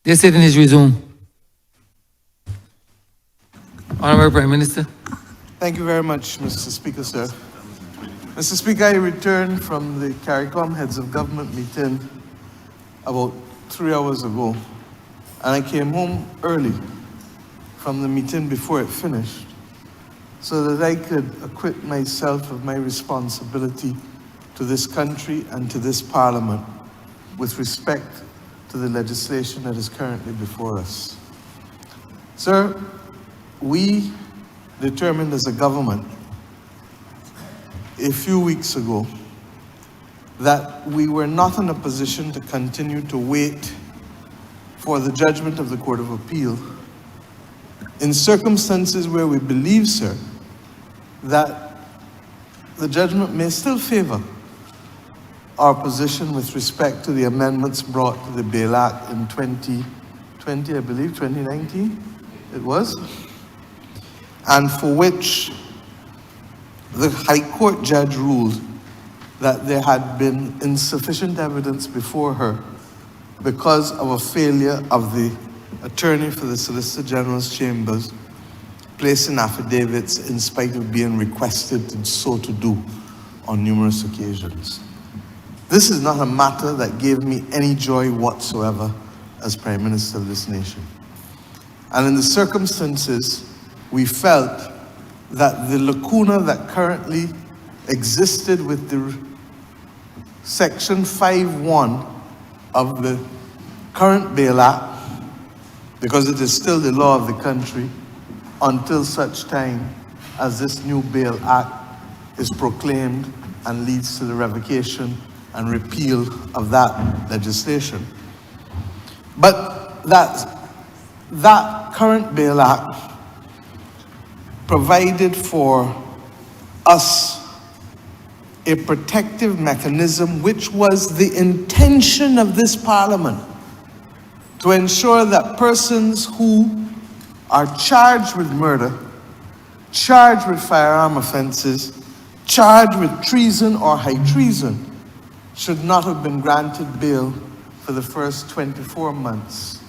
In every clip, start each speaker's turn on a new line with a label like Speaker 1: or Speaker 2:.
Speaker 1: The sitting is resumed. Honourable Prime Minister.
Speaker 2: Thank you very much, Mr. Speaker, sir. Mr. Speaker, I returned from the CARICOM Heads of Government meeting about 3 hours ago, and I came home early from the meeting before it finished so that I could acquit myself of my responsibility to this country and to this Parliament with respect to the legislation that is currently before us. Sir, we determined as a government a few weeks ago that we were not in a position to continue to wait for the judgment of the Court of Appeal in circumstances where we believe, sir, that the judgment may still favor our position with respect to the amendments brought to the Bail Act in 2020, I believe, 2019 it was, and for which the High Court judge ruled that there had been insufficient evidence before her because of a failure of the attorney for the Solicitor General's Chambers placing affidavits in spite of being requested so to do on numerous occasions. This is not a matter that gave me any joy whatsoever as Prime Minister of this nation. And in the circumstances, we felt that the lacuna that currently existed with the Section 5.1 of the current Bail Act, because it is still the law of the country until such time as this new Bail Act is proclaimed and leads to the revocation and repeal of that legislation. But that current Bail Act provided for us a protective mechanism which was the intention of this Parliament to ensure that persons who are charged with murder, charged with firearm offenses, charged with treason or high treason should not have been granted bail for the first 24 months,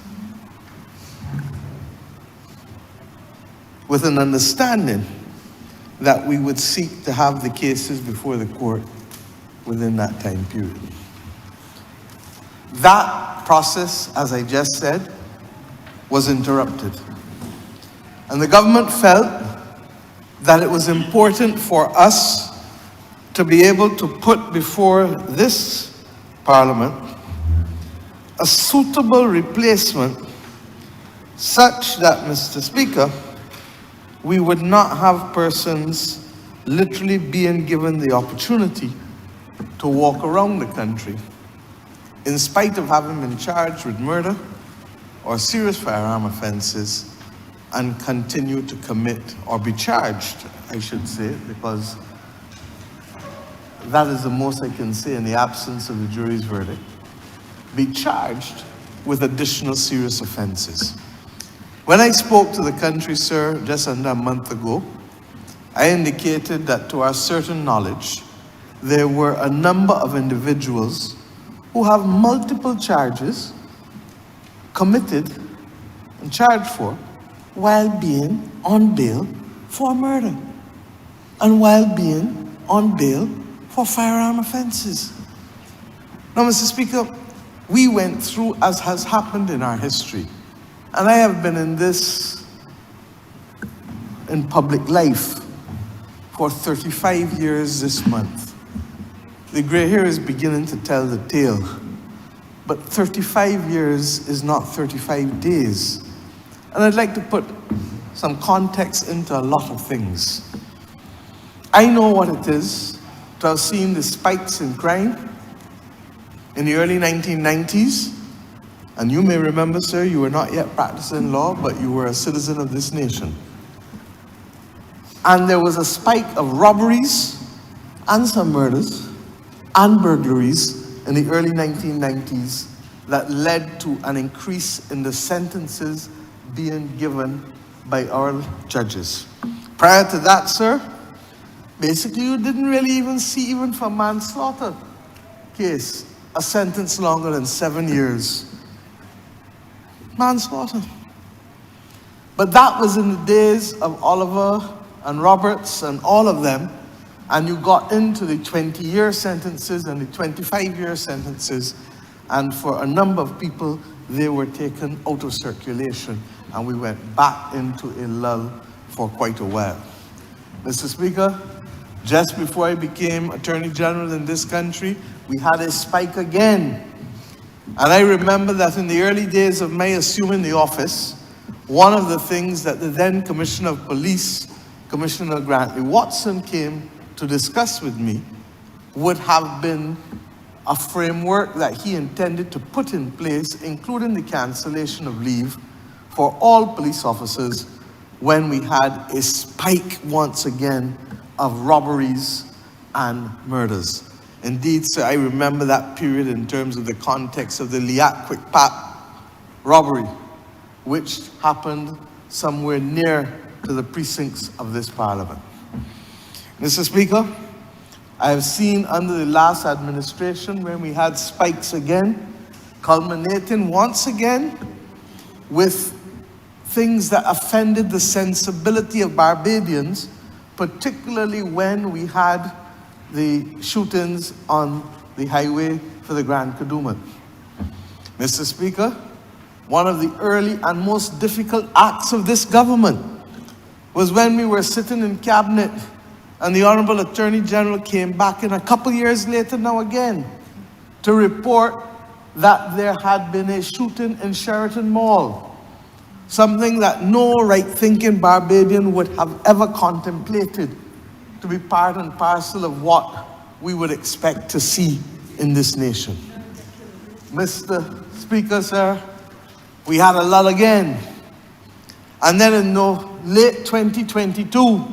Speaker 2: with an understanding that we would seek to have the cases before the court within that time period. That process, as I just said, was interrupted. And the government felt that it was important for us to be able to put before this Parliament a suitable replacement such that, Mr. Speaker, we would not have persons literally being given the opportunity to walk around the country in spite of having been charged with murder or serious firearm offenses and continue to commit, or be charged, I should say, because that is the most I can say in the absence of the jury's verdict, be charged with additional serious offenses. When I spoke to the country, sir, just under a month ago, I indicated that to our certain knowledge, there were a number of individuals who have multiple charges committed and charged for while being on bail for murder and while being on bail for firearm offenses. Now, Mr. Speaker, we went through, as has happened in our history, and I have been in public life for 35 years this month. The gray hair is beginning to tell the tale, but 35 years is not 35 days. And I'd like to put some context into a lot of things. I know what it is to have seen the spikes in crime in the early 1990s. And you may remember, sir, you were not yet practicing law, but you were a citizen of this nation. And there was a spike of robberies and some murders and burglaries in the early 1990s that led to an increase in the sentences being given by our judges. Prior to that, sir, basically you didn't really even see, even for manslaughter case, a sentence longer than 7 years. Manslaughter. But that was in the days of Oliver and Roberts and all of them, and you got into the 20-year sentences and the 25-year sentences, and for a number of people, they were taken out of circulation, and we went back into a lull for quite a while. Mr. Speaker, just before I became Attorney General in this country, we had a spike again. And I remember that in the early days of my assuming the office, one of the things that the then Commissioner of Police, Commissioner Grantley Watson, came to discuss with me would have been a framework that he intended to put in place, including the cancellation of leave for all police officers when we had a spike once again of robberies and murders. Indeed, sir, I remember that period in terms of the context of the Liat Quick Pat robbery, which happened somewhere near to the precincts of this Parliament. Mr. Speaker, I have seen under the last administration when we had spikes again, culminating once again with things that offended the sensibility of Barbadians, particularly when we had the shootings on the highway for the Grand Kadooment. Mr. Speaker, one of the early and most difficult acts of this government was when we were sitting in cabinet and the Honourable Attorney General came back in a couple years later now again to report that there had been a shooting in Sheraton Mall, something that no right-thinking Barbadian would have ever contemplated to be part and parcel of what we would expect to see in this nation. Mr. Speaker, sir, we had a lull again. And then in late 2022,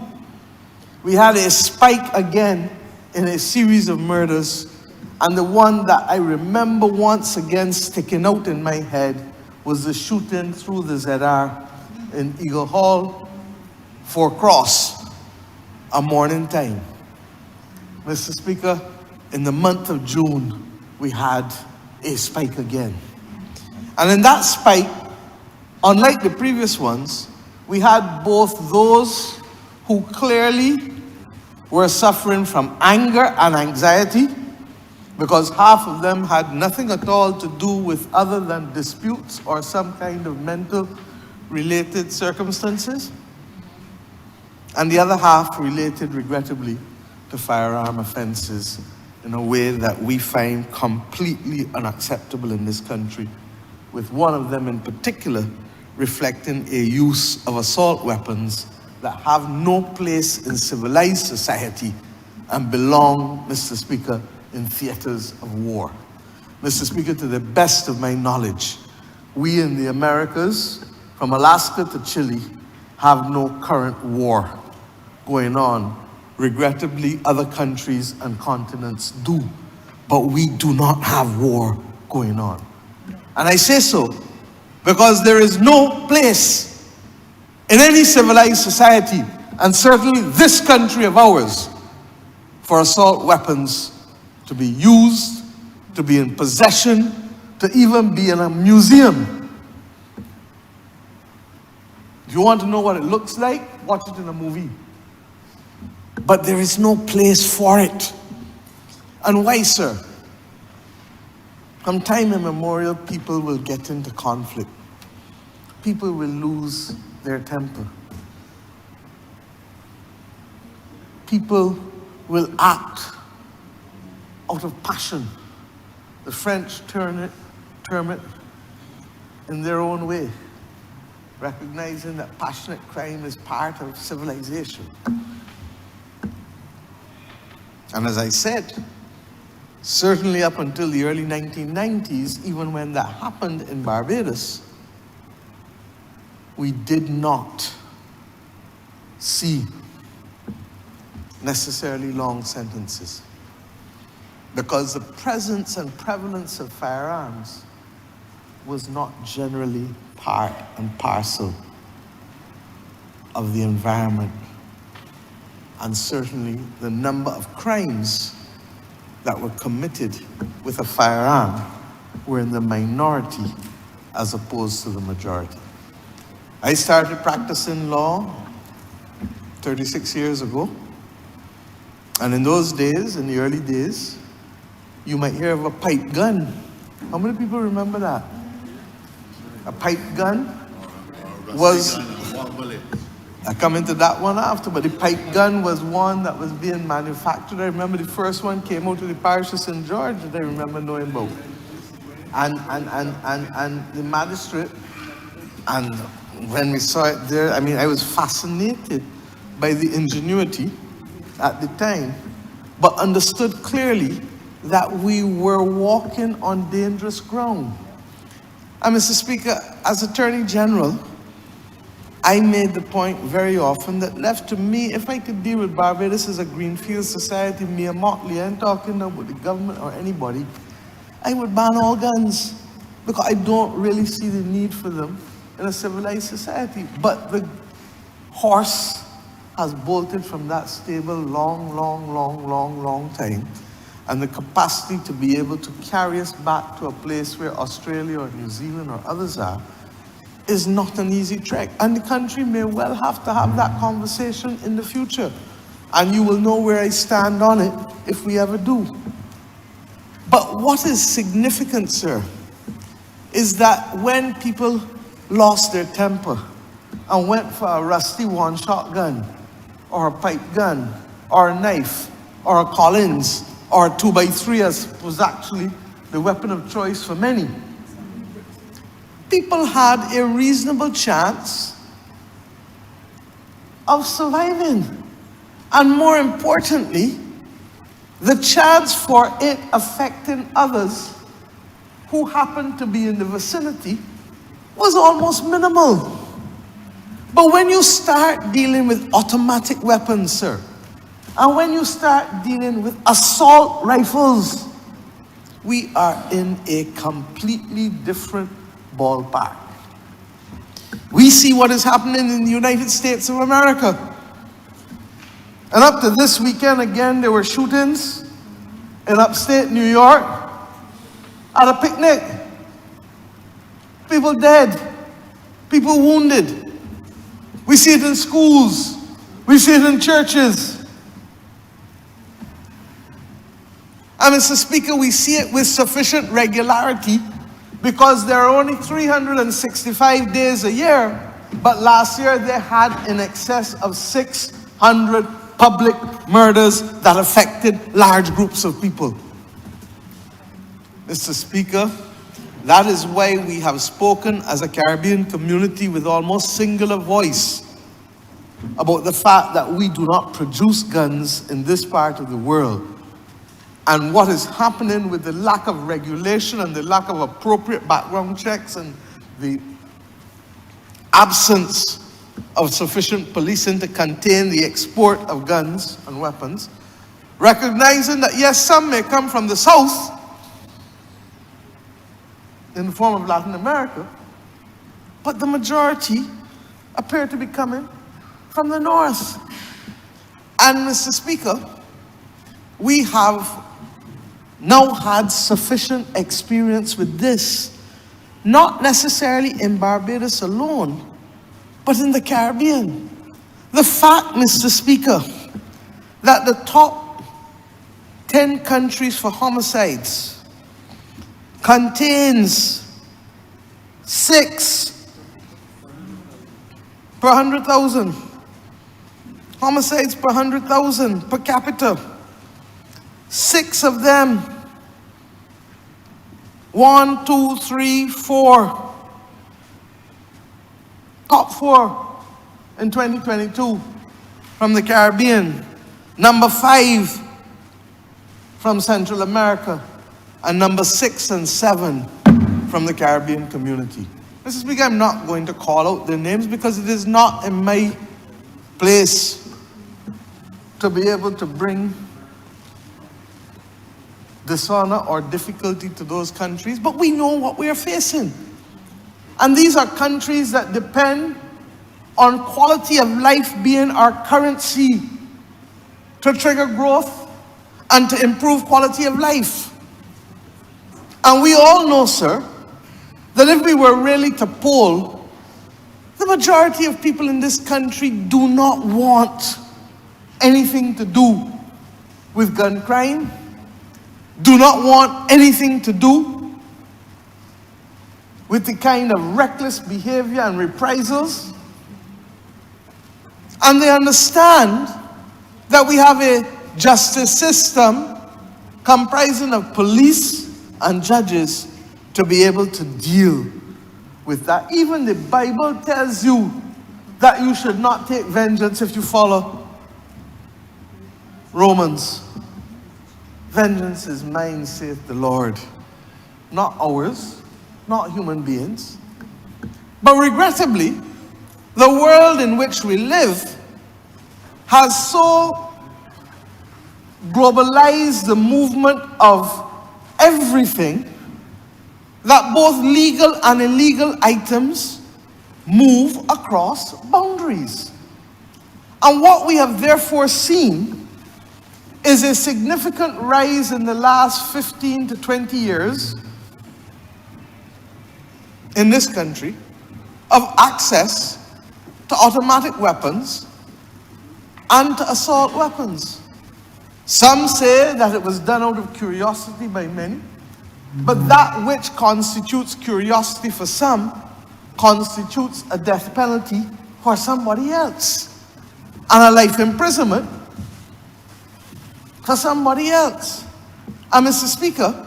Speaker 2: we had a spike again in a series of murders. And the one that I remember once again sticking out in my head was the shooting through the ZR in Eagle Hall, Fort Cross, a morning time. Mr. Speaker, in the month of June, we had a spike again. And in that spike, unlike the previous ones, we had both those who clearly were suffering from anger and anxiety, because half of them had nothing at all to do with other than disputes or some kind of mental related circumstances, and the other half related, regrettably, to firearm offenses in a way that we find completely unacceptable in this country, with one of them in particular reflecting a use of assault weapons that have no place in civilized society and belong, Mr. Speaker, in theaters of war. Mr. Speaker, to the best of my knowledge, we in the Americas, from Alaska to Chile, have no current war going on. Regrettably, other countries and continents do, but we do not have war going on. And I say so because there is no place in any civilized society, and certainly this country of ours, for assault weapons to be used, to be in possession, to even be in a museum. If you want to know what it looks like, watch it in a movie. But there is no place for it. And why, sir? From time immemorial, people will get into conflict. People will lose their temper. People will act out of passion. The French term it in their own way, recognizing that passionate crime is part of civilization. And as I said, certainly up until the early 1990s, even when that happened in Barbados, we did not see necessarily long sentences, because the presence and prevalence of firearms was not generally part and parcel of the environment. And certainly the number of crimes that were committed with a firearm were in the minority as opposed to the majority. I started practicing law 36 years ago. And in those days, in the early days, you might hear of a pipe gun. How many people remember that? A pipe gun was, I come into that one after, but the pipe gun was one that was being manufactured. I remember the first one came out of the parish of St. George that I remember knowing about. And the magistrate, and when we saw it there, I mean, I was fascinated by the ingenuity at the time, but understood clearly that we were walking on dangerous ground. And Mr. Speaker, as Attorney General, I made the point very often that left to me, if I could deal with Barbados as a greenfield society, mere motley, I ain't talking about the government or anybody, I would ban all guns, because I don't really see the need for them in a civilized society. But the horse has bolted from that stable long time. And the capacity to be able to carry us back to a place where Australia or New Zealand or others are is not an easy trek. And the country may well have to have that conversation in the future. And you will know where I stand on it if we ever do. But what is significant, sir, is that when people lost their temper and went for a rusty one-shot gun, or a pipe gun, or a knife, or a Collins, or a 2x3, as was actually the weapon of choice for many, people had a reasonable chance of surviving. And more importantly, the chance for it affecting others who happened to be in the vicinity was almost minimal. But when you start dealing with automatic weapons, sir, and when you start dealing with assault rifles, we are in a completely different ballpark. We see what is happening in the United States of America. And up to this weekend, again, there were shootings in upstate New York at a picnic. People dead, people wounded. We see it in schools. We see it in churches. And Mr. Speaker, we see it with sufficient regularity because there are only 365 days a year, but last year they had in excess of 600 public murders that affected large groups of people. Mr. Speaker, that is why we have spoken as a Caribbean community with almost singular voice about the fact that we do not produce guns in this part of the world. And what is happening with the lack of regulation and the lack of appropriate background checks and the absence of sufficient policing to contain the export of guns and weapons, recognizing that yes, some may come from the south in the form of Latin America, but the majority appear to be coming from the north. And Mr. Speaker, we have now had sufficient experience with this, not necessarily in Barbados alone, but in the Caribbean. The fact, Mr. Speaker, that the top 10 countries for homicides contains 6 per 100,000. Homicides per 100,000 per capita. 6 of them. 1, 2, 3, 4. Top 4 in 2022 from the Caribbean. Number 5 from Central America. And number 6 and 7 from the Caribbean community. Mr. Speaker, I'm not going to call out their names because it is not in my place to be able to bring dishonor or difficulty to those countries, but we know what we are facing. And these are countries that depend on quality of life being our currency to trigger growth and to improve quality of life. And we all know, sir, that if we were really to poll, the majority of people in this country do not want anything to do with gun crime, do not want anything to do with the kind of reckless behavior and reprisals. And they understand that we have a justice system comprising of police and judges to be able to deal with that. Even the Bible tells you that you should not take vengeance if you follow Romans. Vengeance is mine, saith the Lord. Not ours, not human beings. But regrettably, the world in which we live has so globalized the movement of everything that both legal and illegal items move across boundaries. And what we have therefore seen is a significant rise in the last 15 to 20 years in this country of access to automatic weapons and to assault weapons. Some say that it was done out of curiosity by many, but that which constitutes curiosity for some constitutes a death penalty for somebody else, and a life imprisonment for somebody else. And Mr. Speaker,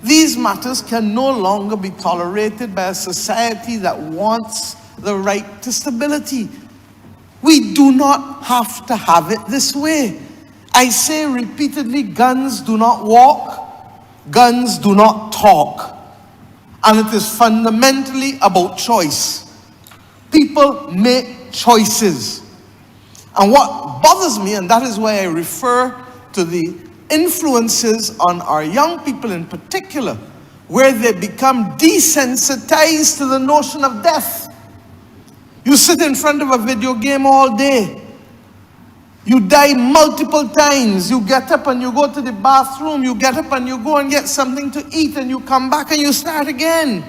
Speaker 2: these matters can no longer be tolerated by a society that wants the right to stability. We do not have to have it this way. I say repeatedly, guns do not walk, guns do not talk. And it is fundamentally about choice. People make choices. And what bothers me, and that is why I refer to the influences on our young people in particular, where they become desensitized to the notion of death. You sit in front of a video game all day. You die multiple times. You get up and you go to the bathroom. You get up and you go and get something to eat, and you come back and you start again.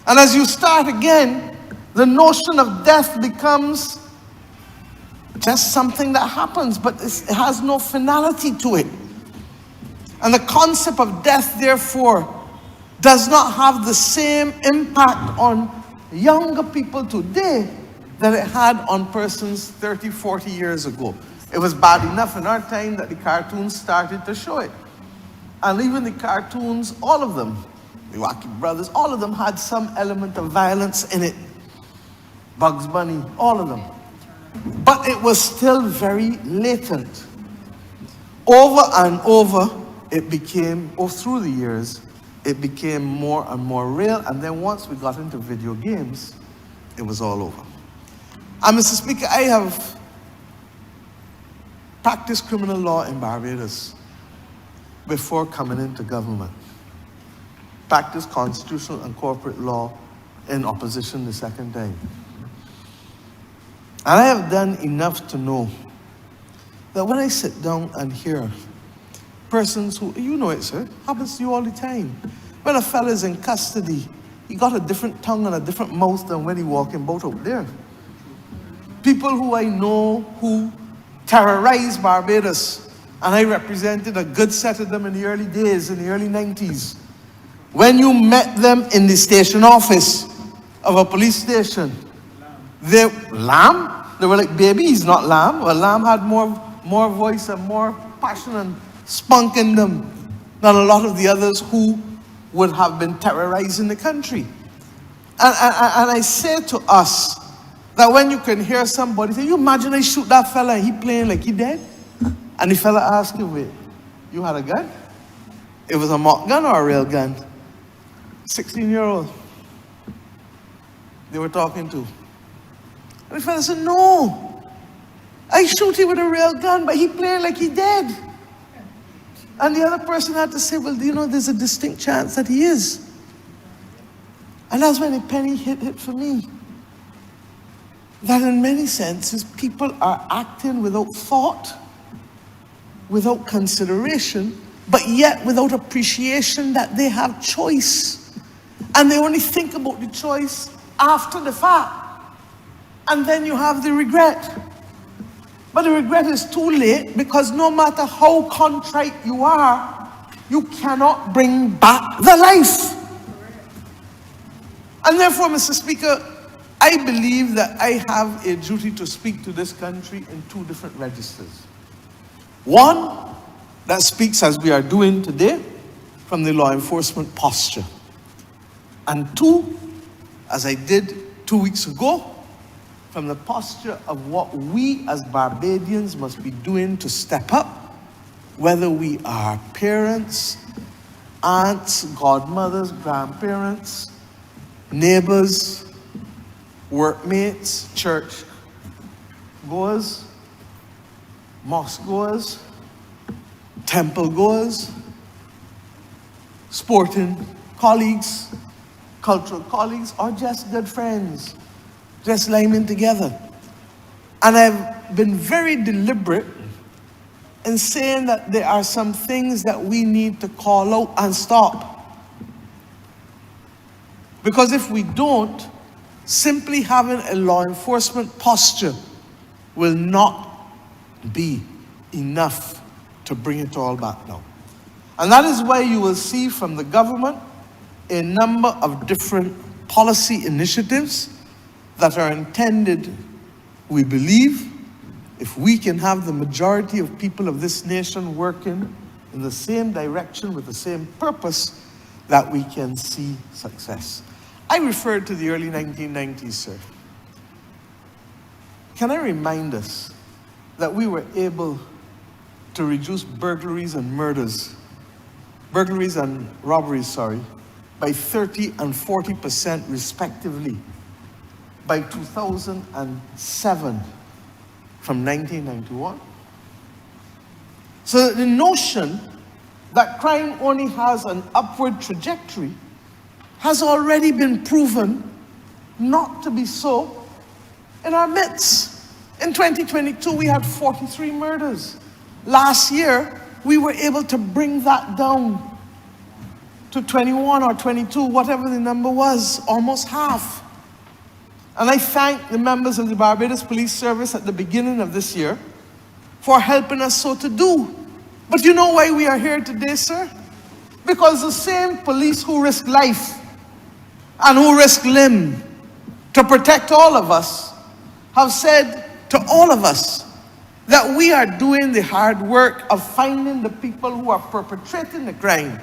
Speaker 2: And as you start again, the notion of death becomes just something that happens, but it has no finality to it. And the concept of death, therefore, does not have the same impact on younger people today that it had on persons 30, 40 years ago. It was bad enough in our time that the cartoons started to show it. And even the cartoons, all of them, the Wacky Brothers, all of them had some element of violence in it. Bugs Bunny, all of them. But it was still very latent. Over and over, it became, through the years, it became more and more real. And then once we got into video games, it was all over. And Mr. Speaker, I have practiced criminal law in Barbados before coming into government. Practiced constitutional and corporate law in opposition the second time. And I have done enough to know that when I sit down and hear persons who, you know it, sir, happens to you all the time. When a fella is in custody, he got a different tongue and a different mouth than when he walking about out there. People who I know who terrorized Barbados, and I represented a good set of them in the early days, in the early 90s. When you met them in the station office of a police station, they were like, baby, he's not lamb. Well, lamb had more voice and more passion and spunk in them than a lot of the others who would have been terrorizing the country. And I say to us that when you can hear somebody say, you imagine I shoot that fella and he playing like he dead? And the fella asked you, wait, you had a gun? It was a mock gun or a real gun? 16-year-old they were talking to. And the fella said, no, I shoot him with a real gun, but he playing like he dead. And the other person had to say, well, you know, there's a distinct chance that he is. And that's when the penny hit for me. That in many senses, people are acting without thought, without consideration, but yet without appreciation that they have choice. And they only think about the choice after the fact. And then you have the regret. But the regret is too late, because no matter how contrite you are, you cannot bring back the life. And therefore, Mr. Speaker, I believe that I have a duty to speak to this country in two different registers. One, that speaks, as we are doing today, from the law enforcement posture. And two, as I did 2 weeks ago, from the posture of what we as Barbadians must be doing to step up, whether we are parents, aunts, godmothers, grandparents, neighbors, workmates, church goers, mosque goers, temple goers, sporting colleagues, cultural colleagues, or just good friends, just liming together. And I've been very deliberate in saying that there are some things that we need to call out and stop. Because if we don't, simply having a law enforcement posture will not be enough to bring it all back down. And that is why you will see from the government a number of different policy initiatives that are intended, we believe, if we can have the majority of people of this nation working in the same direction with the same purpose, that we can see success. I referred to the early 1990s, sir. Can I remind us that we were able to reduce burglaries and robberies, by 30 and 40% respectively by 2007 from 1991? So the notion that crime only has an upward trajectory has already been proven not to be so in our midst. In 2022, we had 43 murders. Last year, we were able to bring that down to 21 or 22, whatever the number was, almost half. And I thank the members of the Barbados Police Service at the beginning of this year for helping us so to do. But you know why we are here today, sir? Because the same police who risk life and who risk limb to protect all of us have said to all of us that we are doing the hard work of finding the people who are perpetrating the crime.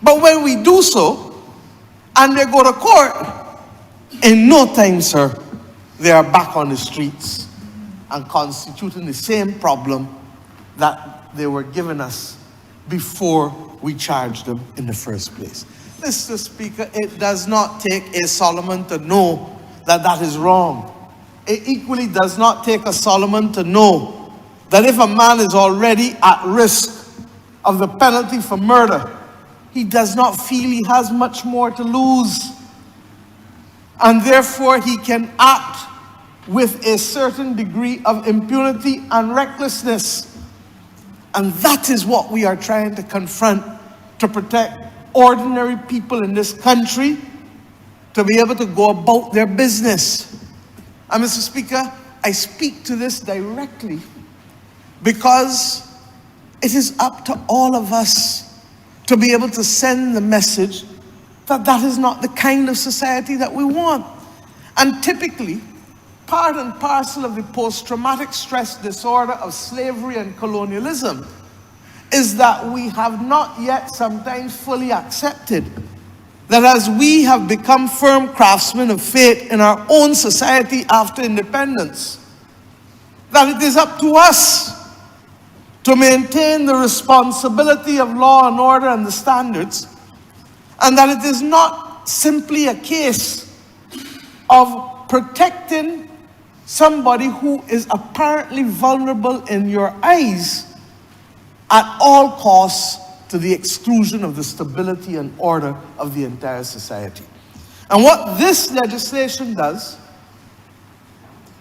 Speaker 2: But when we do so, and they go to court, in no time, sir, they are back on the streets and constituting the same problem that they were giving us before we charged them in the first place. Mr. Speaker, it does not take a Solomon to know that that is wrong. It equally does not take a Solomon to know that if a man is already at risk of the penalty for murder, he does not feel he has much more to lose. And therefore he can act with a certain degree of impunity and recklessness. And that is what we are trying to confront, to protect ordinary people in this country to be able to go about their business. And Mr. Speaker, I speak to this directly because it is up to all of us to be able to send the message that that is not the kind of society that we want. And typically, part and parcel of the post-traumatic stress disorder of slavery and colonialism is that we have not yet sometimes fully accepted that as we have become firm craftsmen of fate in our own society after independence, that it is up to us to maintain the responsibility of law and order and the standards, and that it is not simply a case of protecting somebody who is apparently vulnerable in your eyes at all costs to the exclusion of the stability and order of the entire society. And what this legislation does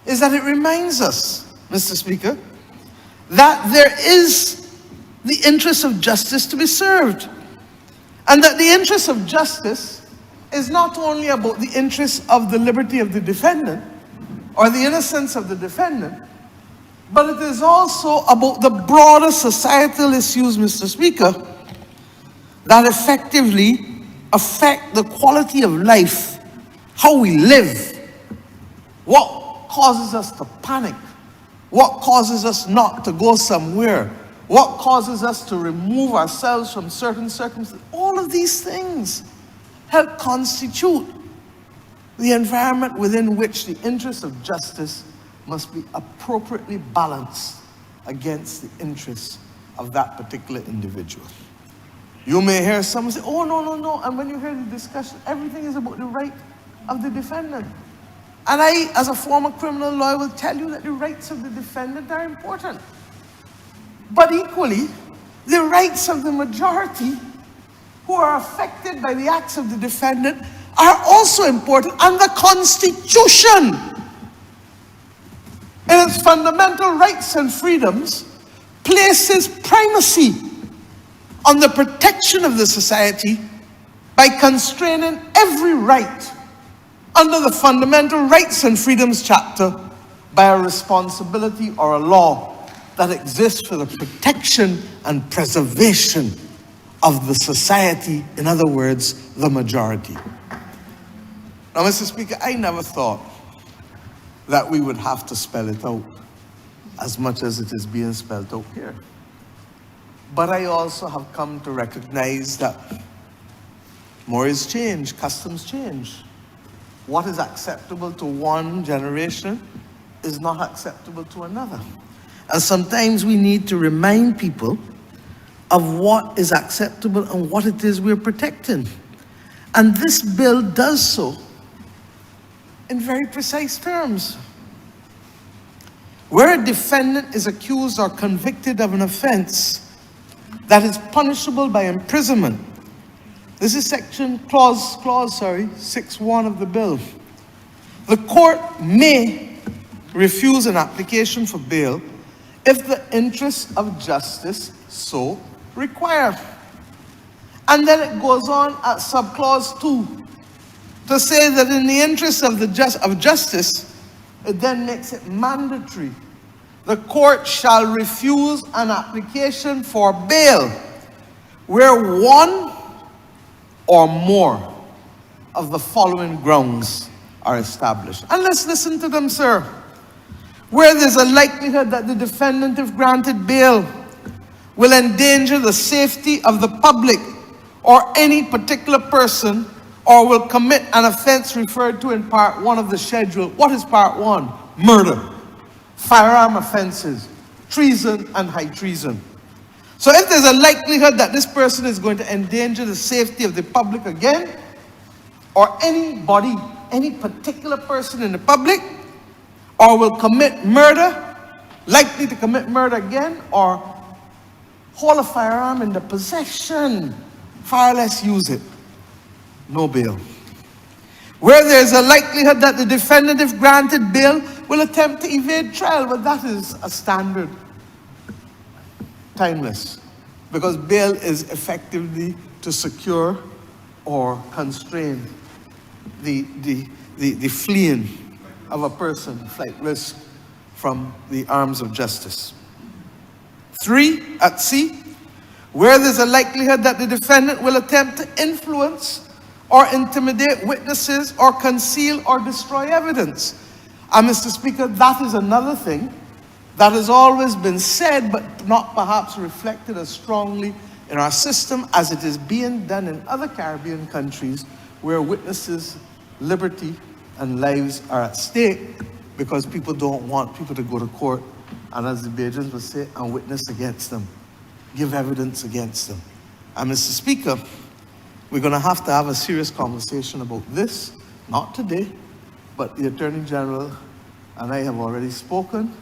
Speaker 2: is that it reminds us, Mr. Speaker, that there is the interest of justice to be served. And that the interest of justice is not only about the interests of the liberty of the defendant or the innocence of the defendant, but it is also about the broader societal issues, Mr. Speaker, that effectively affect the quality of life, how we live, what causes us to panic, what causes us not to go somewhere, what causes us to remove ourselves from certain circumstances. All of these things help constitute the environment within which the interests of justice must be appropriately balanced against the interests of that particular individual. You may hear someone say, oh, no, and when you hear the discussion, everything is about the right of the defendant. And I, as a former criminal lawyer, will tell you that the rights of the defendant are important. But equally, the rights of the majority who are affected by the acts of the defendant are also important. And the Constitution, in its fundamental rights and freedoms, places primacy on the protection of the society by constraining every right under the Fundamental Rights and Freedoms chapter by a responsibility or a law that exists for the protection and preservation of the society, in other words, the majority. Now, Mr. Speaker, I never thought that we would have to spell it out as much as it is being spelled out here. But I also have come to recognize that mores change, customs change. What is acceptable to one generation is not acceptable to another. And sometimes we need to remind people of what is acceptable and what it is we're protecting. And this bill does so in very precise terms. Where a defendant is accused or convicted of an offense that is punishable by imprisonment, this is clause 6.1 of the bill. The court may refuse an application for bail if the interests of justice so require. And then it goes on at subclause 2 to say that in the interest of justice, it then makes it mandatory. The court shall refuse an application for bail where one or more of the following grounds are established. And let's listen to them, sir. Where there's a likelihood that the defendant, if granted bail, will endanger the safety of the public or any particular person, or will commit an offense referred to in Part 1 of the schedule. What is Part 1? Murder, firearm offenses, treason, and high treason. So if there's a likelihood that this person is going to endanger the safety of the public again, or anybody, any particular person in the public, or will commit murder, likely to commit murder again, or hold a firearm in the possession, far less use it, no bail. Where there's a likelihood that the defendant, if granted bail, will attempt to evade trial, but that is a standard, timeless, because bail is effectively to secure or constrain the fleeing of a person, flight risk from the arms of justice. 3, at C, where there's a likelihood that the defendant will attempt to influence or intimidate witnesses or conceal or destroy evidence. And Mr. Speaker, that is another thing that has always been said, but not perhaps reflected as strongly in our system as it is being done in other Caribbean countries where witnesses' liberty and lives are at stake because people don't want people to go to court and, as the Bajans would say, and witness against them, give evidence against them. And Mr. Speaker, we're going to have a serious conversation about this, not today, but the Attorney General and I have already spoken,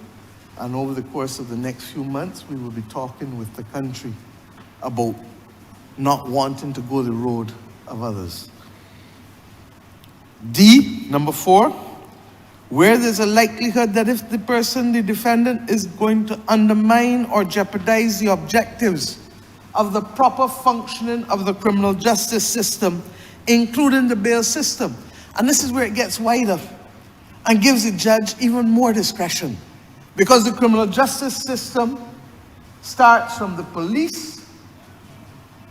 Speaker 2: and over the course of the next few months, we will be talking with the country about not wanting to go the road of others. D, number 4, where there's a likelihood that if the person, the defendant, is going to undermine or jeopardize the objectives of the proper functioning of the criminal justice system including the bail system. And this is where it gets wider and gives the judge even more discretion. Because the criminal justice system starts from the police,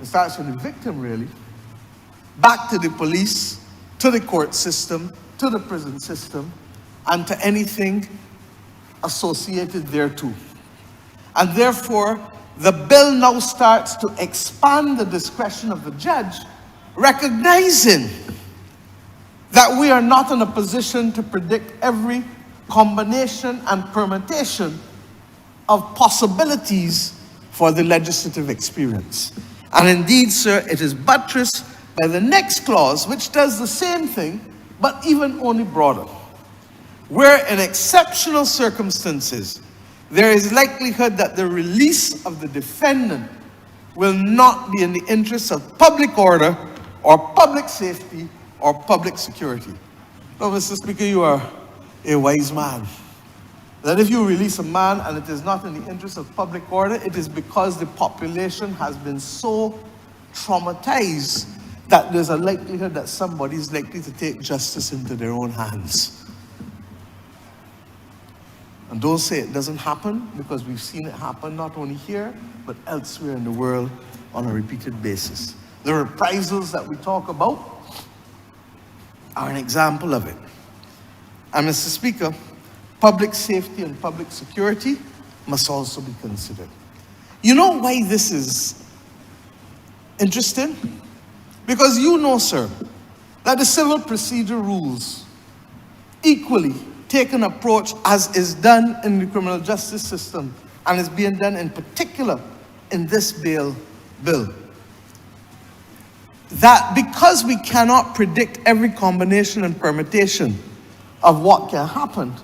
Speaker 2: it starts from the victim really, back to the police, to the court system, to the prison system, and to anything associated thereto. And therefore, the bill now starts to expand the discretion of the judge, recognizing that we are not in a position to predict every combination and permutation of possibilities for the legislative experience. And indeed, sir, it is buttressed by the next clause, which does the same thing, but even only broader. Where in exceptional circumstances, there is likelihood that the release of the defendant will not be in the interests of public order or public safety or public security. Now, Mr. Speaker, you are a wise man. That if you release a man and it is not in the interest of public order, it is because the population has been so traumatized that there's a likelihood that somebody is likely to take justice into their own hands. And don't say it doesn't happen, because we've seen it happen not only here, but elsewhere in the world on a repeated basis. The reprisals that we talk about are an example of it. And Mr. Speaker, public safety and public security must also be considered. You know why this is interesting? Because you know, sir, that the civil procedure rules equally take an approach as is done in the criminal justice system and is being done in particular in this bill. That because we cannot predict every combination and permutation of what can happen,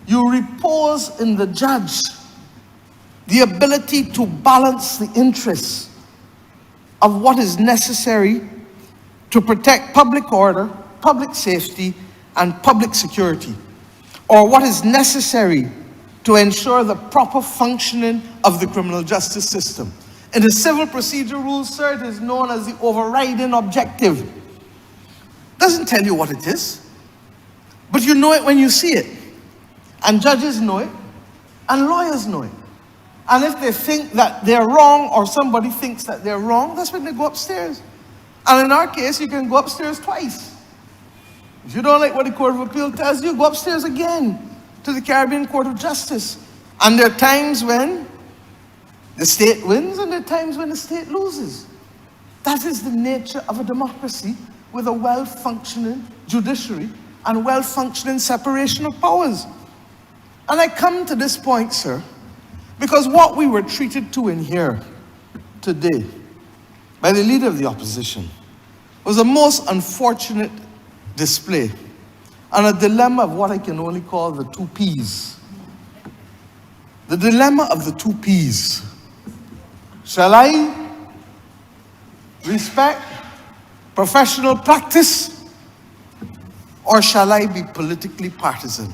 Speaker 2: you repose in the judge the ability to balance the interests of what is necessary to protect public order, public safety, and public security, or what is necessary to ensure the proper functioning of the criminal justice system. In the civil procedure rules, sir, it is known as the overriding objective. Doesn't tell you what it is, but you know it when you see it. And judges know it, and lawyers know it. And if they think that they're wrong, or somebody thinks that they're wrong, that's when they go upstairs. And in our case, you can go upstairs twice. If you don't like what the Court of Appeal tells you, go upstairs again to the Caribbean Court of Justice. And there are times when the state wins, and there are times when the state loses. That is the nature of a democracy with a well-functioning judiciary and well-functioning separation of powers. And I come to this point, sir, because what we were treated to in here today by the leader of the opposition was a most unfortunate display and a dilemma of what I can only call the two P's. The dilemma of the two P's. Shall I respect professional practice, or shall I be politically partisan?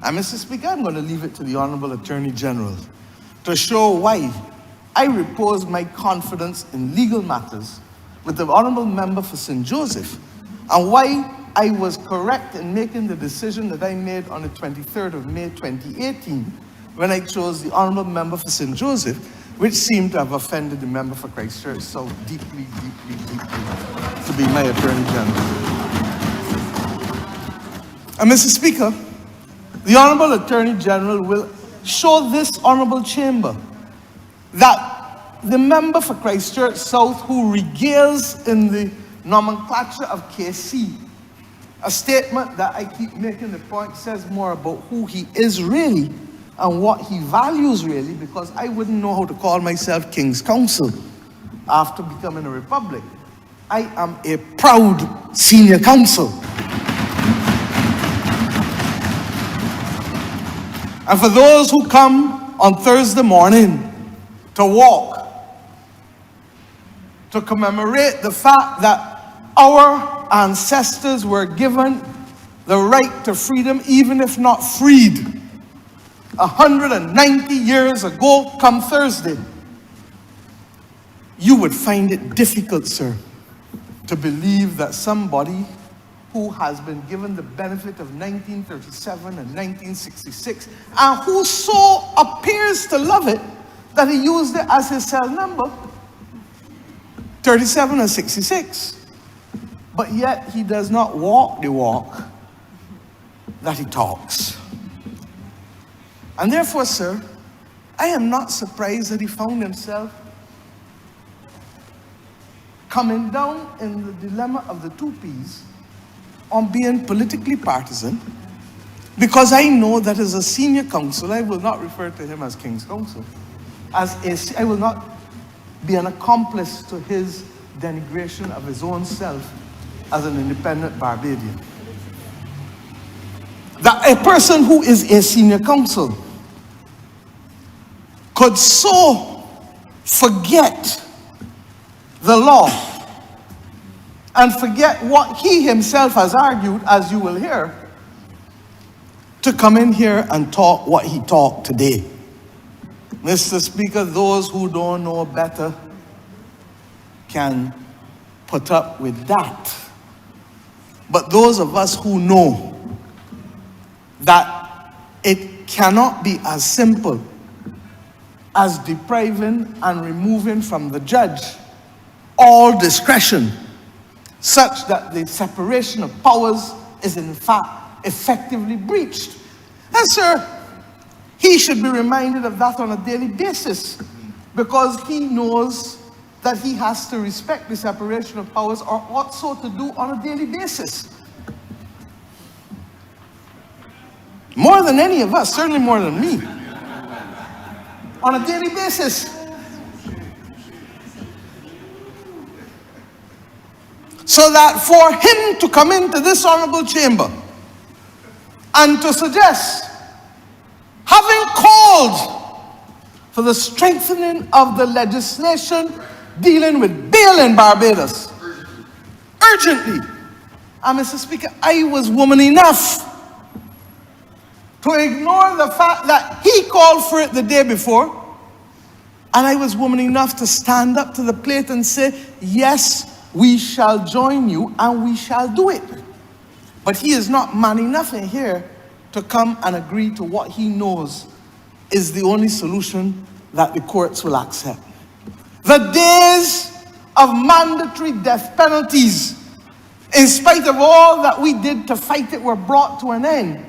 Speaker 2: And Mr. Speaker, I'm going to leave it to the Honourable Attorney General to show why I repose my confidence in legal matters with the Honourable Member for St. Joseph, and why I was correct in making the decision that I made on the 23rd of May 2018 when I chose the Honourable Member for St. Joseph, which seemed to have offended the Member for Christchurch so deeply to be my Attorney General. And Mr. Speaker, the Honourable Attorney General will show this Honourable Chamber that the Member for Christchurch South, who regales in the nomenclature of KC, a statement that I keep making the point says more about who he is really and what he values really, because I wouldn't know how to call myself King's Counsel after becoming a republic. I am a proud senior counsel. And for those who come on Thursday morning to walk, to commemorate the fact that our ancestors were given the right to freedom, even if not freed, 190 years ago come Thursday, you would find it difficult, sir, to believe that somebody who has been given the benefit of 1937 and 1966, and who so appears to love it that he used it as his cell number, 37 and 66, but yet he does not walk the walk that he talks. And therefore, sir, I am not surprised that he found himself coming down in the dilemma of the two P's on being politically partisan, because I know that as a senior counsel, I will not refer to him as King's Counsel. I will not be an accomplice to his denigration of his own self as an independent Barbadian. That a person who is a senior counsel could so forget the law and forget what he himself has argued, as you will hear, to come in here and talk what he talked today. Mr. Speaker, those who don't know better can put up with that. But those of us who know that it cannot be as simple as depriving and removing from the judge all discretion, such that the separation of powers is in fact effectively breached. And sir, he should be reminded of that on a daily basis, because he knows that he has to respect the separation of powers, or ought so to do on a daily basis. More than any of us, certainly more than me, on a daily basis. So that for him to come into this honorable chamber and to suggest, having called for the strengthening of the legislation dealing with bail in Barbados, urgently, and Mr. Speaker, I was woman enough to ignore the fact that he called for it the day before, and I was woman enough to stand up to the plate and say, yes, we shall join you and we shall do it. But he is not man enough in here to come and agree to what he knows is the only solution that the courts will accept. The days of mandatory death penalties, in spite of all that we did to fight it, were brought to an end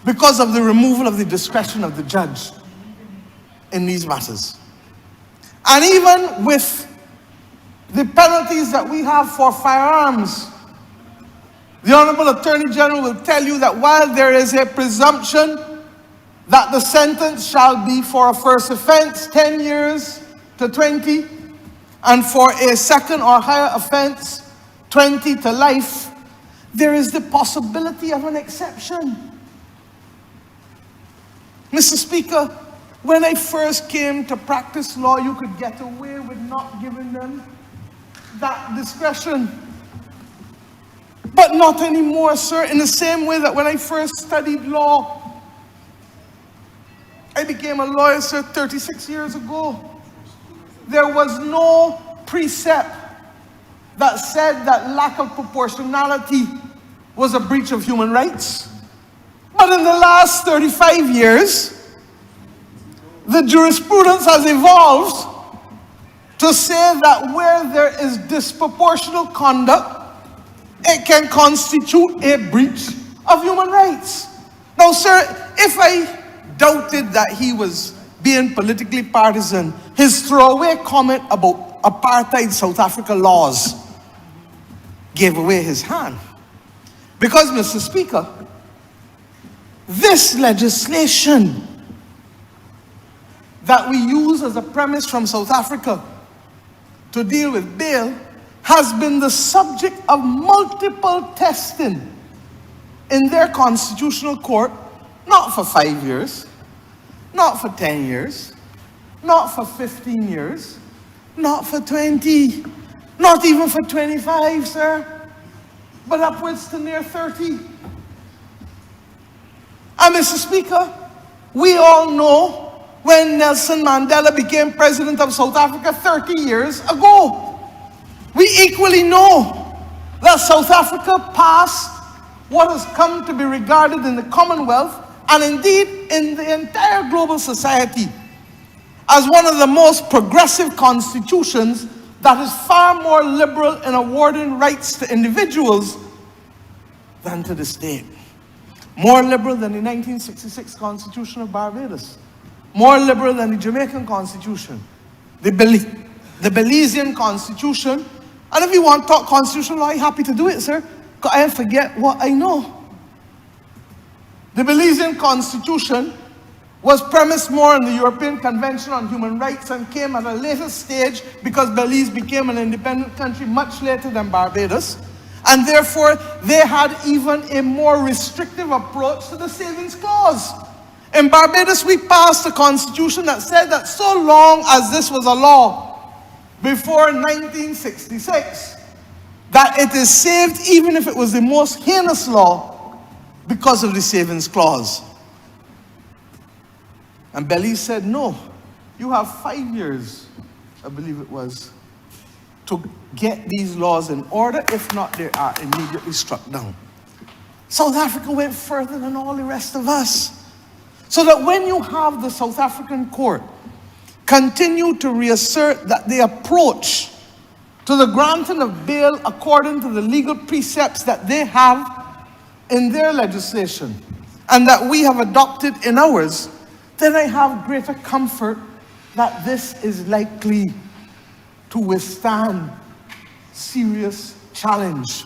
Speaker 2: because of the removal of the discretion of the judge in these matters. And even with the penalties that we have for firearms, the Honourable Attorney General will tell you that while there is a presumption that the sentence shall be for a first offence 10 years to 20, and for a second or higher offence 20 to life, there is the possibility of an exception. Mr. Speaker, when I first came to practice law, you could get away with not giving them that discretion. But not anymore, sir. In the same way that when I first studied law, I became a lawyer, sir, 36 years ago. There was no precept that said that lack of proportionality was a breach of human rights. But in the last 35 years, the jurisprudence has evolved to say that where there is disproportional conduct, it can constitute a breach of human rights. Now, sir, if I doubted that he was being politically partisan, his throwaway comment about apartheid South Africa laws gave away his hand. Because, Mr. Speaker, this legislation that we use as a premise from South Africa to deal with bail has been the subject of multiple testing in their constitutional court, not for 5 years, not for 10 years, not for 15 years, not for 20, not even for 25, sir, but upwards to near 30. And Mr. Speaker, we all know when Nelson Mandela became president of South Africa 30 years ago. We equally know that South Africa passed what has come to be regarded in the Commonwealth, and indeed in the entire global society, as one of the most progressive constitutions that is far more liberal in awarding rights to individuals than to the state. More liberal than the 1966 Constitution of Barbados. More liberal than the Jamaican Constitution. The Belizean Constitution. And if you want to talk constitutional law, I'm happy to do it, sir. Because I forget what I know. The Belizean Constitution was premised more on the European Convention on Human Rights and came at a later stage because Belize became an independent country much later than Barbados. And therefore, they had even a more restrictive approach to the Savings Clause. In Barbados, we passed a constitution that said that so long as this was a law before 1966, that it is saved even if it was the most heinous law because of the Savings Clause. And Belize said, no, you have 5 years, I believe it was, to get these laws in order. If not, they are immediately struck down. South Africa went further than all the rest of us. So that when you have the South African court continue to reassert that the approach to the granting of bail according to the legal precepts that they have in their legislation and that we have adopted in ours, then I have greater comfort that this is likely to withstand serious challenge.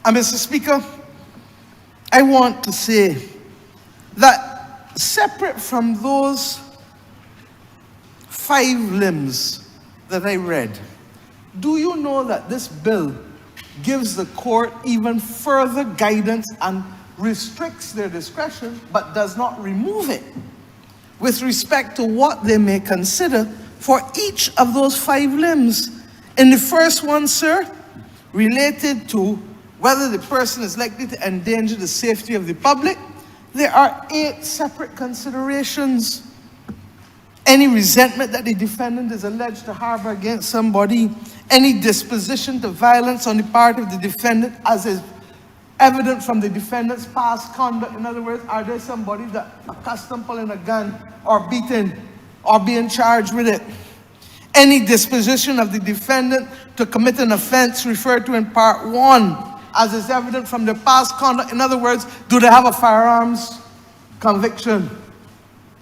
Speaker 2: And Mr. Speaker, I want to say that separate from those 5 limbs that I read, do you know that this bill gives the court even further guidance and restricts their discretion, but does not remove it with respect to what they may consider for each of those 5 limbs? In the first one, sir, related to whether the person is likely to endanger the safety of the public, there are 8 separate considerations. Any resentment that the defendant is alleged to harbor against somebody, any disposition to violence on the part of the defendant as is evident from the defendant's past conduct. In other words, are there somebody that accustomed pulling a gun or beating or being charged with it? Any disposition of the defendant to commit an offense referred to in Part 1 as is evident from their past conduct. In other words, do they have a firearms conviction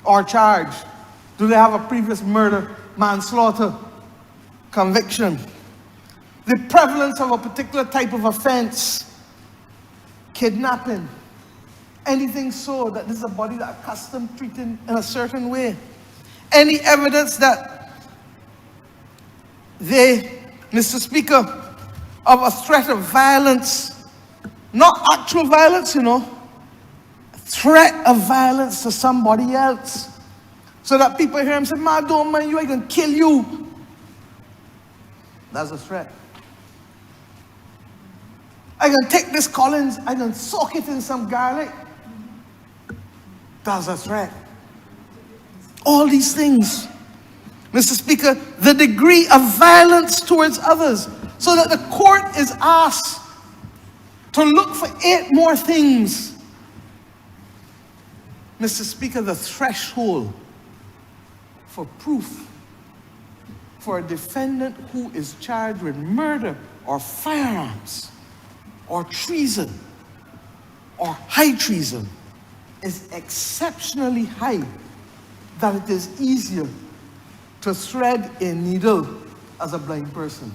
Speaker 2: or charge? Do they have a previous murder, manslaughter conviction? The prevalence of a particular type of offense, kidnapping, anything so that this is a body that accustomed treating in a certain way. Any evidence that they, Mr. Speaker, of a threat of violence, not actual violence, you know, threat of violence to somebody else. So that people hear him say, man, don't mind you, I can kill you. That's a threat. I can take this Collins, I can soak it in some garlic. That's a threat. All these things. Mr. Speaker, the degree of violence towards others, so that the court is asked to look for 8 more things. Mr. Speaker, the threshold for proof for a defendant who is charged with murder or firearms or treason or high treason is exceptionally high, that it is easier to thread a needle as a blind person.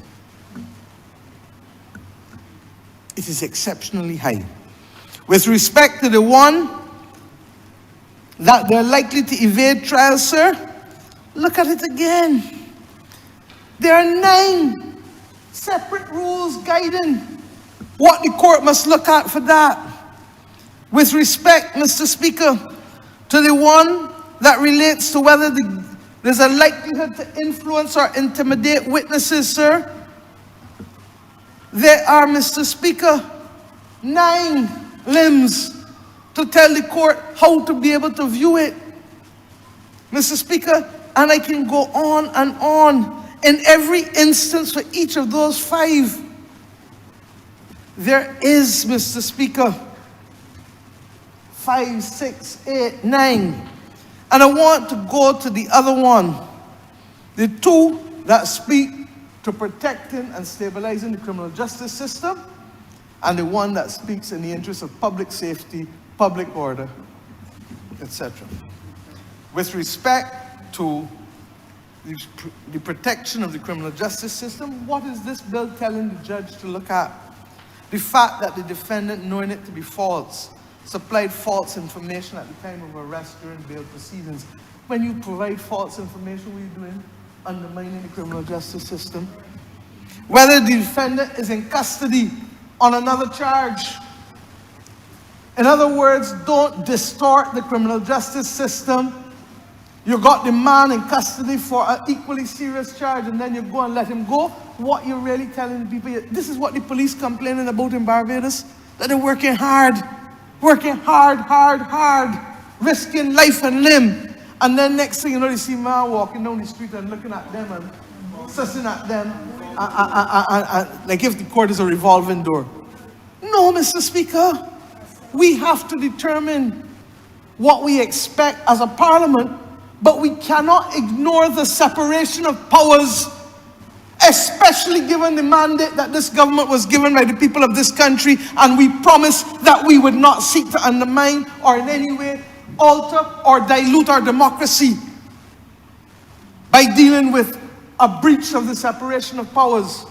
Speaker 2: It is exceptionally high. With respect to the one that they're likely to evade trial, sir, look at it again. There are 9 separate rules guiding what the court must look at for that. With respect, Mr. Speaker, to the one that relates to whether there's a likelihood to influence or intimidate witnesses, sir, there are, Mr. Speaker, 9 limbs to tell the court how to be able to view it. Mr. Speaker, and I can go on and on. In every instance for each of those 5, there is, Mr. Speaker, 5, 6, 8, 9. And I want to go to the other one. The 2 that speak to protecting and stabilizing the criminal justice system, and the 1 that speaks in the interest of public safety, public order, etc. With respect to the protection of the criminal justice system, what is this bill telling the judge to look at? The fact that the defendant, knowing it to be false, supplied false information at the time of arrest during bail proceedings. When you provide false information, what are you doing? Undermining the criminal justice system. Whether the defendant is in custody on another charge. In other words, don't distort the criminal justice system. You got the man in custody for an equally serious charge, and then you go and let him go. What you're really telling the people, this is what the police complaining about in Barbados, that they're working hard, risking life and limb. And then next thing you know, you see a man walking down the street and looking at them and sussing at them, like if the court is a revolving door. No, Mr. Speaker. We have to determine what we expect as a parliament, but we cannot ignore the separation of powers, especially given the mandate that this government was given by the people of this country, and we promised that we would not seek to undermine or in any way alter or dilute our democracy by dealing with a breach of the separation of powers.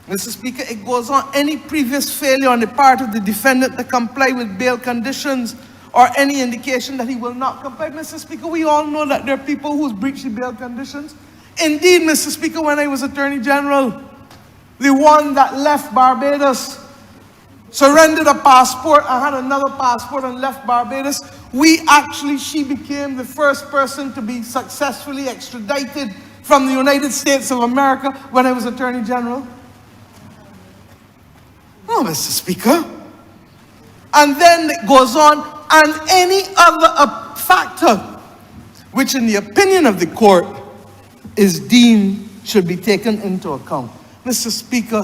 Speaker 2: Mr. Speaker, it goes on. Any previous failure on the part of the defendant to comply with bail conditions or any indication that he will not comply. Mr. Speaker, we all know that there are people who's breached the bail conditions. Indeed, Mr. Speaker, when I was Attorney General, the one that left Barbados, surrendered a passport and had another passport and left Barbados, she became the first person to be successfully extradited from the United States of America when I was Attorney General. No, Mr. Speaker. And then it goes on, and any other factor which in the opinion of the court is deemed should be taken into account. Mr. Speaker,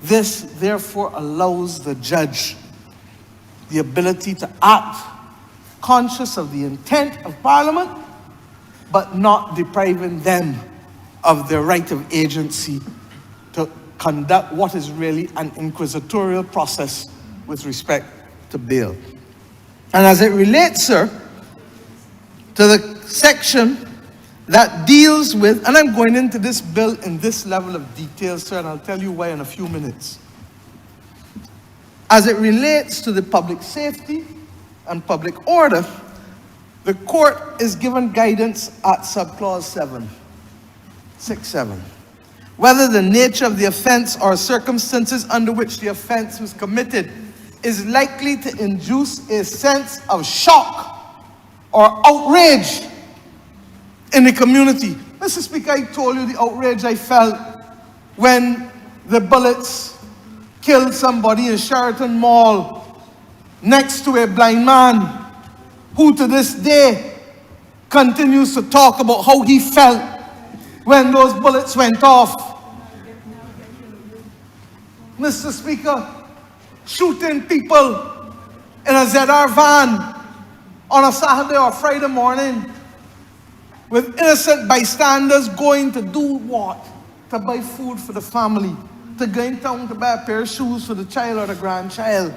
Speaker 2: this therefore allows the judge the ability to act conscious of the intent of Parliament, but not depriving them of their right of agency to conduct what is really an inquisitorial process with respect to bail. And as it relates, sir, to the section that deals with, and I'm going into this bill in this level of detail, sir, and I'll tell you why in a few minutes. As it relates to the public safety and public order, the court is given guidance at subclause 6.7. Whether the nature of the offense or circumstances under which the offense was committed is likely to induce a sense of shock or outrage in the community. Mr. Speaker, I told you the outrage I felt when the bullets killed somebody in Sheraton Mall next to a blind man who to this day continues to talk about how he felt when those bullets went off. Mr. Speaker, shooting people in a ZR van on a Saturday or Friday morning with innocent bystanders going to do what? To buy food for the family, to go in town to buy a pair of shoes for the child or the grandchild,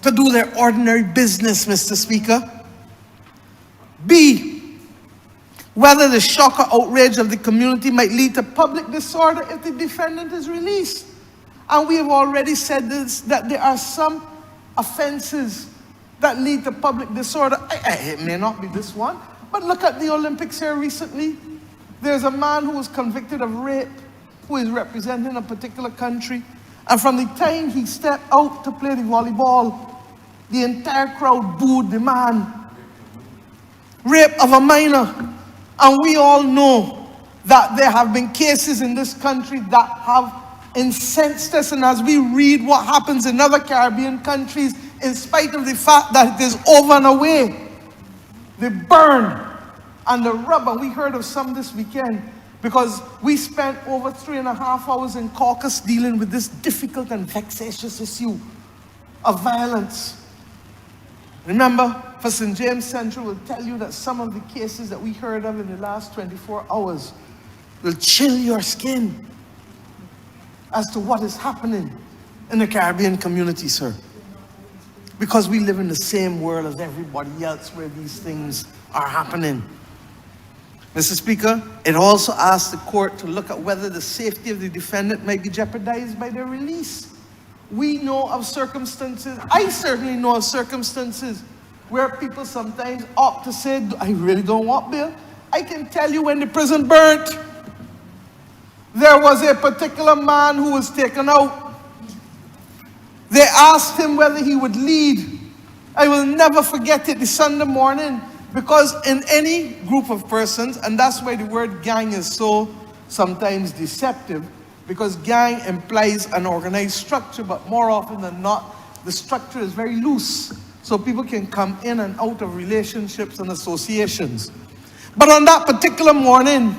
Speaker 2: to do their ordinary business, Mr. Speaker. B, whether the shock or outrage of the community might lead to public disorder if the defendant is released. And we have already said this, that there are some offenses that lead to public disorder. It may not be this one, but look at the Olympics here recently. There's a man who was convicted of rape, who is representing a particular country. And from the time he stepped out to play the volleyball, the entire crowd booed the man. Rape of a minor. And we all know that there have been cases in this country that have incensed us, and as we read what happens in other Caribbean countries, in spite of the fact that it is over and away, the burn and the rub, and we heard of some this weekend, because we spent over 3.5 hours in caucus dealing with this difficult and vexatious issue of violence. Remember, for St. James Central will tell you that some of the cases that we heard of in the last 24 hours will chill your skin as to what is happening in the Caribbean community, sir. Because we live in the same world as everybody else where these things are happening. Mr. Speaker, it also asks the court to look at whether the safety of the defendant might be jeopardized by their release. We know of circumstances, I certainly know of circumstances where people sometimes opt to say, I really don't want bail. I can tell you when the prison burnt, there was a particular man who was taken out. They asked him whether he would lead. I will never forget it, the Sunday morning, because in any group of persons, and that's why the word gang is so sometimes deceptive, because gang implies an organized structure, but more often than not, the structure is very loose, so people can come in and out of relationships and associations. But on that particular morning,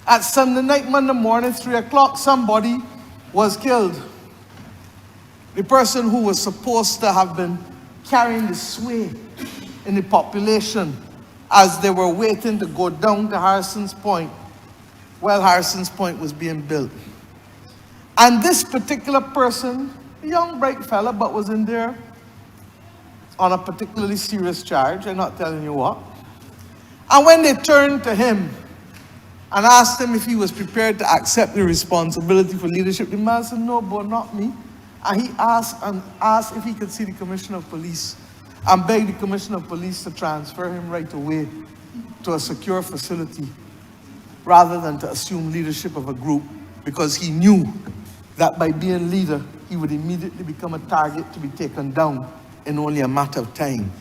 Speaker 2: at Sunday night, Monday morning, 3 o'clock, somebody was killed. The person who was supposed to have been carrying the sway in the population as they were waiting to go down to Harrison's Point while Harrison's Point was being built. And this particular person, a young bright fella, but was in there on a particularly serious charge, I'm not telling you what. And when they turned to him and asked him if he was prepared to accept the responsibility for leadership, the man said, no, but not me. And he asked if he could see the Commissioner of Police and begged the Commissioner of Police to transfer him right away to a secure facility rather than to assume leadership of a group, because he knew that by being leader, he would immediately become a target to be taken down in only a matter of time.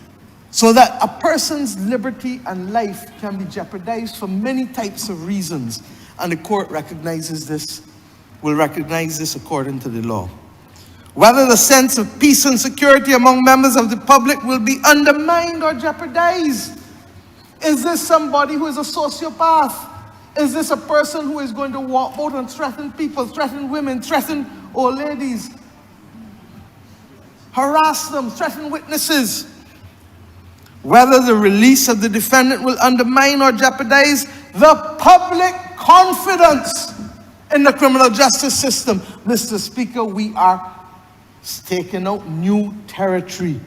Speaker 2: So that a person's liberty and life can be jeopardized for many types of reasons, and the court recognizes this, will recognize this according to the law. Whether the sense of peace and security among members of the public will be undermined or jeopardized. Is this somebody who is a sociopath? Is this a person who is going to walk out and threaten people, threaten women, threaten old ladies, harass them, threaten witnesses? Whether the release of the defendant will undermine or jeopardize the public confidence in the criminal justice system. Mr. Speaker, we are taking out new territory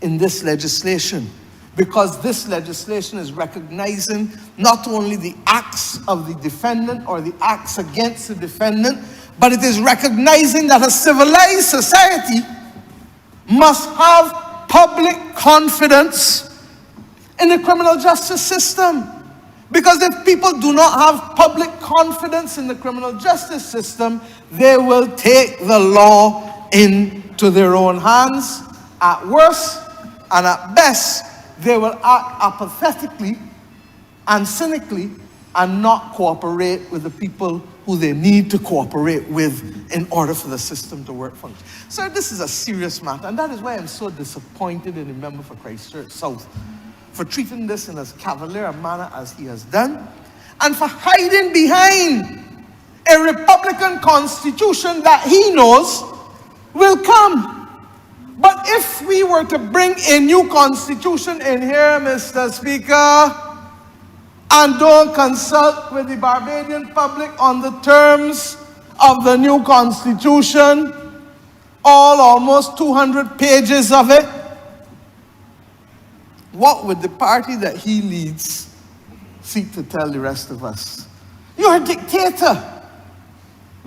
Speaker 2: in this legislation, because this legislation is recognizing not only the acts of the defendant or the acts against the defendant, but it is recognizing that a civilized society must have public confidence in the criminal justice system. Because if people do not have public confidence in the criminal justice system, they will take the law into their own hands. At worst and at best, they will act apathetically and cynically and not cooperate with the people who they need to cooperate with in order for the system to work function. Sir, this is a serious matter, and that is why I'm so disappointed in the member for Christchurch South for treating this in as cavalier a manner as he has done, and for hiding behind a Republican constitution that he knows will come. But if we were to bring a new constitution in here, Mr. Speaker, and don't consult with the Barbadian public on the terms of the new constitution, almost 200 pages of it, what would the party that he leads seek to tell the rest of us? You're a dictator.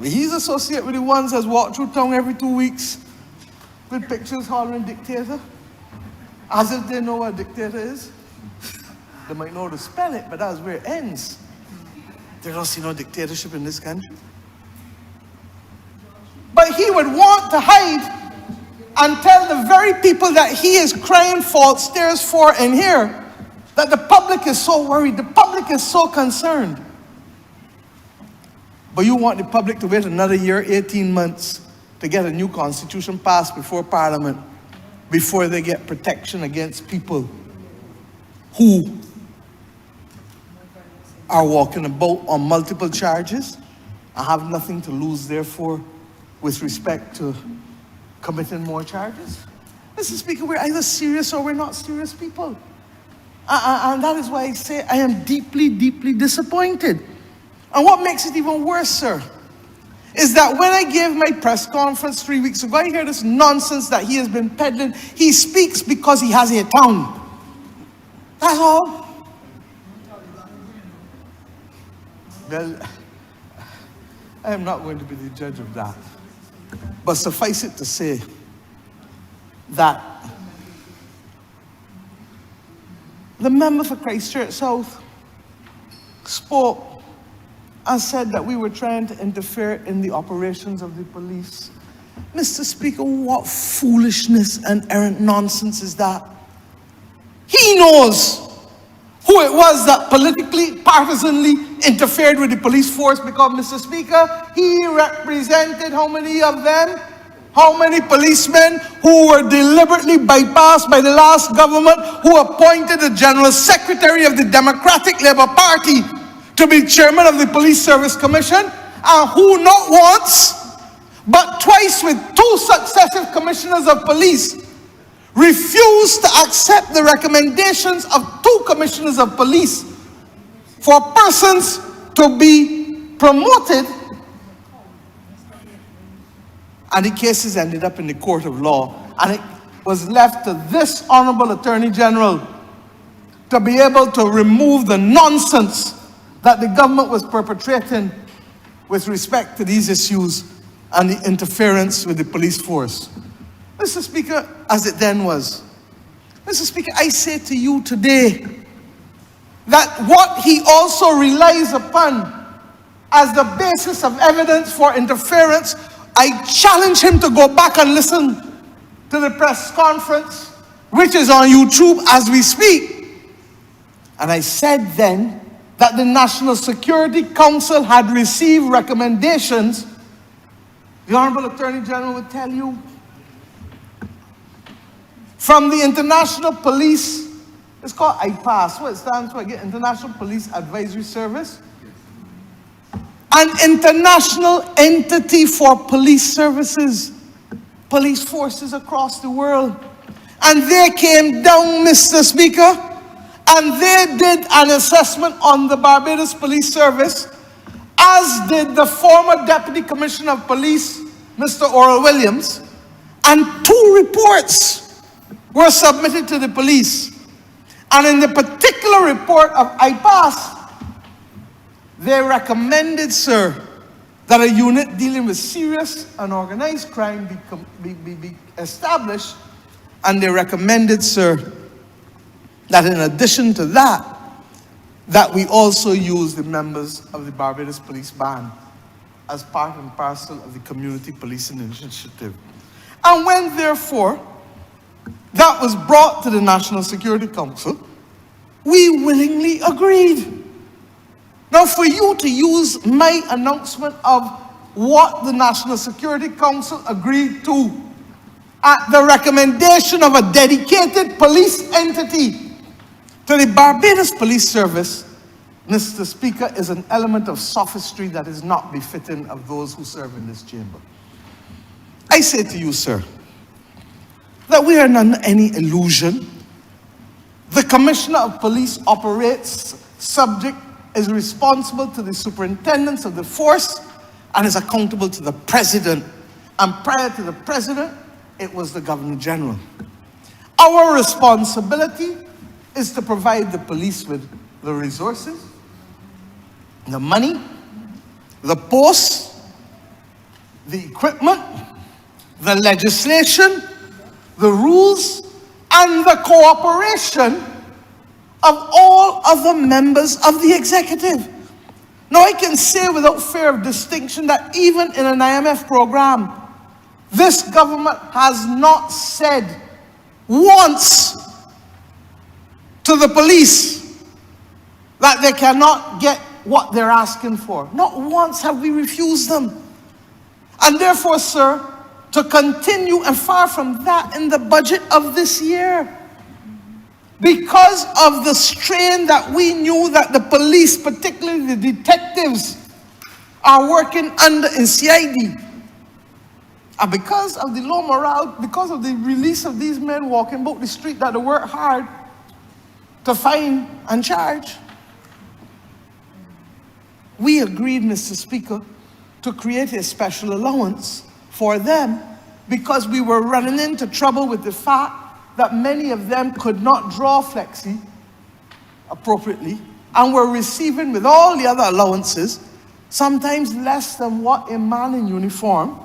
Speaker 2: He's associated with the ones that walk through town every 2 weeks with pictures hollering dictator, as if they know what a dictator is. They might know how to spell it, but that's where it ends. They don't see no dictatorship in this country. But he would want to hide and tell the very people that he is crying false stares for in here that the public is so worried, the public is so concerned. But you want the public to wait another year, 18 months, to get a new constitution passed before Parliament, before they get protection against people who are walking about on multiple charges and have nothing to lose, therefore, with respect to committing more charges. Mr. Speaker, we're either serious or we're not serious people. And that is why I say I am deeply, deeply disappointed. And what makes it even worse, sir, is that when I gave my press conference 3 weeks ago, I hear this nonsense that he has been peddling. He speaks because he has a tongue. That's all. Well, I am not going to be the judge of that. But suffice it to say that the member for Christchurch South spoke and said that we were trying to interfere in the operations of the police. Mr. Speaker, what foolishness and errant nonsense is that? He knows who it was that politically, partisanly interfered with the police force because, Mr. Speaker, he represented how many of them? How many policemen who were deliberately bypassed by the last government who appointed the General Secretary of the Democratic Labour Party to be chairman of the Police Service Commission, and who not once, but twice with 2 successive commissioners of police refused to accept the recommendations of 2 commissioners of police for persons to be promoted, and the cases ended up in the court of law, and it was left to this Honourable Attorney General to be able to remove the nonsense that the government was perpetrating with respect to these issues and the interference with the police force. Mr. Speaker, as it then was, Mr. Speaker, I say to you today that what he also relies upon as the basis of evidence for interference, I challenge him to go back and listen to the press conference, which is on YouTube as we speak. And I said then that the National Security Council had received recommendations. The Honourable Attorney General would tell you, from the International Police, it's called IPAS, what it stands for again, International Police Advisory Service, an international entity for police services, police forces across the world. And they came down, Mr. Speaker, and they did an assessment on the Barbados Police Service, as did the former Deputy Commissioner of Police, Mr. Oral Williams, and 2 reports were submitted to the police. And in the particular report of IPAS, they recommended, sir, that a unit dealing with serious and organized crime be established, and they recommended, sir, that in addition to that, that we also use the members of the Barbados Police Band as part and parcel of the Community Policing Initiative. And when, therefore, that was brought to the National Security Council, we willingly agreed. Now, for you to use my announcement of what the National Security Council agreed to at the recommendation of a dedicated police entity to the Barbados Police Service, Mr. Speaker, is an element of sophistry that is not befitting of those who serve in this chamber. I say to you, sir, that we are under any illusion. The Commissioner of Police operates is responsible to the superintendents of the force and is accountable to the President. And prior to the President, it was the Governor General. Our responsibility is to provide the police with the resources, the money, the posts, the equipment, the legislation, the rules, and the cooperation of all other members of the executive. Now, I can say without fear of distinction that even in an IMF program, this government has not said once to the police that they cannot get what they're asking for. Not once have we refused them. And therefore, sir, to continue, and far from that, in the budget of this year, because of the strain that we knew that the police, particularly the detectives, are working under in CID. And because of the low morale, because of the release of these men walking about the street that they work hard to find and charge, we agreed, Mr. Speaker, to create a special allowance for them because we were running into trouble with the fact that many of them could not draw flexi appropriately and were receiving, with all the other allowances, sometimes less than what a man in uniform,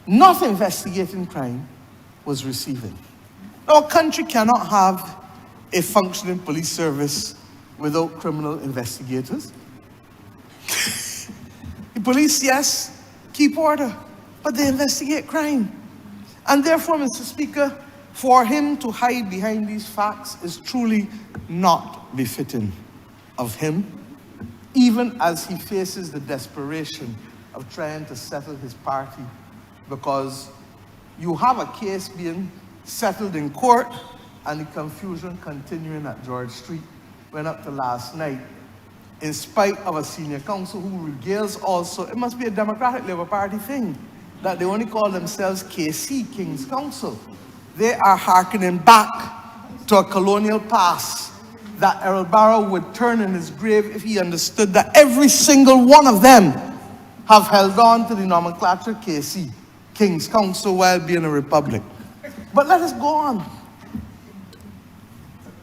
Speaker 2: not investigating crime, was receiving. Our country cannot have a functioning police service without criminal investigators. The police, yes, keep order, but they investigate crime. And therefore, Mr. Speaker, for him to hide behind these facts is truly not befitting of him, even as he faces the desperation of trying to settle his party, because you have a case being settled in court and the confusion continuing at George Street. Went up to last night, in spite of a senior counsel who regales also, it must be a Democratic Labour Party thing, that they only call themselves KC, King's Counsel. They are hearkening back to a colonial past that Errol Barrow would turn in his grave if he understood that every single one of them have held on to the nomenclature KC, King's Counsel, while being a republic. But let us go on.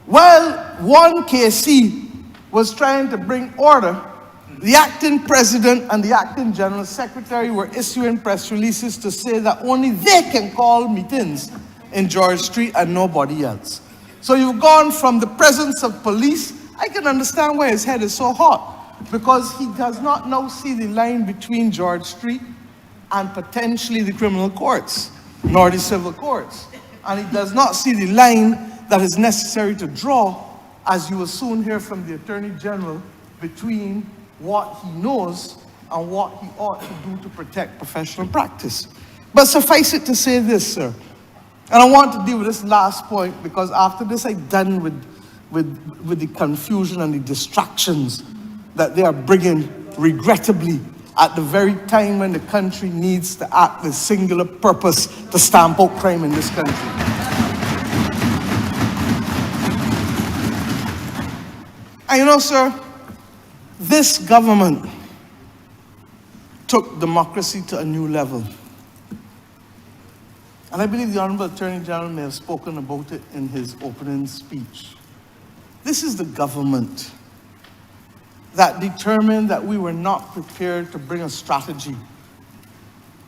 Speaker 2: While one KC was trying to bring order, the acting president and the acting general secretary were issuing press releases to say that only they can call meetings in George Street and nobody else. So you've gone from the presence of police. I can understand why his head is so hot, because he does not now see the line between George Street and potentially the criminal courts, nor the civil courts. And he does not see the line that is necessary to draw, as you will soon hear from the Attorney General, between what he knows and what he ought to do to protect professional practice. But suffice it to say this, sir, and I want to deal with this last point, because after this I'm done with the confusion and the distractions that they are bringing, regrettably, at the very time when the country needs to act with singular purpose to stamp out crime in this country. And you know, sir, this government took democracy to a new level. And I believe the Honourable Attorney General may have spoken about it in his opening speech. This is the government that determined that we were not prepared to bring a strategy,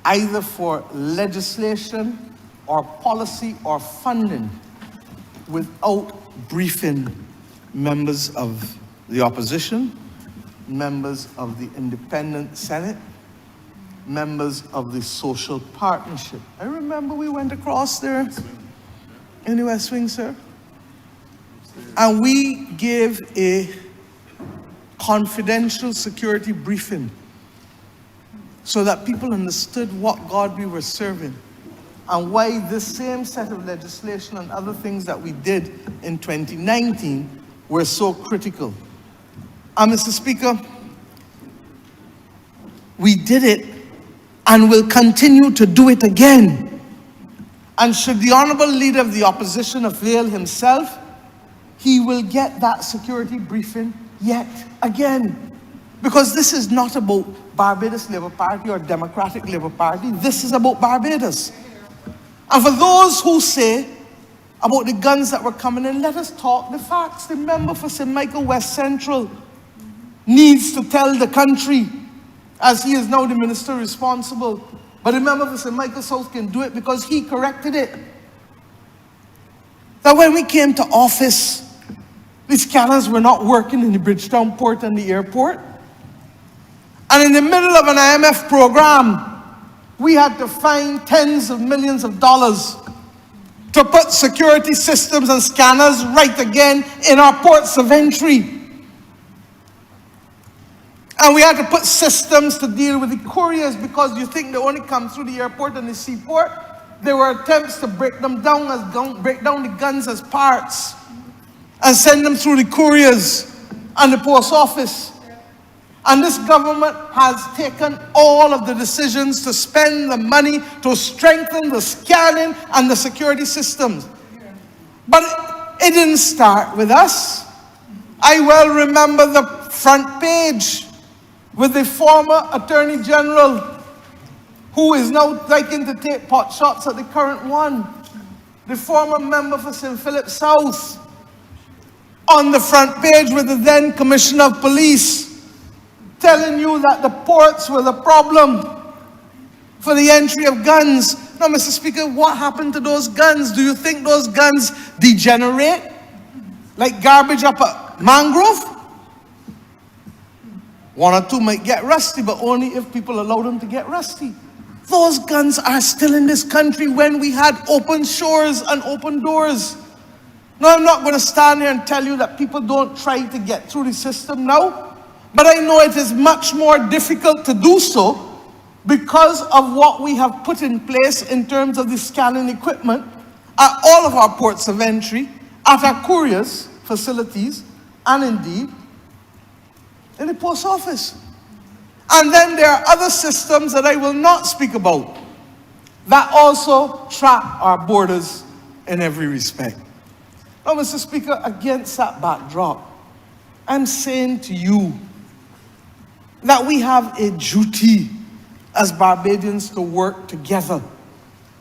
Speaker 2: either for legislation or policy or funding, without briefing members of the opposition, members of the independent Senate, members of the social partnership. I remember we went across there in the West Wing, sir, and we gave a confidential security briefing so that people understood what God we were serving and why this same set of legislation and other things that we did in 2019 were so critical. And Mr. Speaker, we did it and will continue to do it again. And should the Honourable Leader of the Opposition avail himself, he will get that security briefing yet again. Because this is not about Barbados Labour Party or Democratic Labour Party. This is about Barbados. And for those who say about the guns that were coming in, let us talk the facts. The member for St. Michael West Central needs to tell the country, as he is now the minister responsible, but the member for St. Michael South can do it because he corrected it. That when we came to office, the scanners were not working in the Bridgetown port and the airport. And in the middle of an IMF program, we had to find tens of millions of dollars to put security systems and scanners right again in our ports of entry. And we had to put systems to deal with the couriers, because you think they only come through the airport and the seaport. There were attempts to break them down break down the guns as parts. and send them through the couriers and the post office. And this government has taken all of the decisions to spend the money to strengthen the scanning and the security systems. But it didn't start with us. I well remember the front page with the former Attorney General, who is now liking to take pot shots at the current one, the former member for St. Philip South, on the front page with the then Commissioner of Police, telling you that the ports were the problem for the entry of guns. Now, Mr. Speaker, what happened to those guns? Do you think those guns degenerate like garbage up a mangrove? One or two might get rusty, but only if people allow them to get rusty. Those guns are still in this country when we had open shores and open doors. Now, I'm not going to stand here and tell you that people don't try to get through the system now. But I know it is much more difficult to do so because of what we have put in place in terms of the scanning equipment at all of our ports of entry, at our couriers facilities, and indeed in the post office. And then there are other systems that I will not speak about that also trap our borders in every respect. Now, Mr. Speaker, against that backdrop, I'm saying to you that we have a duty as Barbadians to work together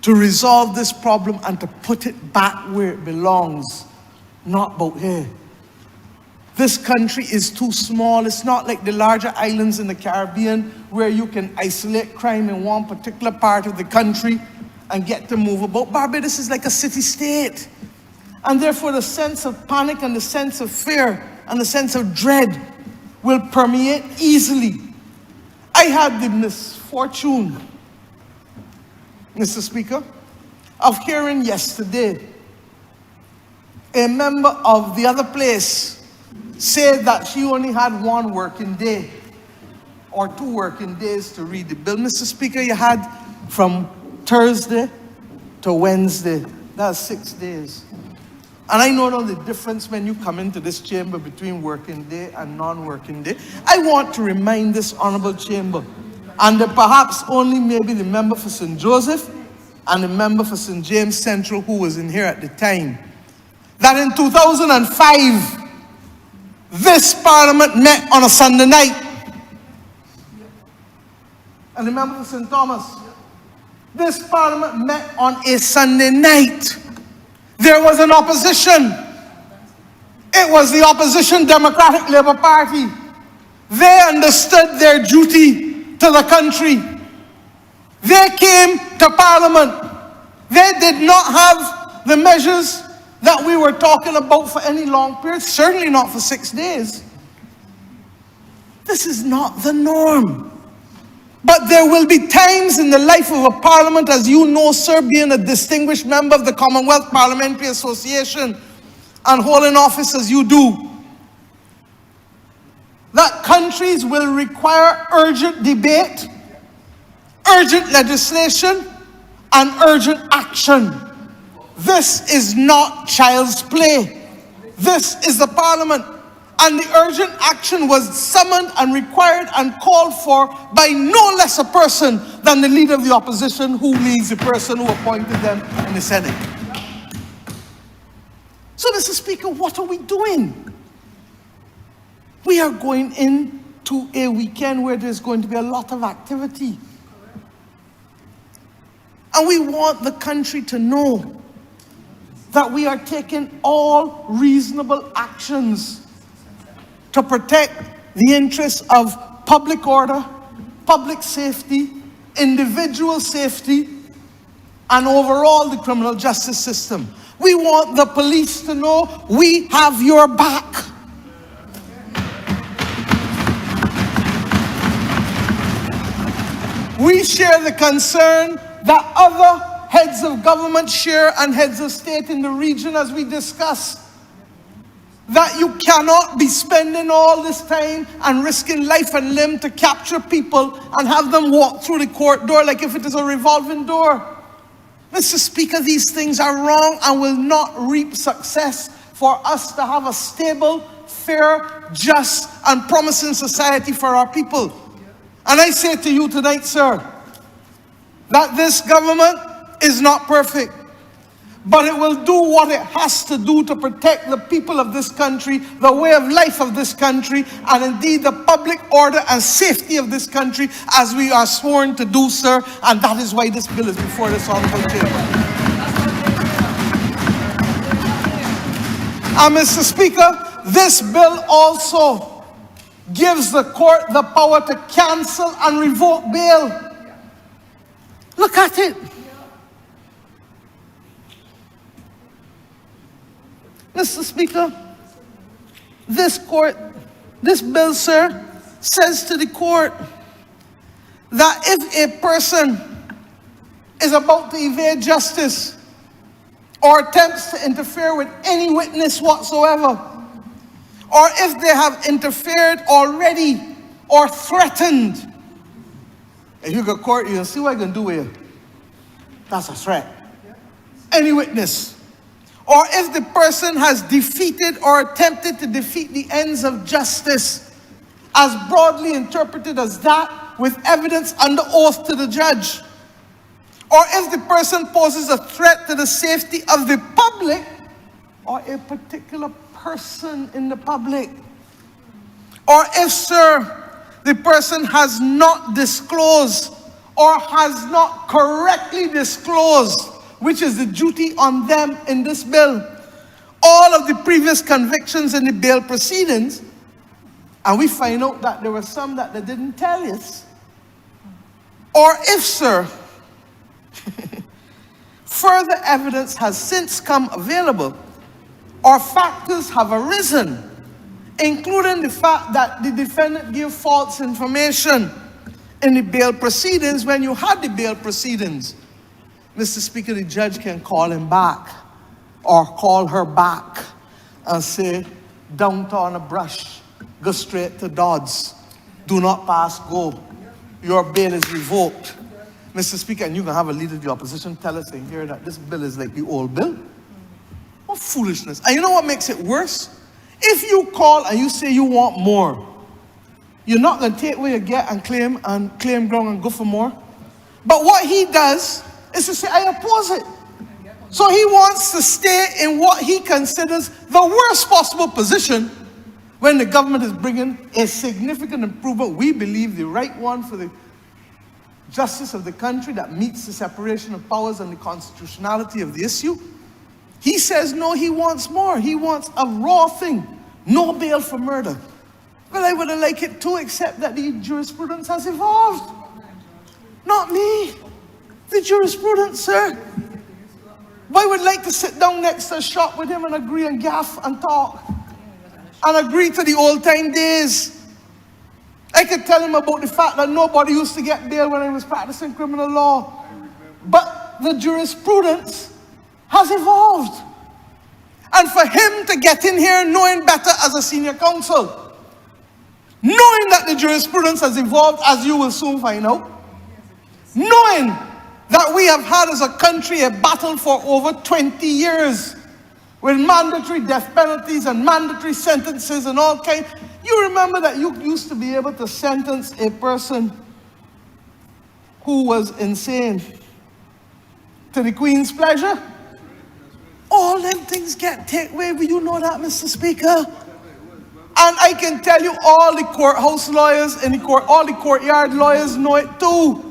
Speaker 2: to resolve this problem and to put it back where it belongs, not about here. This country is too small. It's not like the larger islands in the Caribbean where you can isolate crime in one particular part of the country and get to move about. Barbados is like a city-state. And therefore the sense of panic and the sense of fear and the sense of dread will permeate easily. I had the misfortune, Mr. Speaker, of hearing yesterday a member of the other place say that she only had one working day or 2 working days to read the bill. Mr. Speaker, you had from Thursday to Wednesday. That's 6 days. And I know the difference when you come into this chamber between working day and non-working day. I want to remind this honorable chamber, and perhaps only maybe the member for St. Joseph and the member for St. James Central who was in here at the time, that in 2005, this parliament met on a Sunday night. And the member for St. Thomas, this parliament met on a Sunday night. There was an opposition. It was the opposition Democratic Labour Party. They understood their duty to the country. They came to Parliament. They did not have the measures that we were talking about for any long period, certainly not for 6 days. This is not the norm. But there will be times in the life of a parliament, as you know, sir, being a distinguished member of the Commonwealth Parliamentary Association and holding office as you do, that countries will require urgent debate, urgent legislation, and urgent action. This is not child's play. This is the parliament. And the urgent action was summoned and required and called for by no less a person than the leader of the opposition, who leads the person who appointed them in the Senate. So, Mr. Speaker, what are we doing? We are going into a weekend where there's going to be a lot of activity. And we want the country to know that we are taking all reasonable actions to protect the interests of public order, public safety, individual safety, and overall the criminal justice system. We want the police to know we have your back. We share the concern that other heads of government share and heads of state in the region, as we discussed, that you cannot be spending all this time and risking life and limb to capture people and have them walk through the court door like if it is a revolving door. Mr. Speaker, these things are wrong and will not reap success for us to have a stable, fair, just, and promising society for our people. And I say to you tonight, sir, that this government is not perfect, but it will do what it has to do to protect the people of this country, the way of life of this country, and indeed the public order and safety of this country, as we are sworn to do, sir. And that is why this bill is before this honorable chamber. And Mr. Speaker, this bill also gives the court the power to cancel and revoke bail. Look at it. Mr. Speaker, this bill, sir, says to the court that if a person is about to evade justice or attempts to interfere with any witness whatsoever, or if they have interfered already or threatened, if you go to court, you'll see what I can do with you. That's a threat. Any witness. Or if the person has defeated or attempted to defeat the ends of justice, as broadly interpreted as that, with evidence under oath to the judge. Or if the person poses a threat to the safety of the public or a particular person in the public. Or if, sir, the person has not disclosed or has not correctly disclosed, which is the duty on them in this bill, all of the previous convictions in the bail proceedings, and we find out that there were some that they didn't tell us. Or if, sir, further evidence has since come available, or factors have arisen, including the fact that the defendant gave false information in the bail proceedings. When you had the bail proceedings, Mr. Speaker, the judge can call him back or call her back and say, downtown a brush, go straight to Dodds, do not pass go, your bail is revoked. Mr. Speaker, and you can have a leader of the opposition tell us in here that this bill is like the old bill. What foolishness. And you know what makes it worse? If you call and you say you want more, you're not going to take what you get and claim ground and go for more. But what he does is to say, I oppose it. So he wants to stay in what he considers the worst possible position when the government is bringing a significant improvement, we believe the right one for the justice of the country that meets the separation of powers and the constitutionality of the issue. He says no, he wants more. He wants a raw thing. No bail for murder. Well, I would have liked it too, except that the jurisprudence has evolved. Not me. The jurisprudence, sir. I would like to sit down next to a shop with him and agree and gaff and talk. And agree to the old time days. I could tell him about the fact that nobody used to get bail when I was practicing criminal law. But the jurisprudence has evolved. And for him to get in here knowing better as a senior counsel, knowing that the jurisprudence has evolved, as you will soon find out, knowing that we have had as a country a battle for over 20 years with mandatory death penalties and mandatory sentences and all kinds. You remember that you used to be able to sentence a person who was insane to the Queen's pleasure? All them things get taken away. You know that, Mr. Speaker? And I can tell you all the courthouse lawyers in the court, all the courtyard lawyers know it too.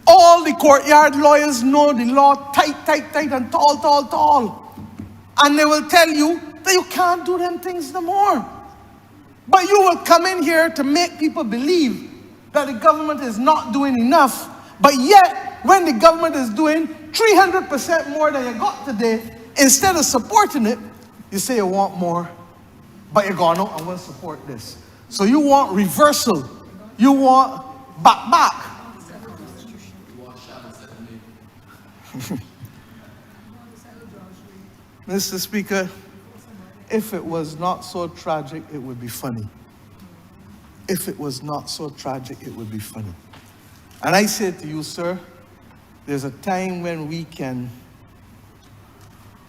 Speaker 2: All the courtyard lawyers know the law tight, and tall. And they will tell you that you can't do them things no more. But you will come in here to make people believe that the government is not doing enough. But yet, when the government is doing 300% more than you got today, instead of supporting it, you say you want more. But you're going, no, I want to support this. So you want reversal. You want back. Mr. Speaker, if it was not so tragic, it would be funny. If it was not so tragic, it would be funny. And I say to you, sir, there's a time when we can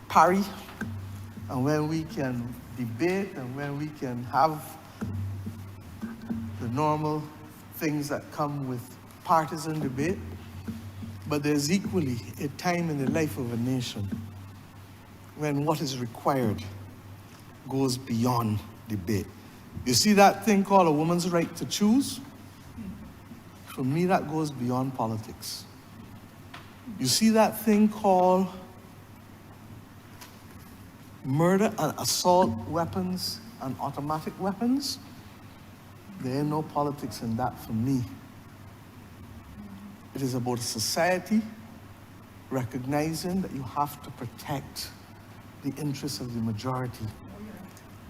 Speaker 2: parry and when we can debate, and when we can have the normal things that come with partisan debate, but there's equally a time in the life of a nation when what is required goes beyond debate. You see that thing called a woman's right to choose? For me, that goes beyond politics. You see that thing called murder and assault weapons and automatic weapons? There ain't no politics in that for me. It is about a society recognizing that you have to protect the interests of the majority.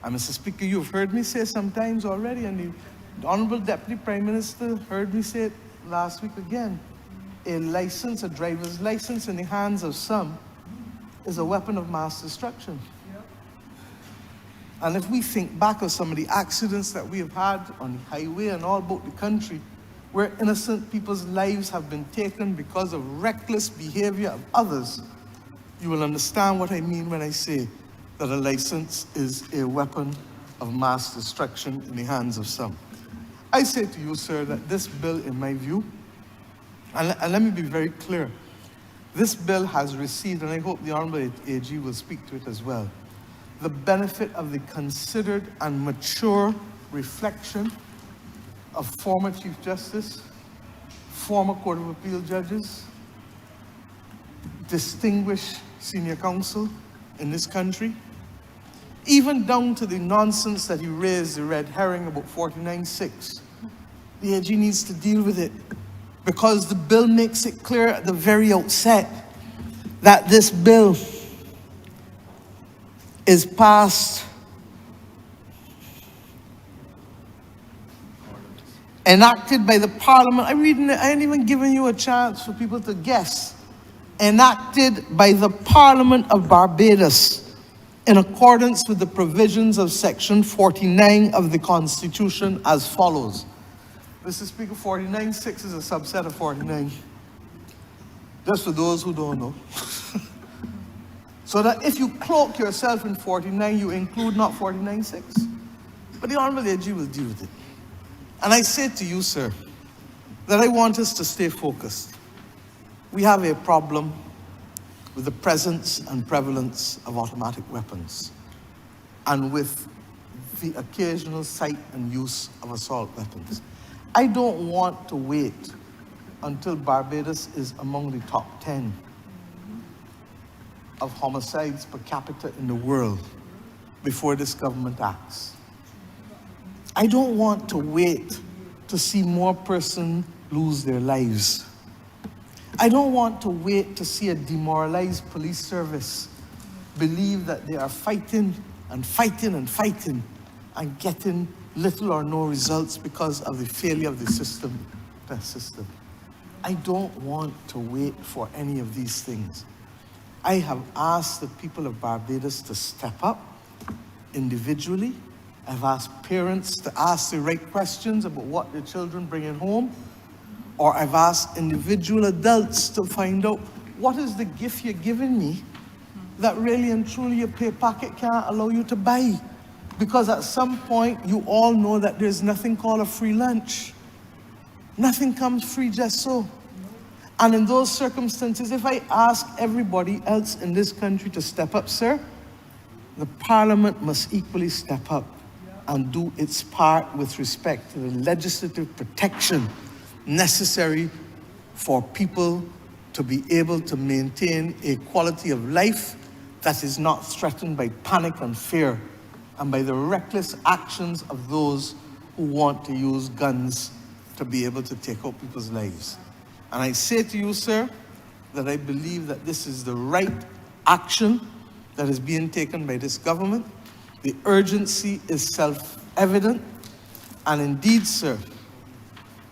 Speaker 2: And Mr. Speaker, you've heard me say sometimes already, and the Honourable Deputy Prime Minister heard me say it last week again. A license, a driver's license in the hands of some is a weapon of mass destruction. And if we think back of some of the accidents that we have had on the highway and all about the country, where innocent people's lives have been taken because of reckless behavior of others, you will understand what I mean when I say that a license is a weapon of mass destruction in the hands of some. I say to you, sir, that this bill, in my view, and let me be very clear, this bill has received, and I hope the Honourable AG will speak to it as well, the benefit of the considered and mature reflection of former Chief Justice, former Court of Appeal judges, distinguished senior counsel in this country, even down to the nonsense that he raised, the red herring about 49.6. The AG needs to deal with it because the bill makes it clear at the very outset that this bill is passed enacted by the Parliament. I'm reading it, I ain't even giving you a chance for people to guess. Enacted by the Parliament of Barbados in accordance with the provisions of Section 49 of the Constitution as follows. Mr. Speaker, 49.6 is a subset of 49. Just for those who don't know. So that if you cloak yourself in 49, you include not 49.6. But the Honourable AG will deal with it. And I say to you, sir, that I want us to stay focused. We have a problem with the presence and prevalence of automatic weapons and with the occasional sight and use of assault weapons. I don't want to wait until Barbados is among the top 10 of homicides per capita in the world before this government acts. I don't want to wait to see more persons lose their lives. I don't want to wait to see a demoralized police service believe that they are fighting and fighting and fighting and getting little or no results because of the failure of the system. I don't want to wait for any of these things. I have asked the people of Barbados to step up individually. I've asked parents to ask the right questions about what their children bring in home. Or I've asked individual adults to find out what is the gift you're giving me that really and truly your pay packet can't allow you to buy. Because at some point, you all know that there's nothing called a free lunch. Nothing comes free just so. And in those circumstances, if I ask everybody else in this country to step up, sir, the Parliament must equally step up and do its part with respect to the legislative protection necessary for people to be able to maintain a quality of life that is not threatened by panic and fear and by the reckless actions of those who want to use guns to be able to take out people's lives. And I say to you, sir, that I believe that this is the right action that is being taken by this government. The urgency is self-evident, and indeed, sir,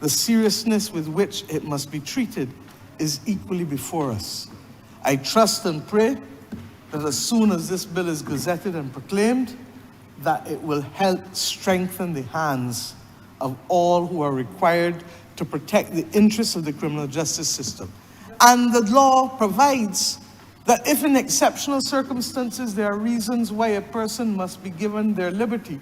Speaker 2: the seriousness with which it must be treated is equally before us. I trust and pray that as soon as this bill is gazetted and proclaimed, that it will help strengthen the hands of all who are required to protect the interests of the criminal justice system. And the law provides that if in exceptional circumstances there are reasons why a person must be given their liberty,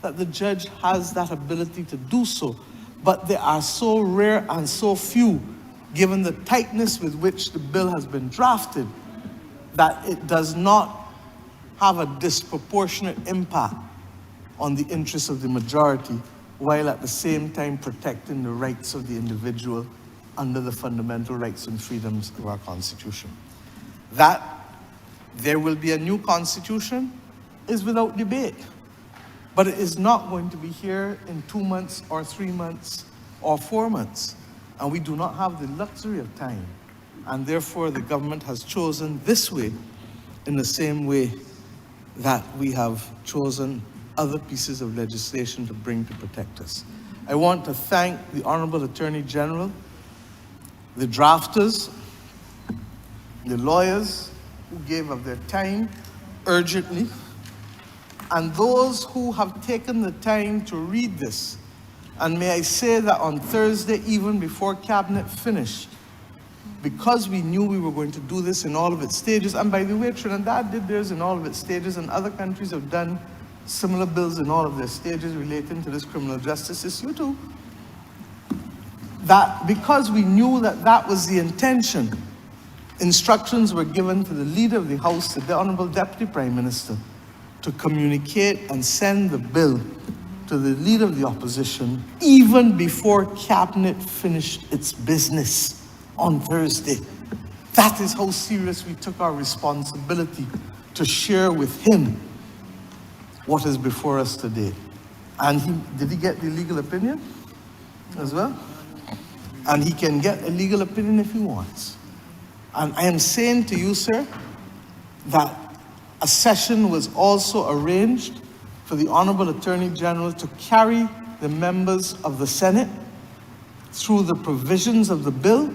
Speaker 2: that the judge has that ability to do so. But they are so rare and so few, given the tightness with which the bill has been drafted, that it does not have a disproportionate impact on the interests of the majority, while at the same time protecting the rights of the individual under the fundamental rights and freedoms of our Constitution. That there will be a new Constitution is without debate. But it is not going to be here in 2 months or 3 months or 4 months. And we do not have the luxury of time. And therefore, the government has chosen this way in the same way that we have chosen other pieces of legislation to bring to protect us. I want to thank the Honourable Attorney General, the drafters, the lawyers who gave of their time urgently, and those who have taken the time to read this. And may I say that on Thursday, even before Cabinet finished, because we knew we were going to do this in all of its stages, and by the way, Trinidad did theirs in all of its stages, and other countries have done similar bills in all of their stages relating to this criminal justice issue too, that because we knew that that was the intention, instructions were given to the Leader of the House, the Honourable Deputy Prime Minister, to communicate and send the bill to the Leader of the Opposition even before Cabinet finished its business on Thursday. That is how serious we took our responsibility to share with him what is before us today. And did he get the legal opinion as well? And he can get a legal opinion if he wants. And I am saying to you, sir, that a session was also arranged for the Honourable Attorney General to carry the members of the Senate through the provisions of the bill,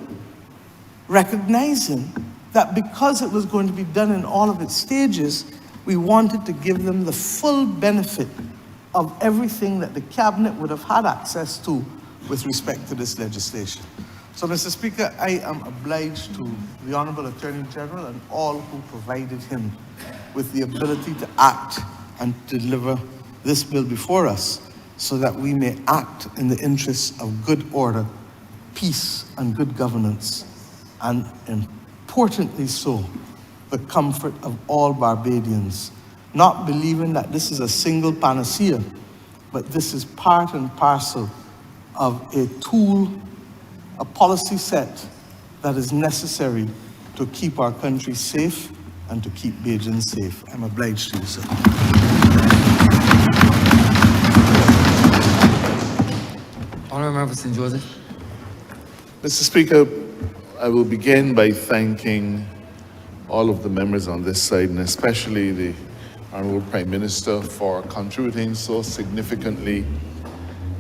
Speaker 2: recognizing that because it was going to be done in all of its stages, we wanted to give them the full benefit of everything that the Cabinet would have had access to with respect to this legislation. So, Mr. Speaker, I am obliged to the Honourable Attorney General and all who provided him with the ability to act and deliver this bill before us so that we may act in the interests of good order, peace, and good governance, and importantly so, the comfort of all Barbadians, not believing that this is a single panacea, but this is part and parcel of a tool, a policy set that is necessary to keep our country safe and to keep Bajans safe. I'm obliged to you, sir.
Speaker 1: Honourable Member for St. Joseph.
Speaker 3: Mr. Speaker, I will begin by thanking all of the members on this side, and especially the Honourable Prime Minister for contributing so significantly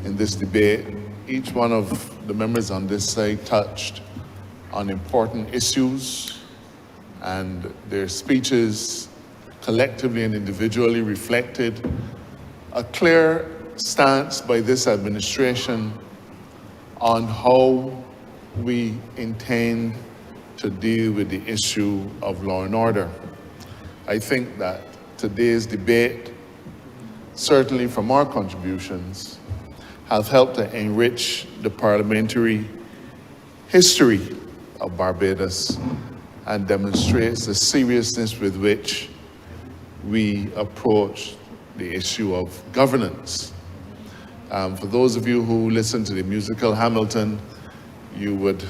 Speaker 3: in this debate. Each one of the members on this side touched on important issues, and their speeches collectively and individually reflected a clear stance by this administration on how we intend to deal with the issue of law and order. I think that today's debate, certainly from our contributions, have helped to enrich the parliamentary history of Barbados and demonstrates the seriousness with which we approach the issue of governance. For those of you who listen to the musical Hamilton, you would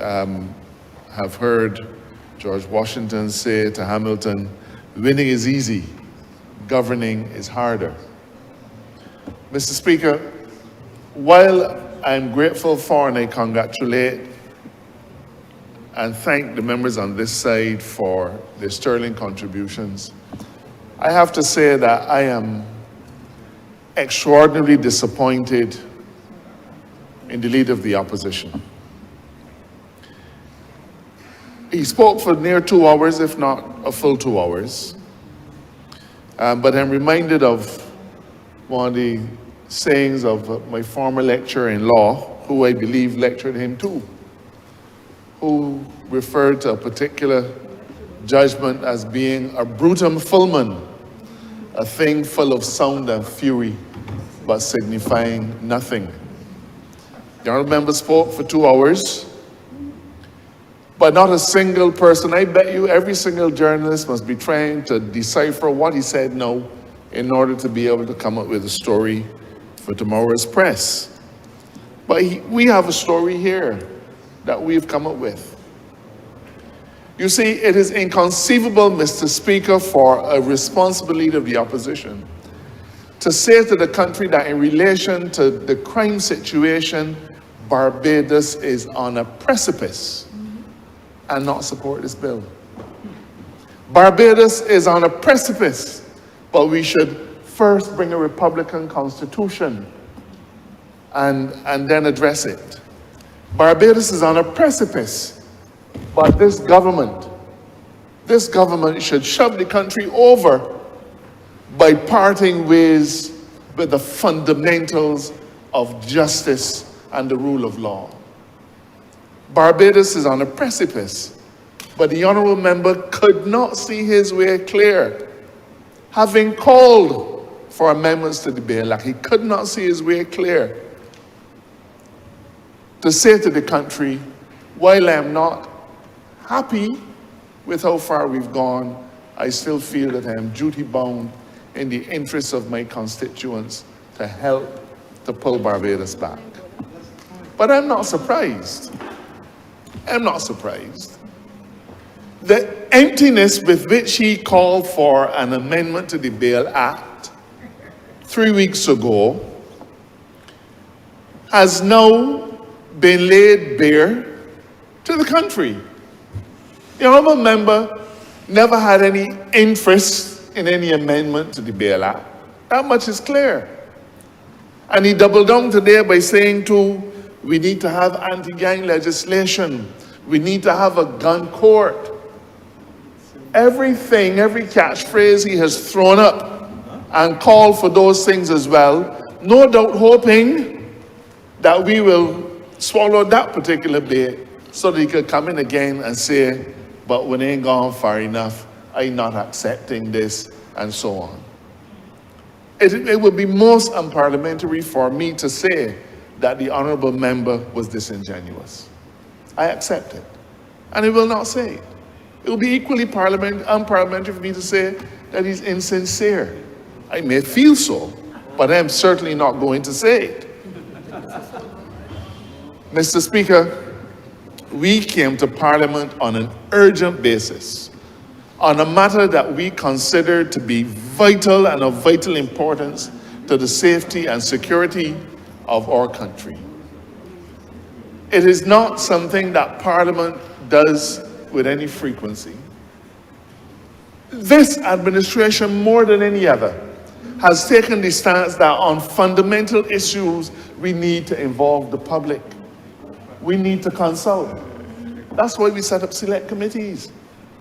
Speaker 3: have heard George Washington say to Hamilton, "Winning is easy, governing is harder." Mr. Speaker, while I'm grateful for and I congratulate and thank the members on this side for their sterling contributions, I have to say that I am extraordinarily disappointed in the Leader of the Opposition. He spoke for near 2 hours, if not a full 2 hours. But I'm reminded of one of the sayings of my former lecturer in law, who I believe lectured him too, who referred to a particular judgment as being a brutum fulmen, a thing full of sound and fury, but signifying nothing. The honourable member spoke for 2 hours, but not a single person. I bet you every single journalist must be trying to decipher what he said now in order to be able to come up with a story for tomorrow's press. But we have a story here that we've come up with. You see, it is inconceivable, Mr. Speaker, for a responsible leader of the opposition to say to the country that in relation to the crime situation, Barbados is on a precipice and not support this bill. Barbados is on a precipice, but we should first bring a Republican constitution and then address it. Barbados is on a precipice, but this government should shove the country over by parting ways with the fundamentals of justice and the rule of law. Barbados is on a precipice, but the honourable member could not see his way clear. Having called for amendments to the Bail Act, he could not see his way clear to say to the country, while I am not happy with how far we've gone, I still feel that I am duty-bound in the interests of my constituents to help to pull Barbados back. But I'm not surprised. I'm not surprised. The emptiness with which he called for an amendment to the Bail Act 3 weeks ago has now been laid bare to the country. The honourable member never had any interest in any amendment to the Bail Act. That much is clear. And he doubled down today by saying too, we need to have anti-gang legislation. We need to have a gun court. Everything, every catchphrase he has thrown up and called for those things as well, no doubt hoping that we will swallow that particular bait so that he could come in again and say, but we ain't gone far enough, I'm not accepting this, and so on. It would be most unparliamentary for me to say that the honourable member was disingenuous. I accept it. And I will not say it. It will be equally unparliamentary for me to say that he's insincere. I may feel so, but I'm certainly not going to say it. Mr. Speaker, we came to Parliament on an urgent basis, on a matter that we consider to be vital and of vital importance to the safety and security of our country. It is not something that Parliament does with any frequency. This administration, more than any other, has taken the stance that on fundamental issues, we need to involve the public. We need to consult. That's why we set up select committees.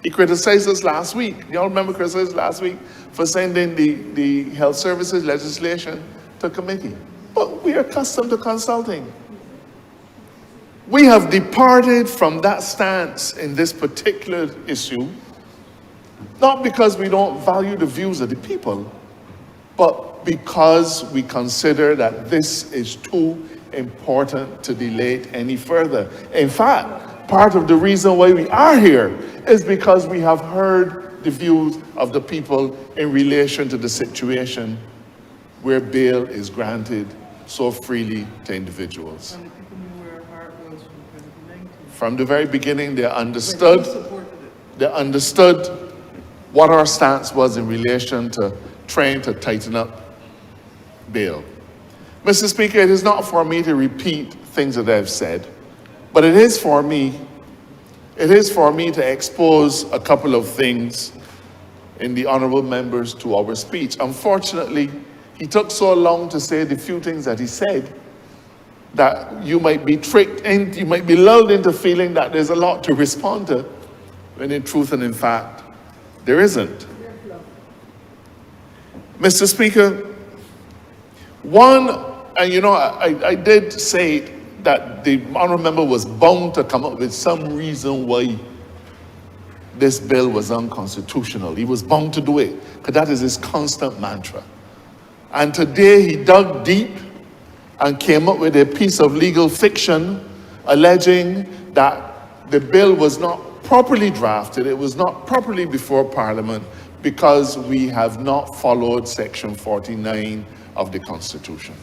Speaker 3: He criticized us last week. You all remember criticized us last week for sending the health services legislation to committee. But we are accustomed to consulting. We have departed from that stance in this particular issue, not because we don't value the views of the people, but because we consider that this is too important to delay it any further. In fact, part of the reason why we are here is because we have heard the views of the people in relation to the situation where bail is granted so freely to individuals.
Speaker 2: And the people knew where our heart was from 2019.
Speaker 3: From the very beginning, they understood what our stance was in relation to trying to tighten up bail. Mr. Speaker, it is not for me to repeat things that I've said, but it is for me to expose a couple of things in the honourable members 2 hour speech. Unfortunately, he took so long to say the few things that he said that you might be tricked and you might be lulled into feeling that there's a lot to respond to, when in truth and in fact, there isn't. Mr. Speaker, and you know, I did say that the honourable member was bound to come up with some reason why this bill was unconstitutional. He was bound to do it, because that is his constant mantra. And today he dug deep and came up with a piece of legal fiction alleging that the bill was not properly drafted, it was not properly before Parliament, because we have not followed Section 49 of the Constitution.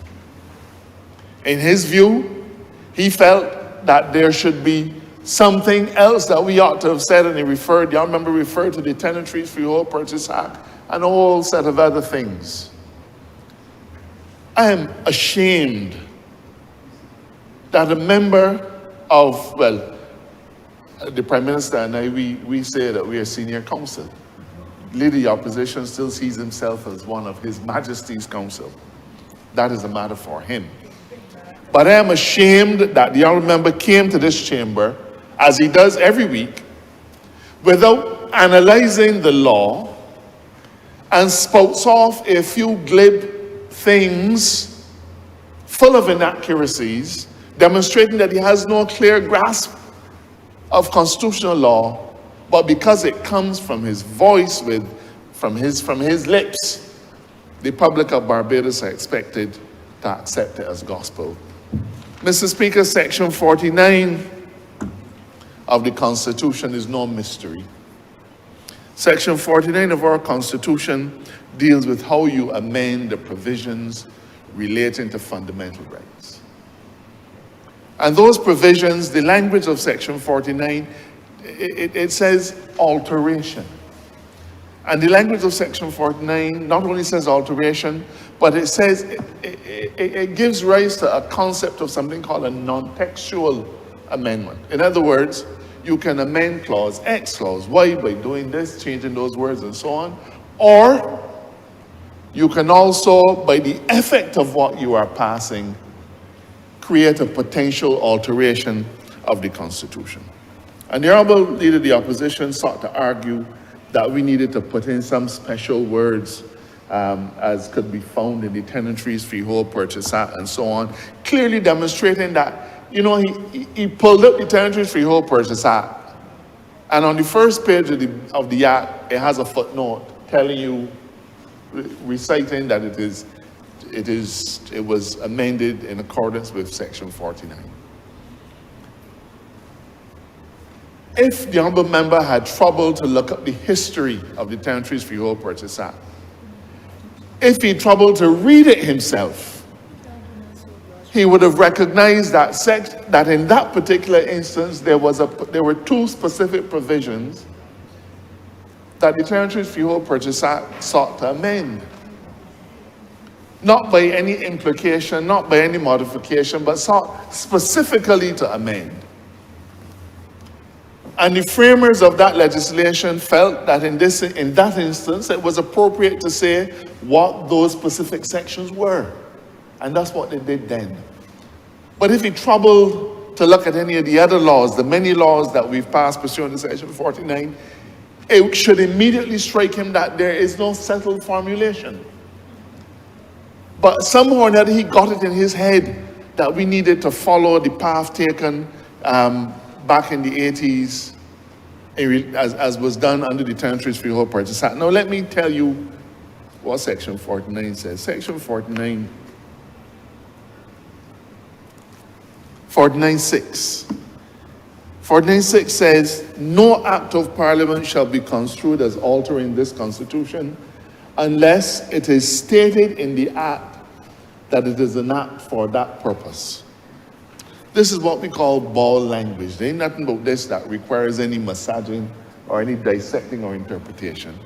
Speaker 3: In his view, he felt that there should be something else that we ought to have said, and he referred to the Tenantry Freehold Purchase Act and a whole set of other things. I am ashamed that a member of, well, the Prime Minister and I, we say that we are senior counsel. Leader of the opposition still sees himself as one of His Majesty's counsel. That is a matter for him. But I am ashamed that the honourable member came to this chamber, as he does every week, without analysing the law, and spouts off a few glib things full of inaccuracies, demonstrating that he has no clear grasp of constitutional law, but because it comes from his voice, from his lips, the public of Barbados are expected to accept it as gospel. Mr. Speaker, Section 49 of the Constitution is no mystery. Section 49 of our Constitution deals with how you amend the provisions relating to fundamental rights. And those provisions, the language of Section 49, it says alteration. And the language of Section 49 not only says alteration, but it says, it gives rise to a concept of something called a non-textual amendment. In other words, you can amend clause X, clause Y by doing this, changing those words and so on. Or you can also, by the effect of what you are passing, create a potential alteration of the Constitution. And the Honourable Leader of the Opposition sought to argue that we needed to put in some special words as could be found in the Tenantries Freehold Purchase Act and so on, clearly demonstrating that, you know, he pulled up the Tenantries Freehold Purchase Act, and on the first page of the Act, it has a footnote telling you, reciting that it was amended in accordance with Section 49. If the honourable member had trouble to look up the history of the Tenantries Freehold Purchase Act, if he troubled to read it himself, he would have recognized that in that particular instance there were two specific provisions that the Tenantries Freehold Purchase Act sought to amend. Not by any implication, not by any modification, but sought specifically to amend. And the framers of that legislation felt that in that instance, it was appropriate to say what those specific sections were. And that's what they did then. But if he troubled to look at any of the other laws, the many laws that we've passed pursuant to Section 49, it should immediately strike him that there is no settled formulation. But somehow or another, he got it in his head that we needed to follow the path taken back in the 80s, as was done under the Tenantries Freehold Purchase Act. Now, let me tell you what Section 49 says. Section 49, 49.6. 49.6 says, no act of Parliament shall be construed as altering this Constitution unless it is stated in the Act that it is an act for that purpose. This is what we call bald language. There ain't nothing about this that requires any massaging or any dissecting or interpretation.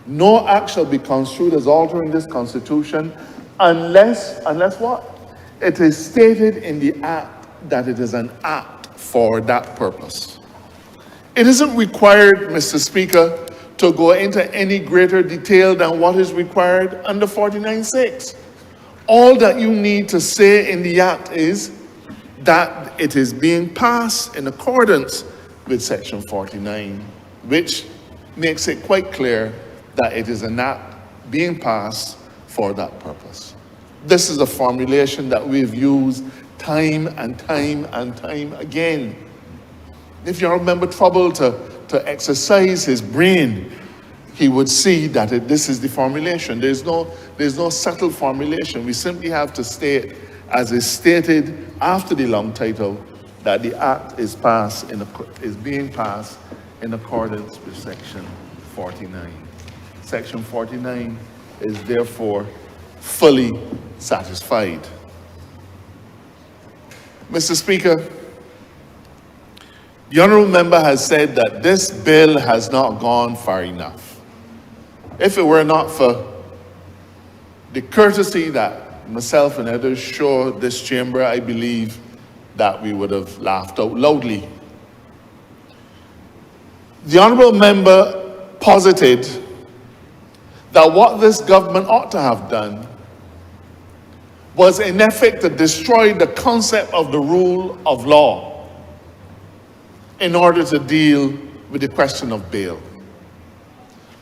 Speaker 3: No act shall be construed as altering this Constitution unless what? It is stated in the Act that it is an act for that purpose. It isn't required, Mr. Speaker, to go into any greater detail than what is required under 49.6. All that you need to say in the Act is that it is being passed in accordance with Section 49, which makes it quite clear that it is an act being passed for that purpose. This is a formulation that we've used time and time and time again. If you remember trouble to to exercise his brain, he would see that this is the formulation. There's no subtle formulation. We simply have to state, as is stated after the long title, that the act is being passed in accordance with Section 49. Section 49 is therefore fully satisfied. Mr. Speaker, the Honourable Member has said that this bill has not gone far enough. If it were not for the courtesy that myself and others show this chamber, I believe that we would have laughed out loudly. The Honourable Member posited that what this government ought to have done was in effect to destroy the concept of the rule of law in order to deal with the question of bail.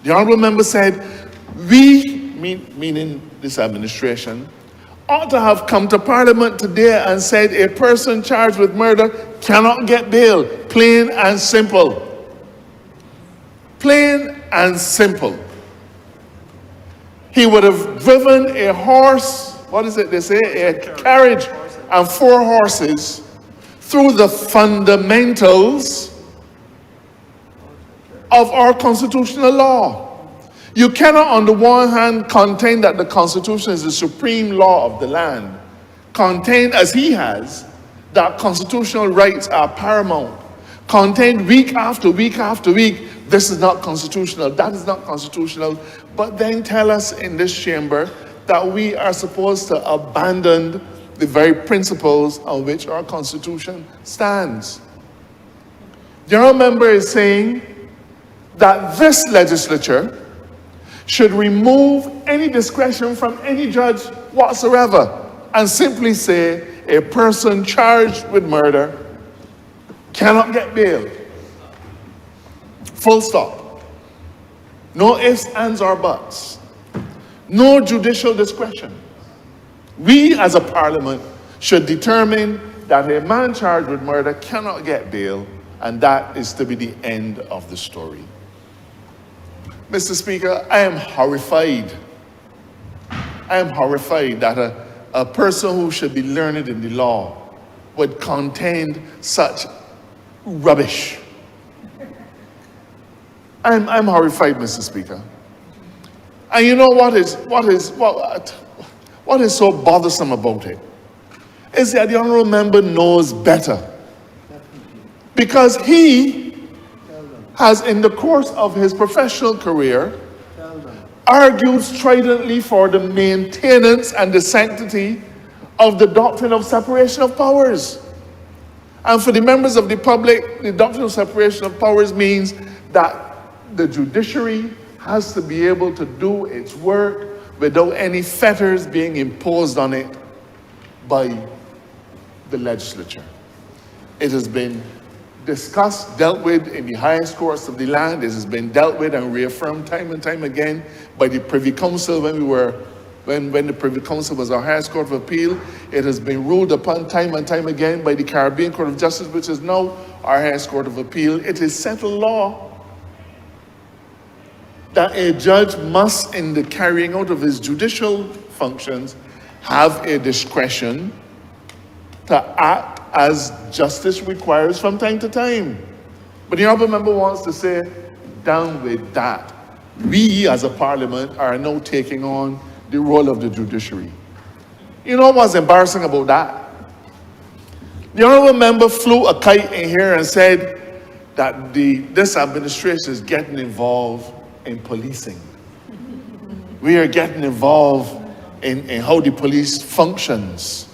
Speaker 3: The Honourable Member said, we, meaning this administration, ought to have come to Parliament today and said a person charged with murder cannot get bail. Plain and simple. Plain and simple. He would have driven a horse, what is it they say, a carriage and 4 horses through the fundamentals of our constitutional law. You cannot, on the one hand, contain that the Constitution is the supreme law of the land, contain, as he has, that constitutional rights are paramount, contain week after week after week, this is not constitutional, that is not constitutional, but then tell us in this chamber that we are supposed to abandon the very principles on which our Constitution stands. The Honourable Member is saying that this legislature should remove any discretion from any judge whatsoever and simply say a person charged with murder cannot get bail. Full stop. No ifs, ands, or buts. No judicial discretion. We as a parliament should determine that a man charged with murder cannot get bail, and that is to be the end of the story. Mr. Speaker, I am horrified. I am horrified that a person who should be learned in the law would contain such rubbish. I'm horrified, Mr. Speaker. And you know what is so bothersome about it is that the Honourable Member knows better. Because he has, in the course of his professional career, argued stridently for the maintenance and the sanctity of the doctrine of separation of powers. And for the members of the public, the doctrine of separation of powers means that the judiciary has to be able to do its work without any fetters being imposed on it by the legislature. It has been discussed, dealt with in the highest courts of the land. It has been dealt with and reaffirmed time and time again by the Privy Council when the Privy Council was our highest court of appeal. It has been ruled upon time and time again by the Caribbean Court of Justice, which is now our highest court of appeal. It is settled law that a judge must, in the carrying out of his judicial functions, have a discretion to act as justice requires from time to time. But the Honourable Member wants to say, down with that. We as a parliament are now taking on the role of the judiciary. You know what's embarrassing about that? The Honourable Member flew a kite in here and said that this administration is getting involved in policing. We are getting involved in how the police functions.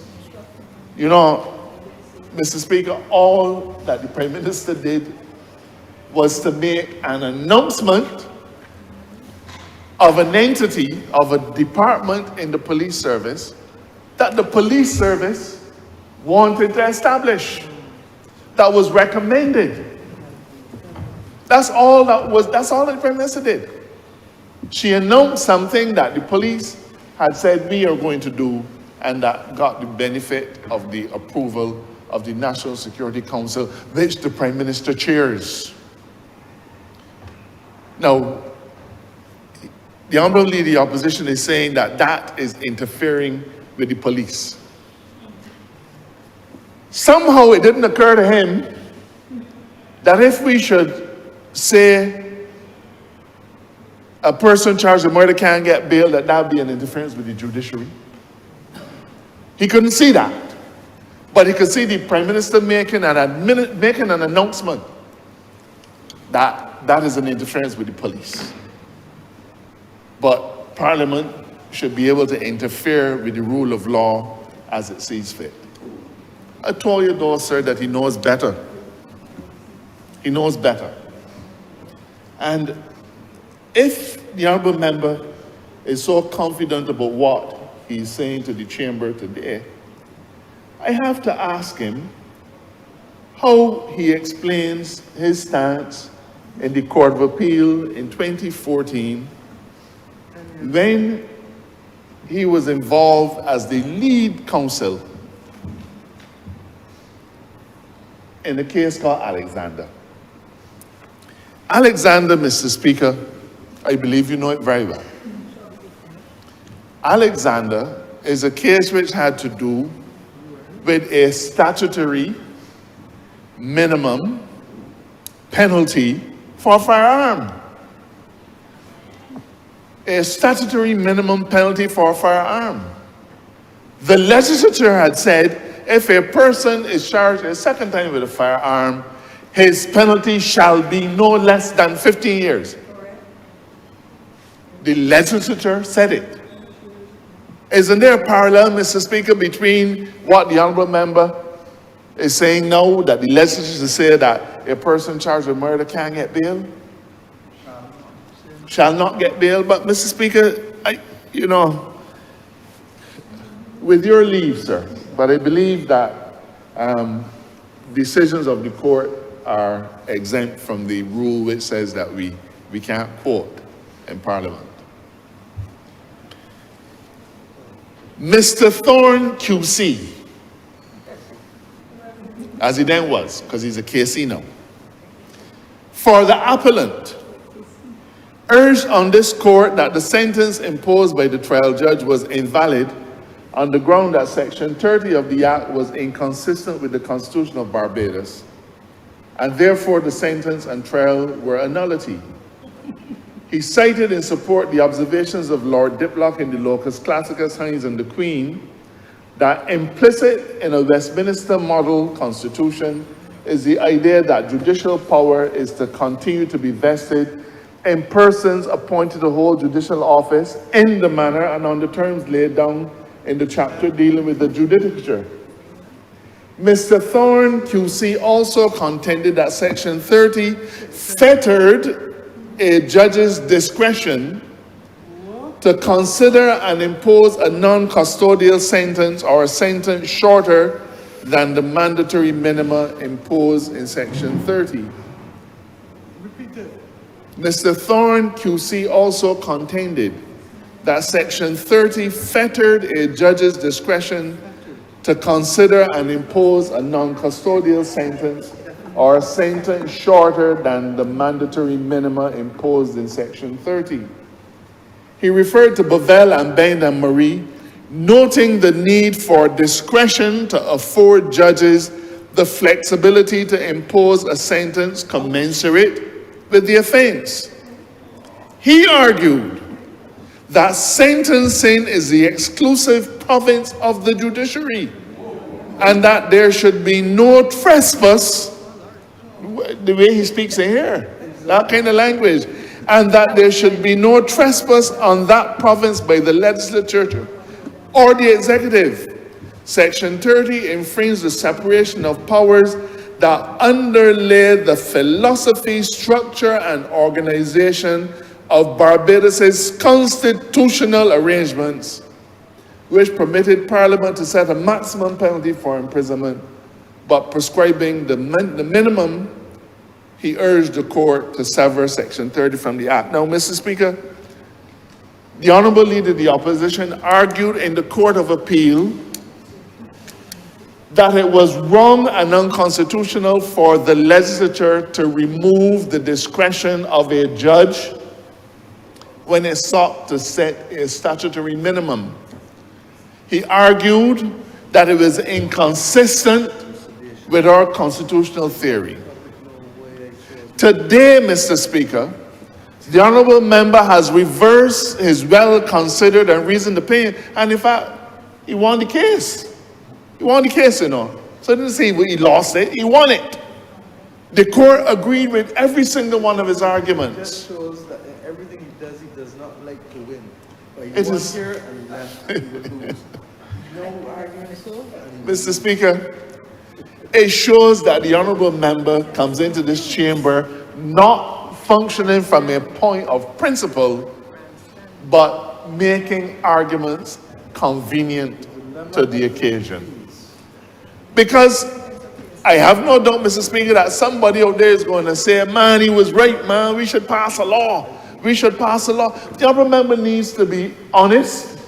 Speaker 3: You know, Mr. Speaker, all that the Prime Minister did was to make an announcement of an entity, of a department in the police service that the police service wanted to establish, that was recommended. That's all that the Prime Minister did. She announced something that the police had said we are going to do, and that got the benefit of the approval of the National Security Council, which the Prime Minister chairs. Now, the Honourable Leader of the Opposition is saying that that is interfering with the police. Somehow it didn't occur to him that if we should say a person charged with murder can't get bail, that would be an interference with the judiciary. He couldn't see that. But he could see the Prime Minister making an announcement that that is an interference with the police. But Parliament should be able to interfere with the rule of law as it sees fit. I told you though, sir, that he knows better. He knows better. And if the Honourable Member is so confident about what he's saying to the Chamber today, I have to ask him how he explains his stance in the Court of Appeal in 2014 when he was involved as the lead counsel in a case called Alexander. Alexander, Mr. Speaker, I believe you know it very well. Alexander is a case which had to do with a statutory minimum penalty for a firearm. A statutory minimum penalty for a firearm. The legislature had said if a person is charged a second time with a firearm, his penalty shall be no less than 15 years. The legislature said it. Isn't there a parallel, Mr. Speaker, between what the Honourable Member is saying now, that the legislature say that a person charged with murder can't get bail? Shall not get bail. But Mr. Speaker, with your leave, sir, but I believe that decisions of the court are exempt from the rule which says that we can't quote in Parliament. Mr. Thorne QC, as he then was, because he's a KC now, for the appellant, urged on this court that the sentence imposed by the trial judge was invalid on the ground that Section 30 of the Act was inconsistent with the Constitution of Barbados, and therefore the sentence and trial were a nullity. He cited in support the observations of Lord Diplock in the Locus Classicus, Hinds and the Queen, that implicit in a Westminster model constitution is the idea that judicial power is to continue to be vested in persons appointed to hold judicial office in the manner and on the terms laid down in the chapter dealing with the Judicial. Mr. Thorne QC also contended that Section 30 fettered a judge's discretion to consider and impose a non-custodial sentence or a sentence shorter than the mandatory minima imposed in Section 30. Mr. Thorne QC also contended that Section 30 fettered a judge's discretion to consider and impose a non-custodial sentence or a sentence shorter than the mandatory minima imposed in Section 30. He referred to Bovell and Bain and Marie, noting the need for discretion to afford judges the flexibility to impose a sentence commensurate with the offense. He argued that sentencing is the exclusive province of the judiciary and that there should be no trespass, the way he speaks in here, that kind of language, and that there should be no trespass on that province by the legislature or the executive. Section 30 infringes the separation of powers that underlay the philosophy, structure, and organization of Barbados's constitutional arrangements, which permitted Parliament to set a maximum penalty for imprisonment, but prescribing the minimum. He urged the court to sever Section 30 from the Act. Now, Mr. Speaker, the Honourable Leader of the Opposition argued in the Court of Appeal that it was wrong and unconstitutional for the legislature to remove the discretion of a judge when it sought to set a statutory minimum. He argued that it was inconsistent with our constitutional theory. Today, Mr. Speaker, the Honourable Member has reversed his well-considered and reasoned opinion, and in fact, he won the case. He won the case, you know. So I didn't say he lost it, he won it. The court agreed with every single one of his arguments.
Speaker 2: It just shows that in everything he does not like to win. But he
Speaker 3: It
Speaker 2: won
Speaker 3: is-
Speaker 2: here and left, he will lose. No argument, so.
Speaker 3: Mr. Speaker, it shows that the Honourable Member comes into this chamber not functioning from a point of principle, but making arguments convenient to the occasion. Because I have no doubt, Mr. Speaker, that somebody out there is going to say, man, he was right, man, we should pass a law. We should pass a law. The Honourable Member needs to be honest,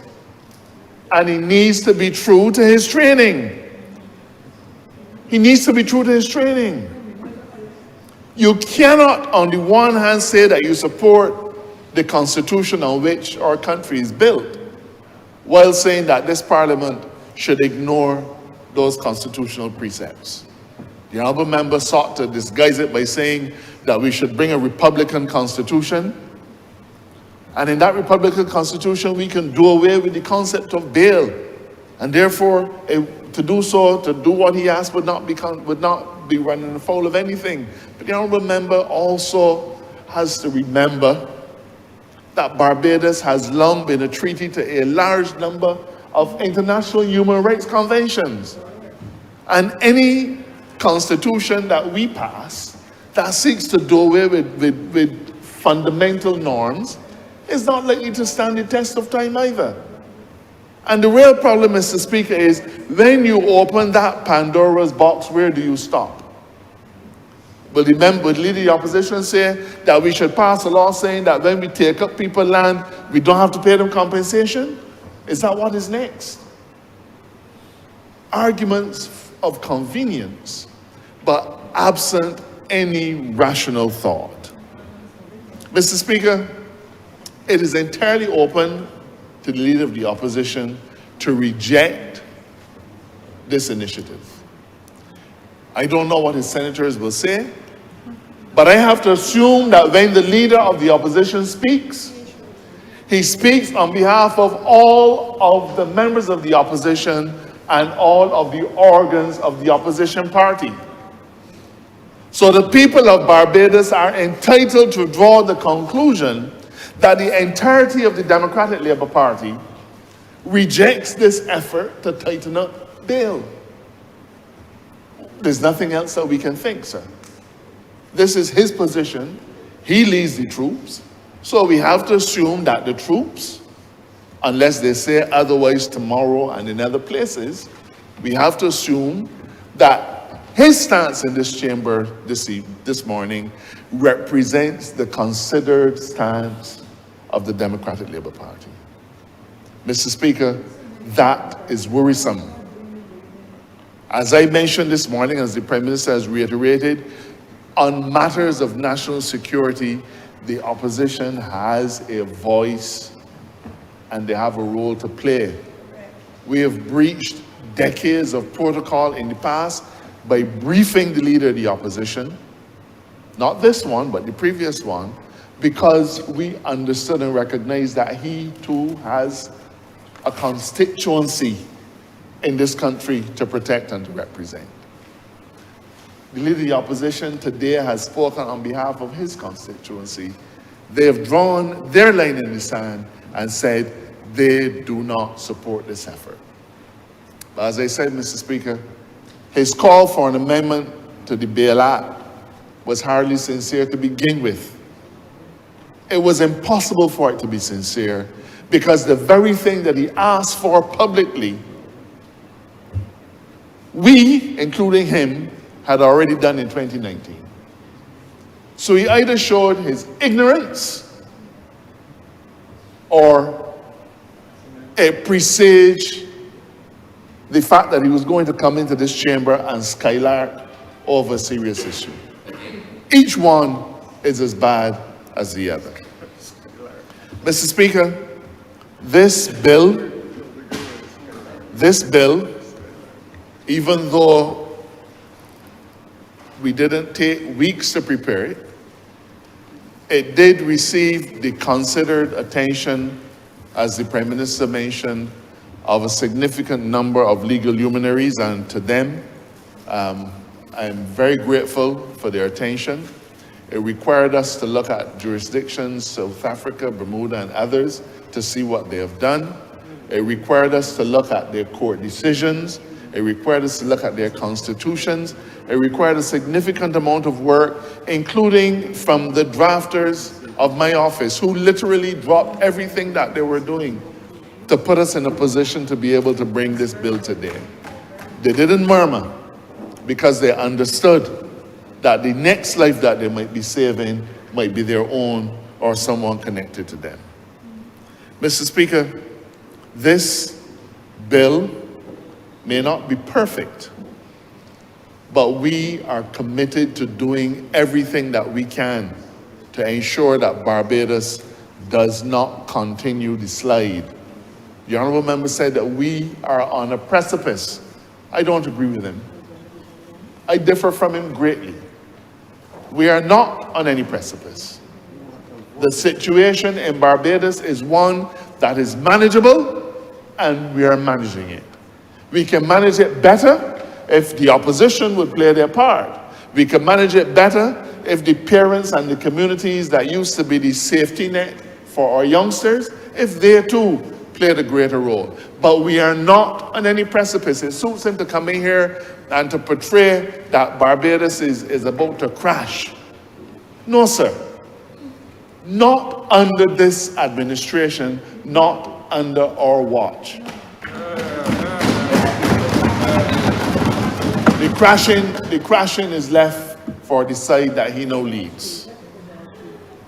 Speaker 3: and he needs to be true to his training. He needs to be true to his training. You cannot, on the one hand, say that you support the Constitution on which our country is built, while saying that this Parliament should ignore those constitutional precepts. The Honourable Member sought to disguise it by saying that we should bring a Republican Constitution, and in that Republican Constitution we can do away with the concept of bail, and therefore to do so, to do what he asked would not be running afoul of anything. But the Honourable Member also has to remember that Barbados has long been a treaty to a large number of international human rights conventions. And any constitution that we pass that seeks to do away with fundamental norms is not likely to stand the test of time either. And the real problem, Mr. Speaker, is when you open that Pandora's box, where do you stop? Will the leader of the opposition say that we should pass a law saying that when we take up people's land, we don't have to pay them compensation? Is that what is next? Arguments of convenience, but absent any rational thought. Mr. Speaker, it is entirely open to the leader of the opposition to reject this initiative. I don't know what his senators will say, but I have to assume that when the leader of the opposition speaks, he speaks on behalf of all of the members of the opposition and all of the organs of the opposition party. So the people of Barbados are entitled to draw the conclusion that the entirety of the Democratic Labour Party rejects this effort to tighten up bail. There's nothing else that we can think, sir. This is his position. He leads the troops. So we have to assume that the troops, unless they say otherwise tomorrow and in other places, we have to assume that his stance in this chamber this morning represents the considered stance of the Democratic Labour Party. Mr. Speaker, that is worrisome. As I mentioned this morning, as the Prime Minister has reiterated, on matters of national security, the opposition has a voice and they have a role to play. We have breached decades of protocol in the past by briefing the leader of the opposition, not this one, but the previous one, because we understood and recognized that he too has a constituency in this country to protect and to represent. The leader of the opposition today has spoken on behalf of his constituency. They have drawn their line in the sand and said they do not support this effort. But as I said, Mr. Speaker, his call for an amendment to the Bail Act was hardly sincere to begin with. It was impossible for it to be sincere because the very thing that he asked for publicly, we, including him, had already done in 2019. So he either showed his ignorance or a presage the fact that he was going to come into this chamber and skylark over a serious issue. Each one is as bad as the other. Mr. Speaker, this bill, even though we didn't take weeks to prepare it, it did receive the considered attention, as the Prime Minister mentioned, of a significant number of legal luminaries, and to them, I'm very grateful for their attention. It required us to look at jurisdictions, South Africa, Bermuda, and others, to see what they have done. It required us to look at their court decisions. It required us to look at their constitutions. It required a significant amount of work, including from the drafters of my office, who literally dropped everything that they were doing to put us in a position to be able to bring this bill today. They didn't murmur because they understood that the next life that they might be saving might be their own or someone connected to them. Mr. Speaker, this bill may not be perfect, but we are committed to doing everything that we can to ensure that Barbados does not continue the slide. The Honourable Member said that we are on a precipice. I don't agree with him. I differ from him greatly. We are not on any precipice. The situation in Barbados is one that is manageable, and we are managing it. We can manage it better if the opposition would play their part. We can manage it better if the parents and the communities that used to be the safety net for our youngsters, if they too played a greater role. But we are not on any precipice. It suits him to come in here and to portray that Barbados is about to crash. No, sir. Not under this administration, not under our watch. The crashing is left for the side that he now leads.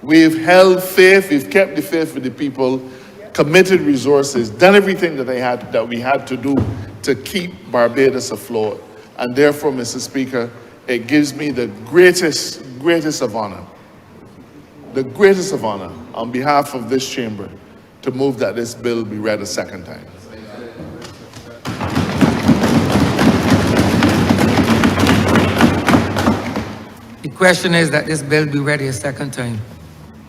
Speaker 3: We've held faith, we've kept the faith with the people, committed resources, done everything that we had to do to keep Barbados afloat. And therefore, Mr. Speaker, it gives me the greatest of honor, on behalf of this chamber, to move that this bill be read a second time.
Speaker 1: The question is that this bill be read a second time.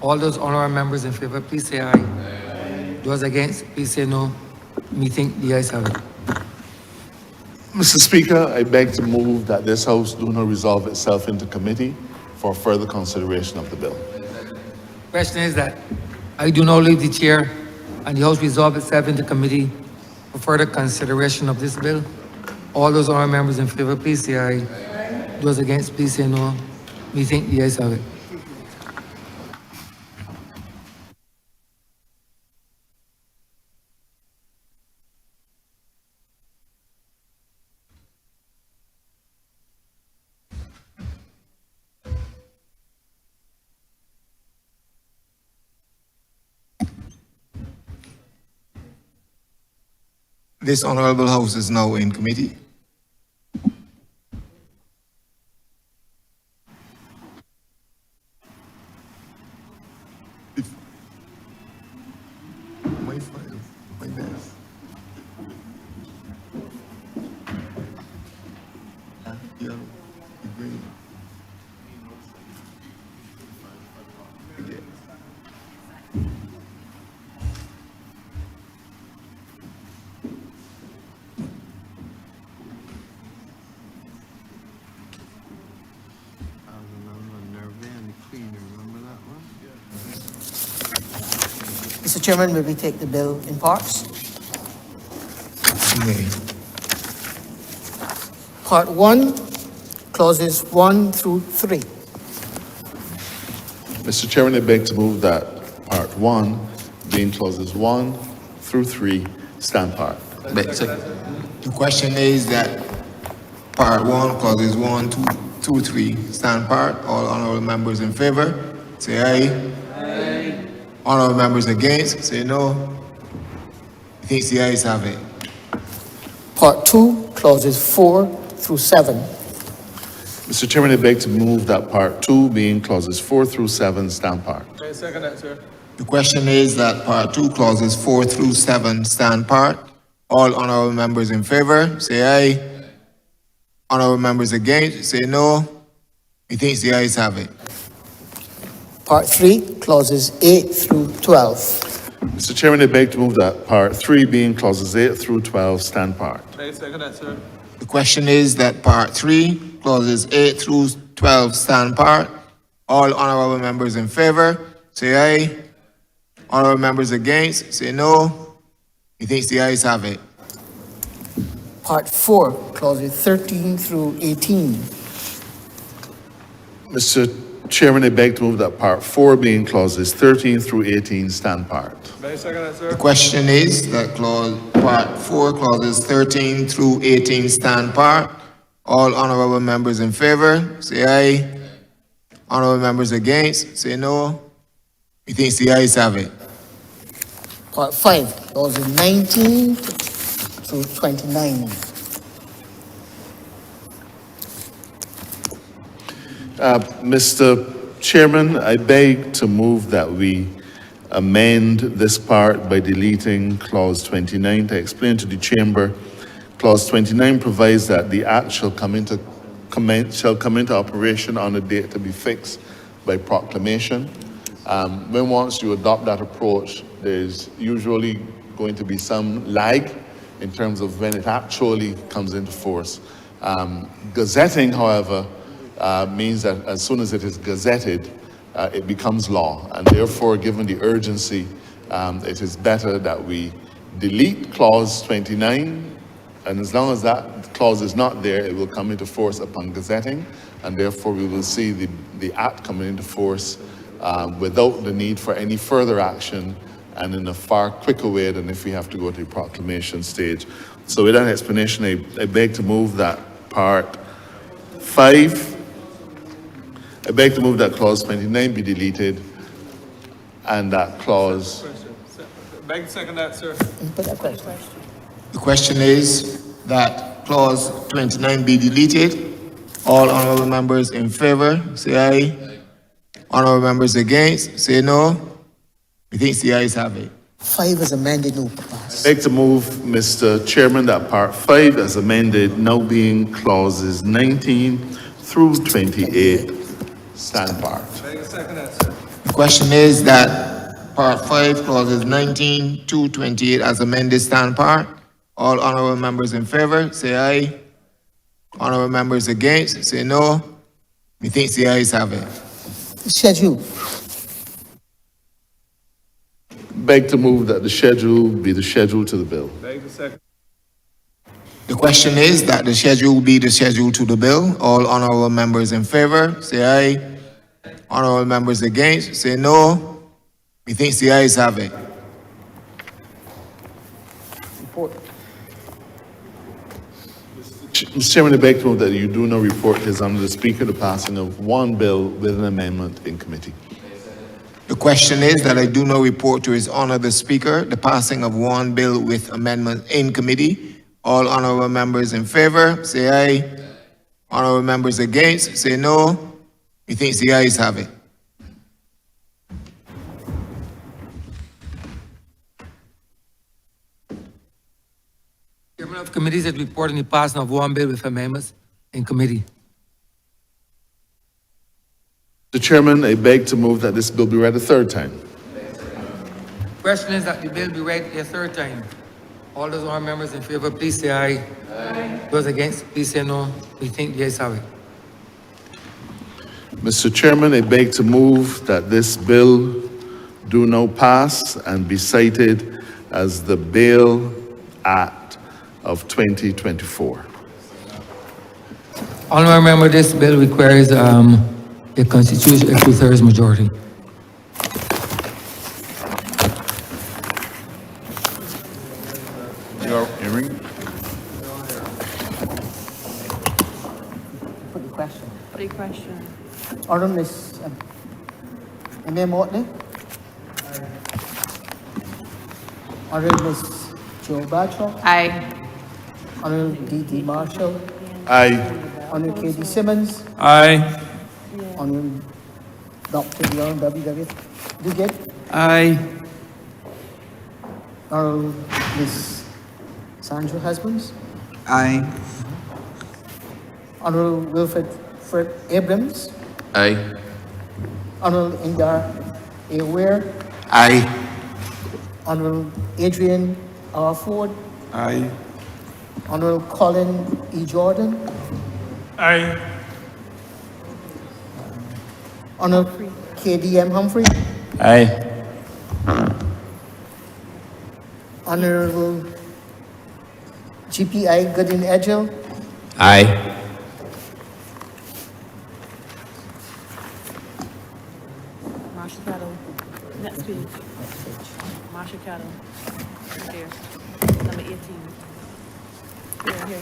Speaker 1: All those honourable members in favor, please say aye. Aye. Those against, please say no. Me think the ayes have it.
Speaker 3: Mr. Speaker, I beg to move that this House do not resolve itself into committee for further consideration of the bill.
Speaker 1: Question is that I do not leave the chair and the House resolve itself into committee for further consideration of this bill. All those honourable members in favor, please say aye. Aye. Those against, please say no. Me think the ayes have it.
Speaker 4: This Honourable House is now in committee.
Speaker 3: My file, my desk. Yeah, agree.
Speaker 5: Mr. Chairman, may we take the bill in parts? Part 1, clauses 1 through 3.
Speaker 3: Mr. Chairman, I beg to move that Part 1, being clauses 1 through 3, stand part.
Speaker 4: The question is that Part 1, clauses 1, 2, 3, stand part. All honourable members in favour, say aye. Aye. Honourable members against, say no. I think the ayes have it.
Speaker 5: Part 2, clauses 4 through 7.
Speaker 3: Mr. Chairman, I beg to move that Part 2, being clauses 4 through 7, stand part.
Speaker 2: I second that, sir.
Speaker 4: The question is that Part 2, clauses 4 through 7 stand part. All honourable members in favour, say aye. Honourable members against, say no. Methinks the ayes have it.
Speaker 5: Part 3, clauses 8 through 12.
Speaker 3: Mr. Chairman, I beg to move that Part 3, being clauses 8 through 12, stand part.
Speaker 2: I second that, sir.
Speaker 4: The question is that Part 3, clauses 8 through 12 stand part. All honourable members in favour, say aye. Honourable members against, say no. Methinks the ayes have it.
Speaker 5: Part 4, clauses 13 through 18.
Speaker 3: Mr. Chairman, I beg to move that Part 4, being clauses 13 through 18, stand part.
Speaker 2: I second that,
Speaker 4: The
Speaker 2: sir.
Speaker 4: question is that Part 4, clauses 13 through 18 stand part. All honourable members in favour, say aye. Honourable members against, say no. Methinks the ayes have it.
Speaker 5: Part 5, clauses 19 through 29.
Speaker 3: Mr. Chairman, I beg to move that we amend this part by deleting clause 29 to explain to the chamber. Clause 29 provides that the act shall come into operation on a date to be fixed by proclamation. When once you adopt that approach, there's usually going to be some lag in terms of when it actually comes into force. Gazetting, however, means that as soon as it is gazetted, it becomes law, and therefore, given the urgency, it is better that we delete clause 29, and as long as that clause is not there, it will come into force upon gazetting, and therefore we will see the act coming into force without the need for any further action, and in a far quicker way than if we have to go to the proclamation stage. So with that explanation, I beg to move that Part 5, I beg to move that clause 29 be deleted, and that clause...
Speaker 2: Beg to second that, sir.
Speaker 5: Put that question.
Speaker 4: The question is that clause 29 be deleted. All honourable members in favour, say aye. Honourable members against, say no. Methinks the ayes have it.
Speaker 5: 5 is amended, no pass.
Speaker 3: I beg to move, Mr. Chairman, that Part 5 as amended, now being clauses 19 through 28, stand part.
Speaker 2: Beg to second that, sir.
Speaker 4: The question is that Part 5, clauses 19 to 28 as amended stand part. All honourable members in favour, say aye. Honourable members against, say no. Methinks the ayes have it.
Speaker 5: Schedule.
Speaker 3: Beg to move that the schedule be the schedule to the bill.
Speaker 2: Beg to second.
Speaker 4: The question is that the schedule be the schedule to the bill. All honourable members in favour, say aye. Honourable members against, say no. Methinks the ayes have it.
Speaker 5: Report.
Speaker 3: Mr. Chairman, I beg to move that you do no report is under the Speaker the passing of one bill with an amendment in committee.
Speaker 4: The question is that I do not report to His Honour the Speaker the passing of one bill with amendment in committee. All honourable members in favour, say aye. Honourable members against, say no. Methinks the ayes have it.
Speaker 1: Chairman of committees that report on the passing of one bill with amendments in committee.
Speaker 3: Mr. Chairman, I beg to move that this bill be read a third time.
Speaker 1: Question is that the bill be read a third time. All those honourable members in favour, please say aye. Aye. Those against, please say no. We think the ayes have it.
Speaker 3: Mr. Chairman, I beg to move that this bill do now pass and be cited as the Bail Act of 2024.
Speaker 1: Honourable member, this bill requires a constitution, a two-thirds majority.
Speaker 3: Your hearing.
Speaker 5: Put the question.
Speaker 6: What a question.
Speaker 5: Honourable Ms. M.A. Mortley. Honourable Ms. Joe Bradshaw.
Speaker 6: Aye.
Speaker 5: Honourable D.D. Marshall,
Speaker 3: Aye.
Speaker 5: Honourable K.D. Simmons,
Speaker 6: Aye.
Speaker 5: Honourable Dr. Leon W.W. Duguid,
Speaker 6: Aye.
Speaker 5: Honourable Ms. Sandra Husbands,
Speaker 6: Aye.
Speaker 5: Honourable Wilfred Fred Abrams,
Speaker 3: Aye.
Speaker 5: Honourable Indar A. Ware,
Speaker 3: Aye.
Speaker 5: Honourable Adrian R. Ford,
Speaker 6: Aye.
Speaker 5: Honourable Colin E. Jordan,
Speaker 6: Aye.
Speaker 5: Honourable K.D.M. Humphrey,
Speaker 6: Aye.
Speaker 5: Honourable G.P.I. Goodin Edgell,
Speaker 6: Aye.
Speaker 7: Marsha Cattle. Next page. Marsha Cattle. Right there. Number 18. Here.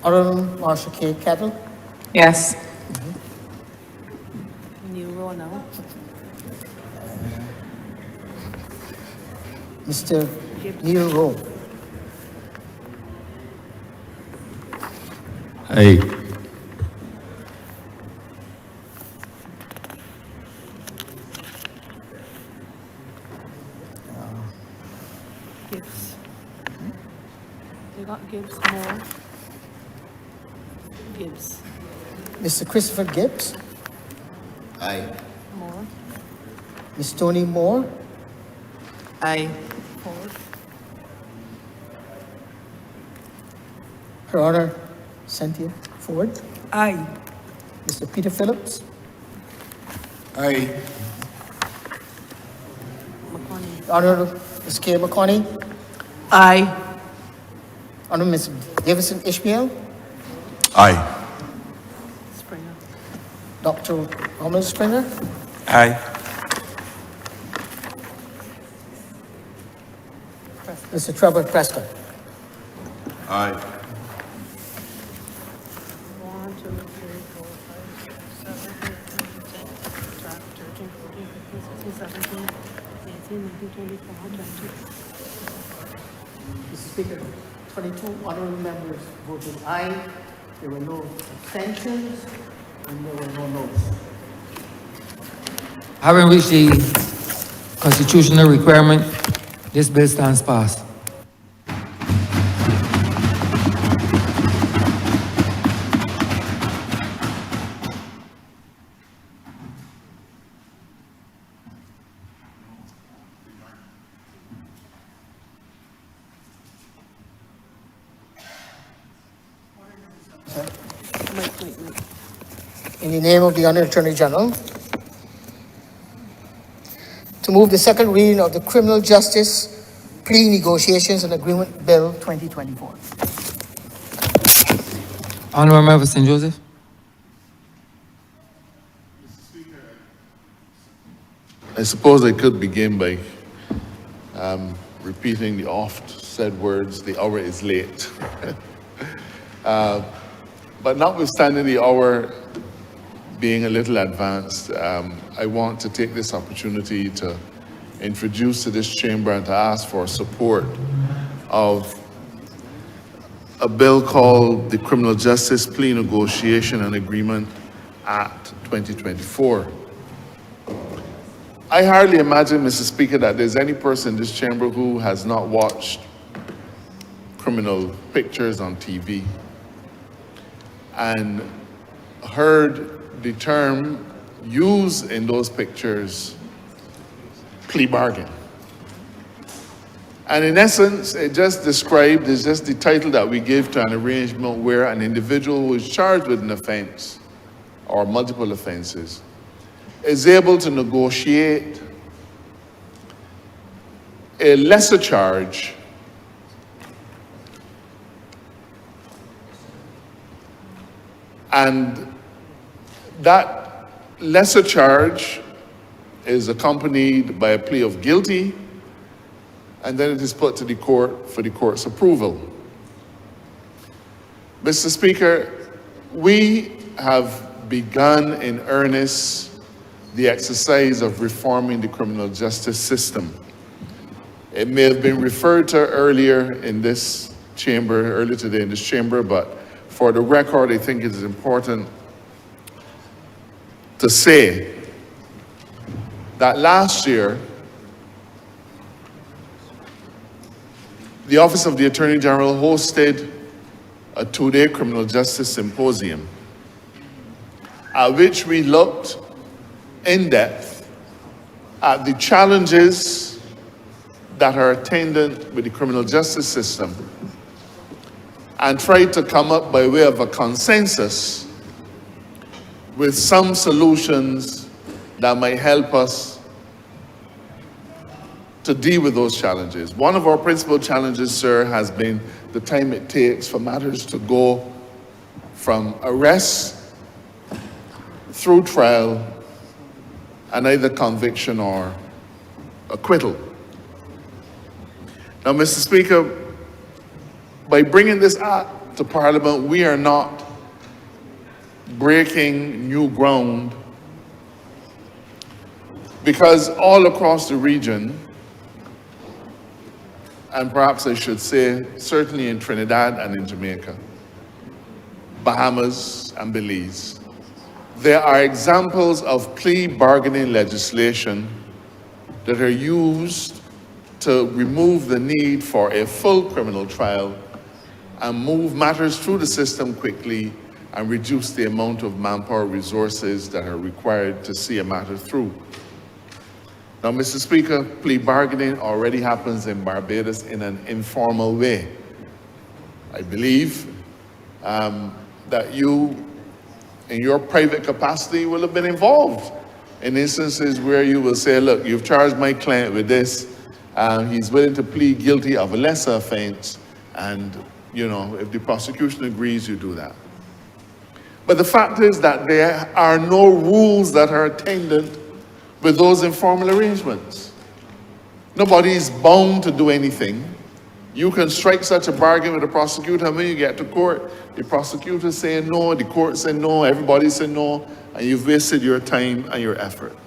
Speaker 5: Honourable Marsha K. Kettle,
Speaker 8: Yes.
Speaker 7: New row now.
Speaker 5: Mr. Neil Rowe,
Speaker 6: Aye.
Speaker 7: Gibbs. You got Gibbs more. Gibbs.
Speaker 5: Mr. Christopher Gibbs,
Speaker 4: Aye.
Speaker 7: More.
Speaker 5: Ms. Tony Moore,
Speaker 8: Aye.
Speaker 7: Ford.
Speaker 5: Her Honor Cynthia Ford,
Speaker 8: Aye.
Speaker 5: Mr. Peter Phillips,
Speaker 4: Aye.
Speaker 7: McConnell.
Speaker 5: Honourable Ms. Kay McConney,
Speaker 8: Aye.
Speaker 5: Honourable Ms. Davison Ishmael,
Speaker 3: Aye.
Speaker 7: Springer.
Speaker 5: Dr. Ronald Springer,
Speaker 6: Aye.
Speaker 5: Mr. Trevor Prescott.
Speaker 3: Aye.
Speaker 7: 1, 2, 3, 4, 5, 6, 7, 8, 9, 10, 12, 13, 14, 15, 16, 17, 18, 19, 20, 21, 22.
Speaker 5: Mr. Speaker, 22 honourable members voted aye. There were no abstentions and there were no noes.
Speaker 1: Having reached the constitutional requirement, this bill stands passed.
Speaker 7: Wait.
Speaker 5: In the name of the Honourable Attorney General, to move the second reading of the Criminal Justice Plea Negotiations and Agreement Bill 2024.
Speaker 1: Honourable Member St. Joseph.
Speaker 3: I suppose I could begin by repeating the oft-said words, the hour is late. But notwithstanding the hour being a little advanced, I want to take this opportunity to introduce to this chamber and to ask for support of a bill called the Criminal Justice Plea Negotiation and Agreement Act 2024. I hardly imagine, Mr. Speaker, that there's any person in this chamber who has not watched criminal pictures on TV and heard the term used in those pictures, plea bargain. And in essence, it's just the title that we give to an arrangement where an individual who is charged with an offense or multiple offenses is able to negotiate a lesser charge and that lesser charge is accompanied by a plea of guilty, and then it is put to the court for the court's approval. Mr. Speaker, we have begun in earnest the exercise of reforming the criminal justice system. It may have been referred to earlier in this chamber, earlier today in this chamber, but for the record, I think it is important to say that last year, the Office of the Attorney General hosted a 2-day criminal justice symposium at which we looked in depth at the challenges that are attendant with the criminal justice system and tried to come up by way of a consensus with some solutions that might help us to deal with those challenges. One of our principal challenges, sir, has been the time it takes for matters to go from arrest through trial and either conviction or acquittal. Now, Mr. Speaker, by bringing this act to Parliament, we are not breaking new ground, because all across the region, and perhaps I should say certainly in Trinidad and in Jamaica, Bahamas and Belize, there are examples of plea bargaining legislation that are used to remove the need for a full criminal trial and move matters through the system quickly and reduce the amount of manpower resources that are required to see a matter through. Now, Mr. Speaker, plea bargaining already happens in Barbados in an informal way. I believe that you, in your private capacity, will have been involved in instances where you will say, look, you've charged my client with this, he's willing to plead guilty of a lesser offense, and, you know, if the prosecution agrees, you do that. But the fact is that there are no rules that are attendant with those informal arrangements. Nobody is bound to do anything. You can strike such a bargain with the prosecutor, and when you get to court, the prosecutor saying no, the court saying no, everybody saying no, and you've wasted your time and your effort.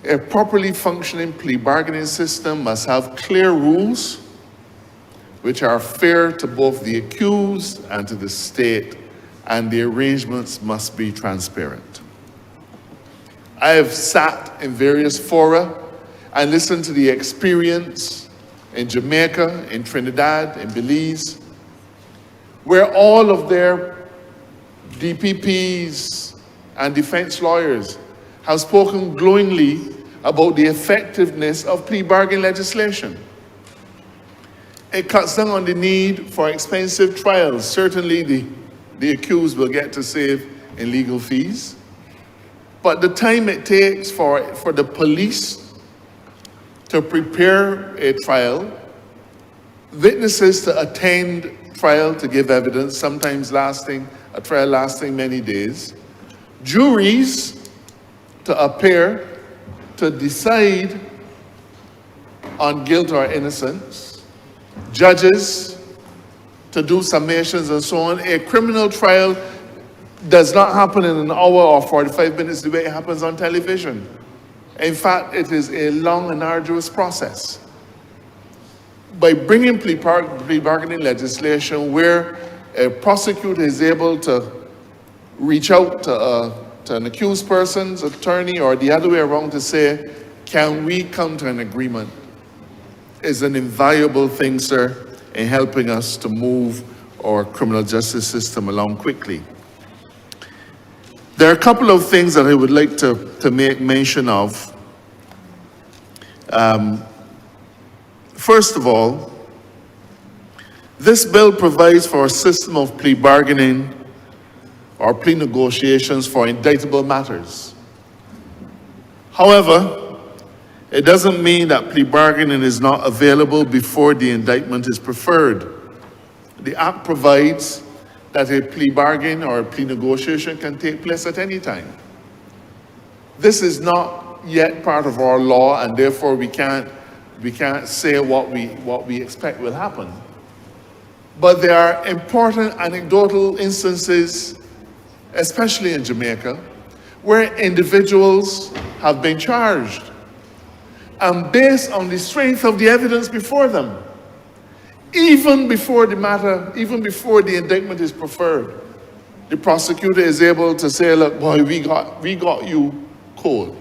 Speaker 3: A properly functioning plea bargaining system must have clear rules which are fair to both the accused and to the state, and the arrangements must be transparent. I have sat in various fora and listened to the experience in Jamaica, in Trinidad, in Belize, where all of their DPPs and defense lawyers have spoken glowingly about the effectiveness of plea bargain legislation. It cuts down on the need for expensive trials. Certainly the accused will get to save in legal fees. But the time it takes for the police to prepare a trial, witnesses to attend trial to give evidence, sometimes a trial lasting many days, juries to appear to decide on guilt or innocence, judges to do summations and so on. A criminal trial does not happen in an hour or 45 minutes the way it happens on television. In fact, it is a long and arduous process. By bringing plea bargaining legislation where a prosecutor is able to reach out to an accused person's attorney or the other way around to say, can we come to an agreement, is an invaluable thing, sir, in helping us to move our criminal justice system along quickly. There are a couple of things that I would like to make mention of. First of all, this bill provides for a system of plea bargaining or plea negotiations for indictable matters. However, it doesn't mean that plea bargaining is not available before the indictment is preferred. The Act provides that a plea bargain or a plea negotiation can take place at any time. This is not yet part of our law, and therefore we can't say what we expect will happen. But there are important anecdotal instances, especially in Jamaica, where individuals have been charged. and based on the strength of the evidence before them, even before the indictment is preferred, the prosecutor is able to say, look, boy, we got you cold.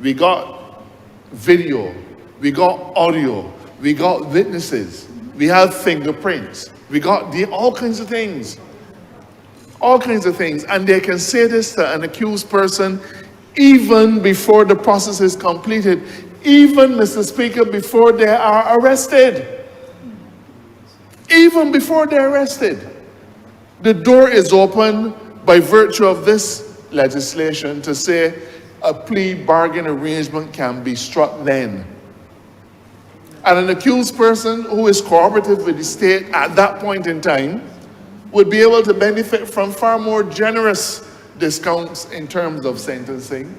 Speaker 3: We got video, we got audio, we got witnesses, we have fingerprints, we got all kinds of things. All kinds of things. And they can say this to an accused person even before the process is completed, even, Mr. Speaker, before they are arrested. Even before they're arrested. The door is open by virtue of this legislation to say a plea bargain arrangement can be struck then. And an accused person who is cooperative with the state at that point in time would be able to benefit from far more generous discounts in terms of sentencing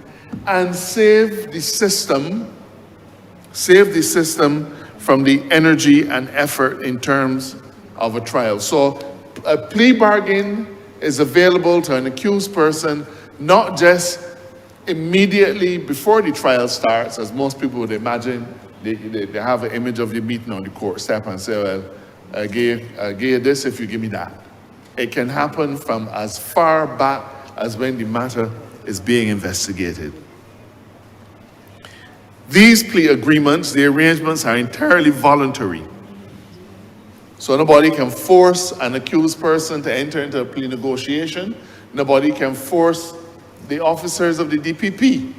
Speaker 3: and save the system from the energy and effort in terms of a trial. So a plea bargain is available to an accused person not just immediately before the trial starts, as most people would imagine. They have an image of the meeting on the court step and say, well, I give you this if you give me that. It can happen from as far back as when the matter is being investigated. These plea agreements, the arrangements, are entirely voluntary. So nobody can force an accused person to enter into a plea negotiation. Nobody can force the officers of the DPP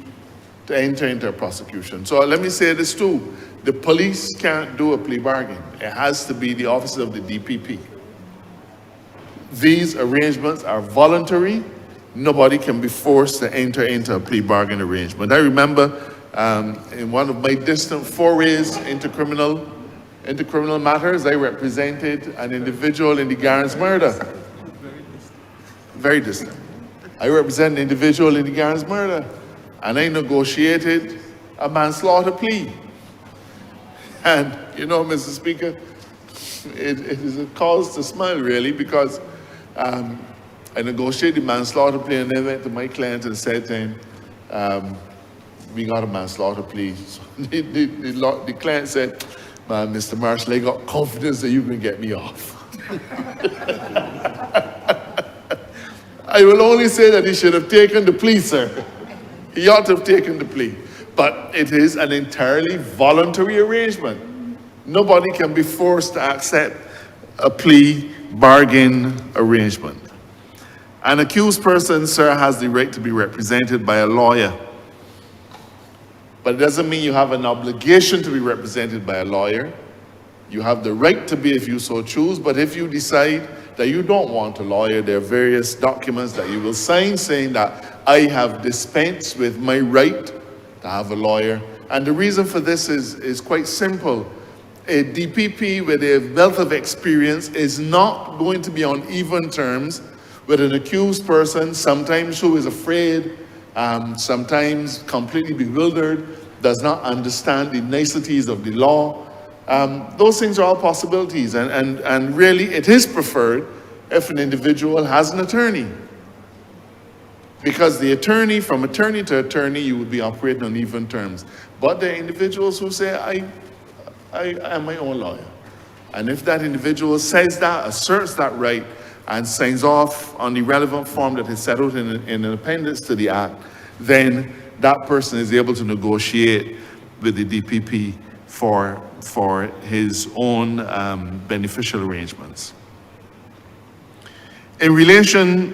Speaker 3: to enter into a prosecution. So let me say this too. The police can't do a plea bargain. It has to be the officers of the DPP. These arrangements are voluntary. Nobody can be forced to enter into a plea bargain arrangement. I remember in one of my distant forays into criminal matters, I represented an individual in the Garens murder. Very distant. I represent an individual in the Garens murder, and I negotiated a manslaughter plea. And you know, Mr. Speaker, it is a cause to smile really, because I negotiated the manslaughter plea, and then went to my client and said to him, we got a manslaughter plea. So the client said, man, Mr. Marshall, I got confidence that you can get me off. I will only say that he should have taken the plea, sir. He ought to have taken the plea. But it is an entirely voluntary arrangement. Nobody can be forced to accept a plea bargain arrangement. An accused person, sir, has the right to be represented by a lawyer. But it doesn't mean you have an obligation to be represented by a lawyer. You have the right to be if you so choose, but if you decide that you don't want a lawyer, there are various documents that you will sign saying that I have dispensed with my right to have a lawyer. And the reason for this is quite simple. A DPP with a wealth of experience is not going to be on even terms with an accused person, sometimes who is afraid, sometimes completely bewildered, does not understand the niceties of the law. Those things are all possibilities, and really it is preferred if an individual has an attorney. Because the attorney, from attorney to attorney, you would be operating on even terms. But there are individuals who say, I am my own lawyer. And if that individual says that, asserts that right, and signs off on the relevant form that is set out in an appendix to the Act, then that person is able to negotiate with the DPP for his own beneficial arrangements. In relation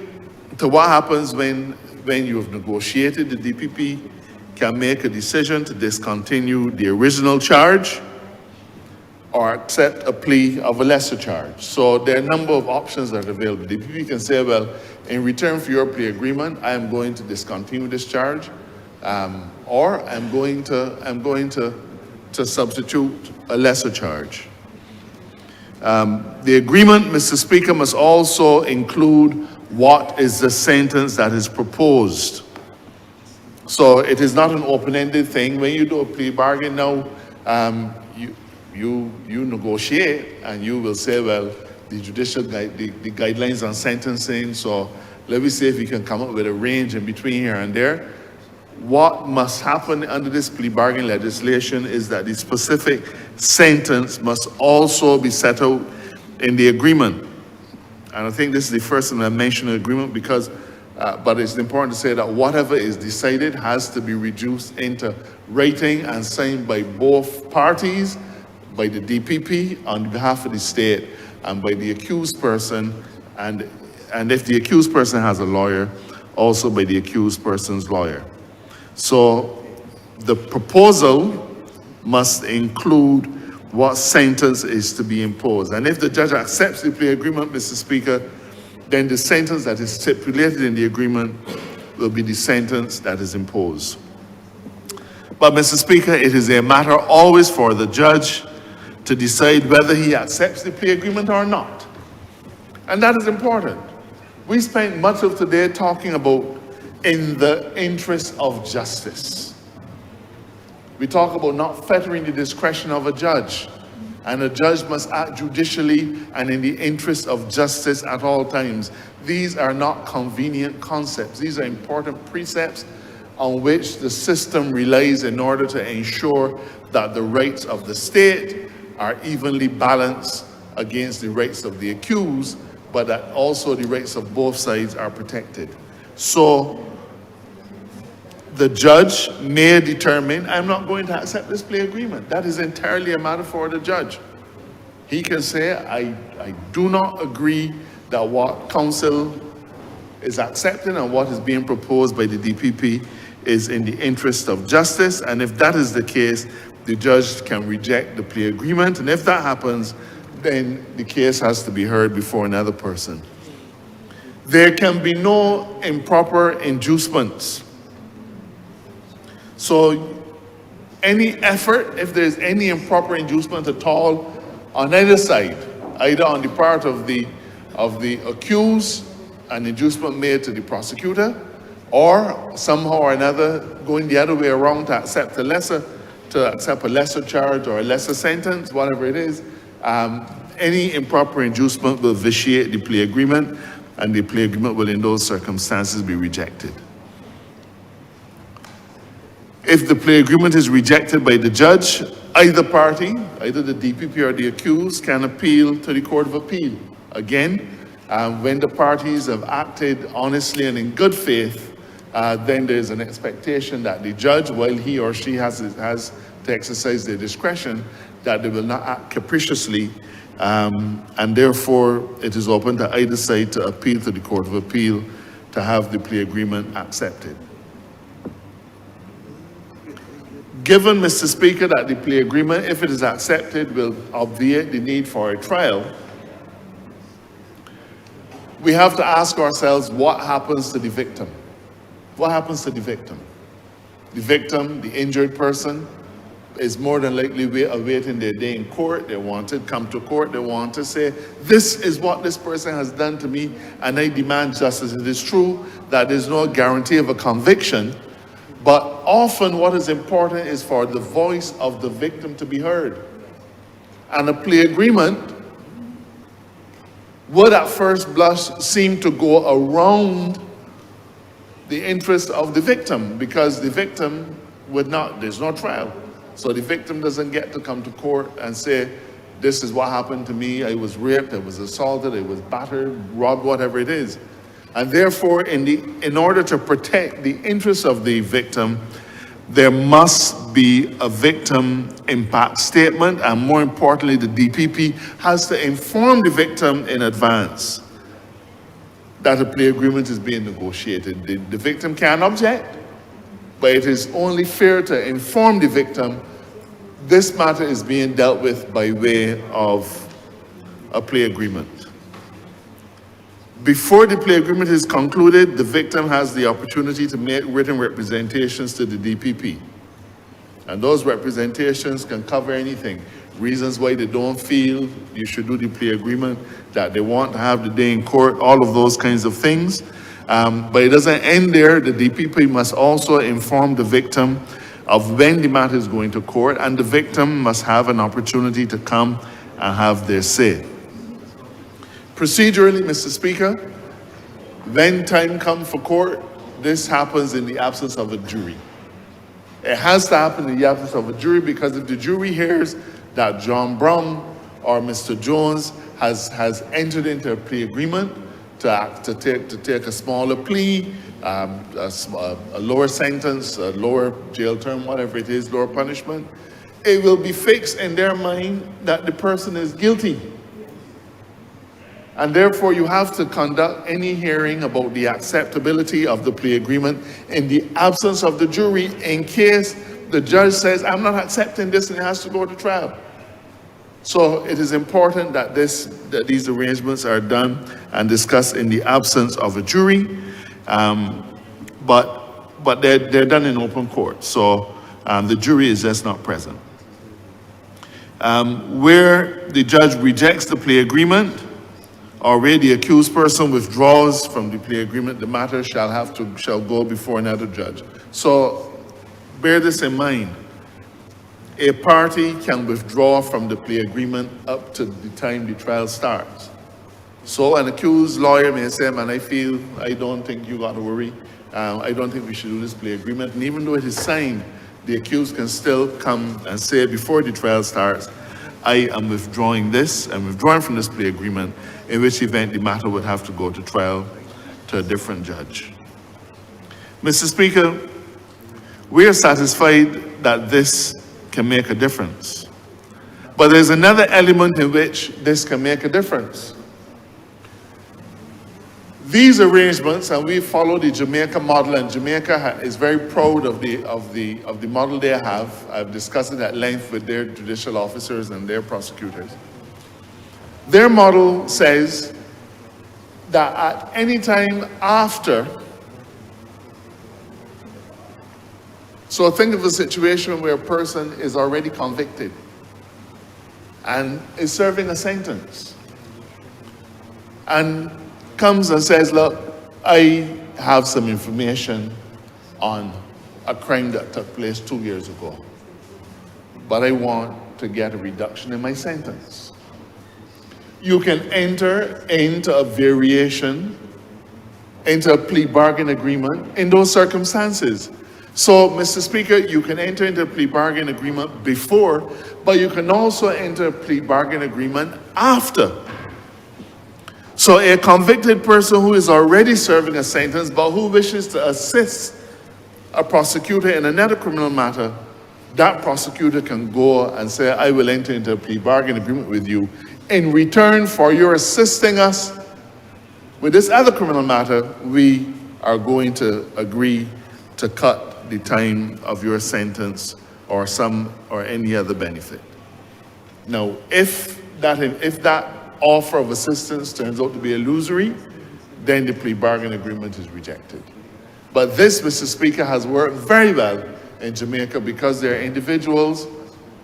Speaker 3: to what happens when you have negotiated, the DPP can make a decision to discontinue the original charge or accept a plea of a lesser charge. So there are a number of options that are available. The DPP can say, well, in return for your plea agreement, I am going to discontinue this charge, or I'm going to substitute a lesser charge. The agreement, Mr. Speaker, must also include what is the sentence that is proposed. So it is not an open-ended thing. When you do a plea bargain now, you negotiate and you will say, well, the judicial the guidelines on sentencing, so let me see if we can come up with a range in between here and there. what must happen under this plea bargain legislation is that the specific sentence must also be set out in the agreement. And I think this is the first time I mentioned the agreement because, but it's important to say that whatever is decided has to be reduced into writing and signed by both parties, by the DPP on behalf of the state, and by the accused person, and if the accused person has a lawyer, also by the accused person's lawyer. So the proposal must include what sentence is to be imposed. And if the judge accepts the plea agreement, Mr. Speaker, then the sentence that is stipulated in the agreement will be the sentence that is imposed. But Mr. Speaker, it is a matter always for the judge to decide whether he accepts the plea agreement or not. And that is important. We spent much of today talking about in the interest of justice. We talk about not fettering the discretion of a judge, and a judge must act judicially and in the interest of justice at all times. These are not convenient concepts. These are important precepts on which the system relies in order to ensure that the rights of the state are evenly balanced against the rights of the accused, but that also the rights of both sides are protected. So the judge may determine, I'm not going to accept this plea agreement. That is entirely a matter for the judge. He can say, I do not agree that what counsel is accepting and what is being proposed by the DPP is in the interest of justice. And if that is the case, the judge can reject the plea agreement. And if that happens, then the case has to be heard before another person. There can be no improper inducements. So any effort, if there is any improper inducement at all on either side, either on the part of the accused, an inducement made to the prosecutor, or somehow or another going the other way around to accept a lesser charge or a lesser sentence, whatever it is, any improper inducement will vitiate the plea agreement, and the plea agreement will in those circumstances be rejected. If the plea agreement is rejected by the judge, either party, either the DPP or the accused, can appeal to the Court of Appeal. Again, when the parties have acted honestly and in good faith, then there's an expectation that the judge, while he or she has to exercise their discretion, that they will not act capriciously, and therefore it is open to either side to appeal to the Court of Appeal to have the plea agreement accepted. Given, Mr. Speaker, that the plea agreement, if it is accepted, will obviate the need for a trial, we have to ask ourselves what happens to the victim. What happens to the victim? The victim, the injured person, is more than likely awaiting their day in court. They want to come to court. They want to say, this is what this person has done to me, and I demand justice. It is true that there's no guarantee of a conviction, but often what is important is for the voice of the victim to be heard. And a plea agreement would at first blush seem to go around the interest of the victim, because the victim would not, there's no trial. So the victim doesn't get to come to court and say, this is what happened to me, I was raped, I was assaulted, I was battered, robbed, whatever it is. And therefore, in order to protect the interests of the victim, there must be a victim impact statement, and more importantly, the DPP has to inform the victim in advance that a plea agreement is being negotiated. The victim can object, but it is only fair to inform the victim this matter is being dealt with by way of a plea agreement. Before the plea agreement is concluded, the victim has the opportunity to make written representations to the DPP. And those representations can cover anything. Reasons why they don't feel you should do the plea agreement, that they want to have the day in court, all of those kinds of things. But it doesn't end there. The DPP must also inform the victim of when the matter is going to court, and the victim must have an opportunity to come and have their say. Procedurally, Mr. Speaker, when time comes for court, this happens in the absence of a jury. It has to happen in the absence of a jury, because if the jury hears that John Brown or Mr. Jones has entered into a plea agreement to take a smaller plea, a lower sentence, a lower jail term, whatever it is, lower punishment, it will be fixed in their mind that the person is guilty. And therefore, you have to conduct any hearing about the acceptability of the plea agreement in the absence of the jury, in case the judge says, I'm not accepting this, and it has to go to trial. So it is important that these arrangements are done and discussed in the absence of a jury, but they're done in open court. So the jury is just not present. Where the judge rejects the plea agreement, or where the accused person withdraws from the plea agreement, the matter shall go before another judge. So bear this in mind. A party can withdraw from the plea agreement up to the time the trial starts. So an accused lawyer may say, man, I don't think you got to worry. I don't think we should do this plea agreement. And even though it is signed, the accused can still come and say before the trial starts, I am withdrawing this, I'm withdrawing from this plea agreement, in which event the matter would have to go to trial to a different judge. Mr. Speaker, we are satisfied that this can make a difference. But there's another element in which this can make a difference. These arrangements, and we follow the Jamaica model, and Jamaica is very proud of the model they have. I've discussed it at length with their judicial officers and their prosecutors. Their model says that at any time after, so think of a situation where a person is already convicted and is serving a sentence, and comes and says, look, I have some information on a crime that took place 2 years ago, but I want to get a reduction in my sentence. You can enter into a variation, into a plea bargain agreement in those circumstances. So, Mr. Speaker, you can enter into a plea bargain agreement before, but you can also enter a plea bargain agreement after. So a convicted person who is already serving a sentence, but who wishes to assist a prosecutor in another criminal matter, that prosecutor can go and say, I will enter into a plea bargain agreement with you. In return for your assisting us with this other criminal matter, we are going to agree to cut the time of your sentence or any other benefit. Now, if that offer of assistance turns out to be illusory, then the plea bargain agreement is rejected. But this, Mr. Speaker, has worked very well in Jamaica, because there are individuals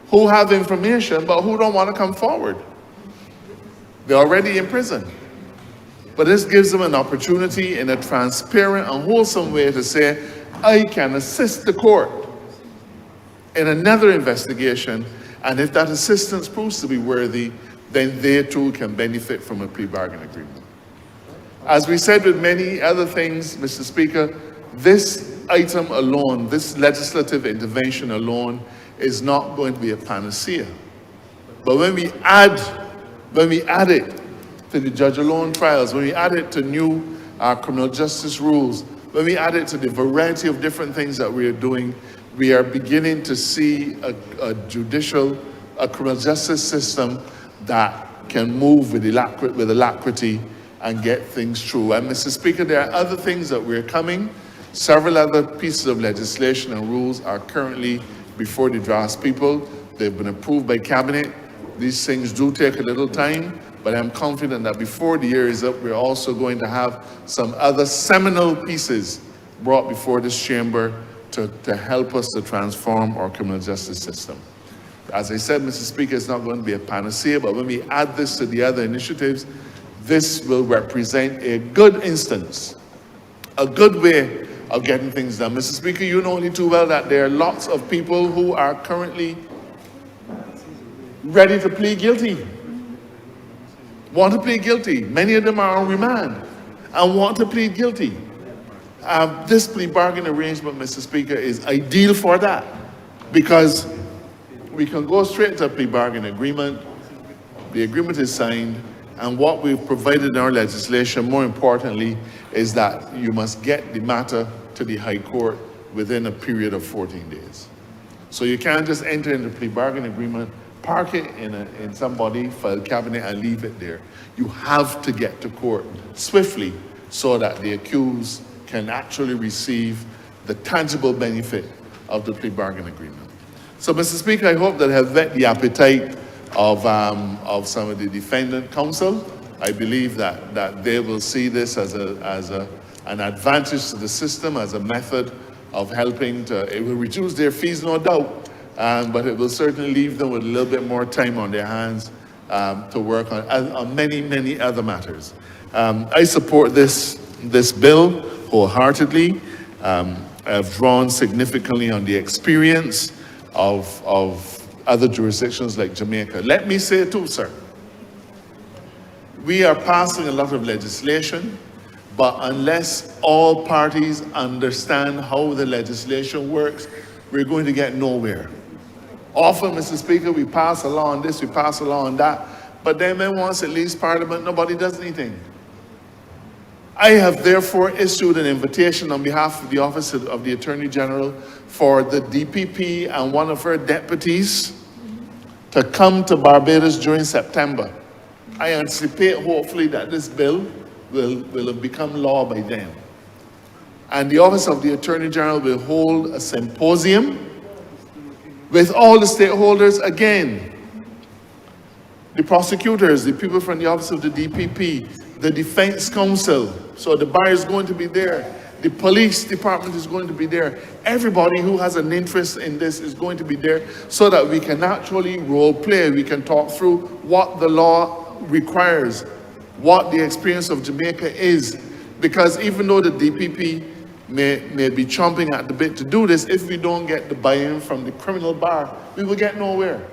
Speaker 3: who have information but who don't want to come forward. They're already in prison. But this gives them an opportunity in a transparent and wholesome way to say, I can assist the court in another investigation, and if that assistance proves to be worthy, then they too can benefit from a plea bargain agreement. As we said with many other things, Mr. Speaker, this item alone, this legislative intervention alone, is not going to be a panacea. But when we add it to the judge alone trials, when we add it to new criminal justice rules, when we add it to the variety of different things that we are doing, we are beginning to see a criminal justice system that can move with alacrity and get things through. And Mr. Speaker, there are other things that we're coming. Several other pieces of legislation and rules are currently before the draftspeople. They've been approved by Cabinet. These things do take a little time, but I'm confident that before the year is up, we're also going to have some other seminal pieces brought before this chamber to help us to transform our criminal justice system. As I said, Mr. Speaker, it's not going to be a panacea, but when we add this to the other initiatives, this will represent a good instance, a good way of getting things done. Mr. Speaker, you know only too well that there are lots of people who are currently ready to plead guilty, want to plead guilty. Many of them are on remand and want to plead guilty. This plea bargain arrangement, Mr. Speaker, is ideal for that because we can go straight to a plea bargain agreement. The agreement is signed, and what we've provided in our legislation, more importantly, is that you must get the matter to the High Court within a period of 14 days. So you can't just enter into a plea bargain agreement, park it in somebody's file cabinet and leave it there. You have to get to court swiftly so that the accused can actually receive the tangible benefit of the plea bargain agreement. So, Mr. Speaker, I hope that I have whet the appetite of some of the defendant counsel. I believe that they will see this as an advantage to the system, as a method of helping to, it will reduce their fees, no doubt, but it will certainly leave them with a little bit more time on their hands to work on many, many other matters. I support this bill wholeheartedly. I've drawn significantly on the experience of other jurisdictions like Jamaica. Let me say too, sir, we are passing a lot of legislation, but unless all parties understand how the legislation works, we're going to get nowhere. Often, Mr. Speaker, we pass a law on this, we pass a law on that, but then once it leaves Parliament, nobody does anything. I have therefore issued an invitation on behalf of the Office of the Attorney General for the DPP and one of her deputies to come to Barbados during September. I anticipate, hopefully, that this bill will have become law by then. And the Office of the Attorney General will hold a symposium with all the stakeholders again. The prosecutors, the people from the Office of the DPP, the Defense Counsel, so the bar is going to be there. The police department is going to be there. Everybody who has an interest in this is going to be there so that we can actually role play. We can talk through what the law requires, what the experience of Jamaica is. Because even though the DPP may be chomping at the bit to do this, if we don't get the buy-in from the criminal bar, we will get nowhere.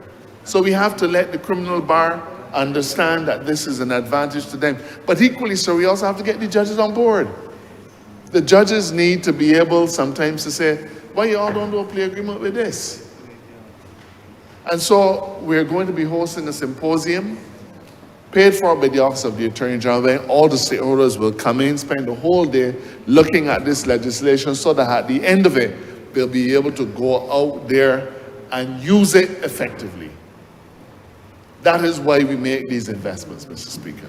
Speaker 3: So we have to let the criminal bar understand that this is an advantage to them. But equally so, we also have to get the judges on board. The judges need to be able sometimes to say, why you all don't do a plea agreement with this? And so we're going to be hosting a symposium paid for by the Office of the Attorney General, where all the stakeholders will come in, spend the whole day looking at this legislation so that at the end of it, they'll be able to go out there and use it effectively. That is why we make these investments, Mr. Speaker.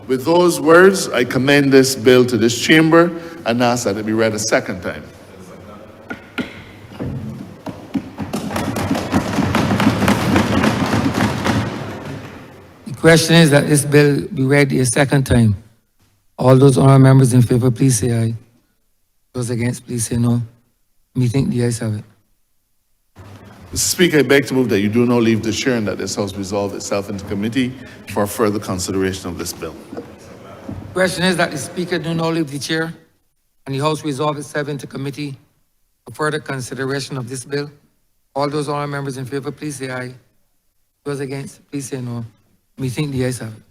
Speaker 3: With those words, I commend this bill to this chamber and ask that it be read a second time.
Speaker 1: The question is that this bill be read a second time. All those honourable members in favour, please say aye. Those against, please say no. Me think the ayes have it.
Speaker 3: Mr. Speaker, I beg to move that you do not leave the chair and that this House resolve itself into committee for further consideration of this bill.
Speaker 1: Question is that the Speaker do not leave the chair and the House resolve itself into committee for further consideration of this bill. All those honourable members in favour, please say aye. Those against, please say no. Me think the ayes have it.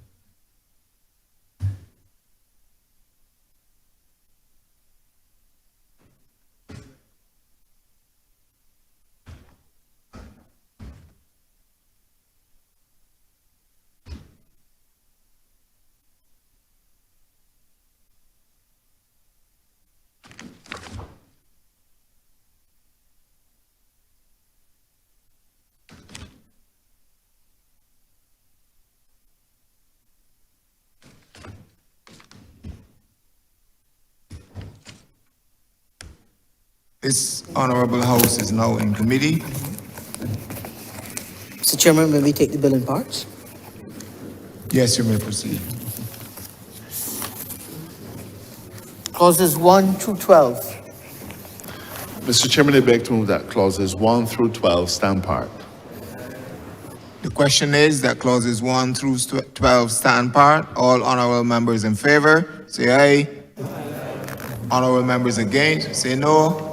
Speaker 4: This Honourable House is now in committee.
Speaker 5: Mr. Chairman, may we take the bill in parts?
Speaker 4: Yes, you may proceed.
Speaker 5: Clauses 1 through 12.
Speaker 3: Mr. Chairman, I beg to move that clauses 1 through 12 stand part.
Speaker 4: The question is that clauses 1 through 12 stand part. All honourable members in favour, say aye. Honourable members against, say no.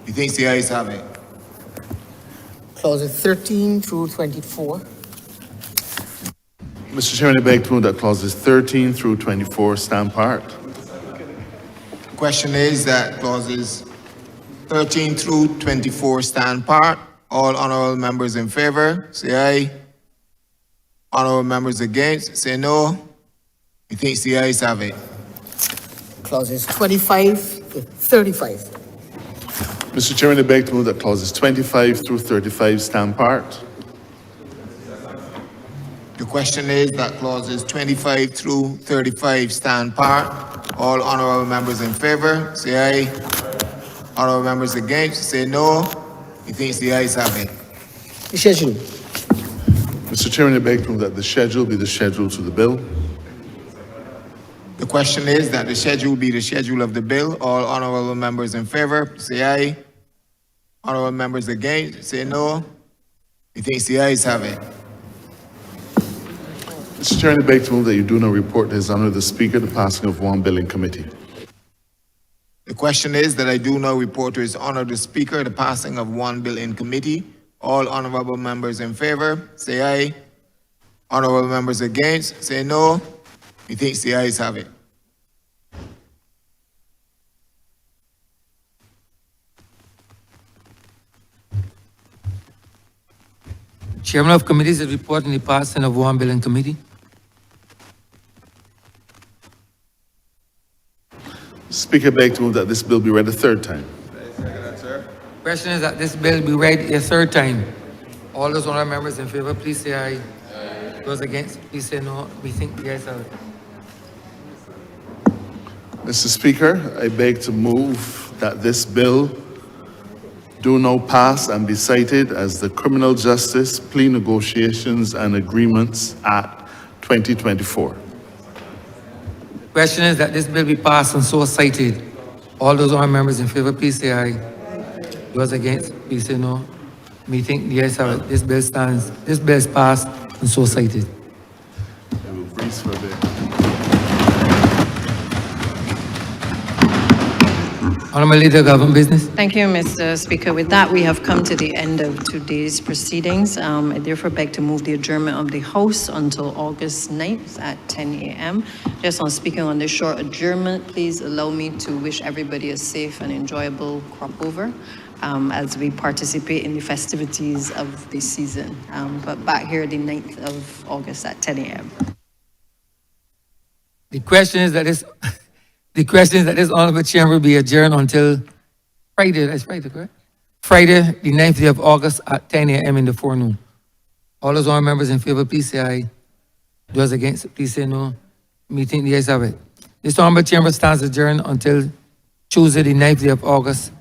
Speaker 4: You think the ayes have it?
Speaker 5: Clauses 13 through 24.
Speaker 3: Mr. Chairman, I beg to move that clauses 13 through 24 stand part.
Speaker 4: The question is that clauses 13 through 24 stand part. All honorable members in favor, say aye. Honorable members against, say no. We think the ayes have it.
Speaker 5: Clauses 25 to 35.
Speaker 3: Mr. Chairman, I beg to move that clauses 25 through 35 stand part.
Speaker 4: The question is that clauses 25 through 35 stand part. All honorable members in favor, say aye. Honorable members against, say no. He thinks the ayes have it.
Speaker 5: The schedule.
Speaker 3: Mr. Chairman, I beg to move that the schedule be the schedule to the bill.
Speaker 4: The question is that the schedule be the schedule of the bill. All honorable members in favor, say aye. Honorable members against, say no. He thinks the ayes have it.
Speaker 3: Mr. Chairman, I beg to move that you do not report to His Honor the Speaker the passing of one bill in committee.
Speaker 4: The question is that I do now report to His Honor the Speaker the passing of one bill in committee. All honorable members in favor, say aye. Honorable members against, say no. He thinks the ayes have it.
Speaker 1: Chairman of committees is reporting the passing of one bill in committee.
Speaker 3: Speaker, I beg to move that this bill be read a third time.
Speaker 1: Question is that this bill be read a third time. All those honorable members in favor, please say aye. Those against, please say no. We think the ayes have it.
Speaker 3: Mr. Speaker, I beg to move that this bill do now pass and be cited as the Criminal Justice Plea Negotiations and Agreements Act 2024.
Speaker 1: Question is that this bill be passed and so cited. All those honorable members in favor, please say aye. Those against, please say no. We think the ayes have it. This bill stands. This bill is passed and so cited.
Speaker 3: I will freeze for a bit.
Speaker 1: Honorable Leader of Government Business.
Speaker 9: Thank you, Mr. Speaker. With that, we have come to the end of today's proceedings. I therefore beg to move the adjournment of the House until August 9th at 10 a.m. Just on speaking on this short adjournment, please allow me to wish everybody a safe and enjoyable crop over as we participate in the festivities of the season. But back here the 9th of August at 10 a.m.
Speaker 1: The question is that this honorable chamber be adjourned until Friday. That's Friday, correct? Friday, the 9th day of August at 10 a.m. in the forenoon. All those honorable members in favor, please say aye. Those against, please say no. Meeting the ayes have it. This honorable chamber stands adjourned until Tuesday, the 9th day of August.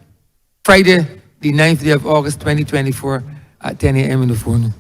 Speaker 1: Friday, the 9th day of August, 2024 at 10 a.m. in the forenoon.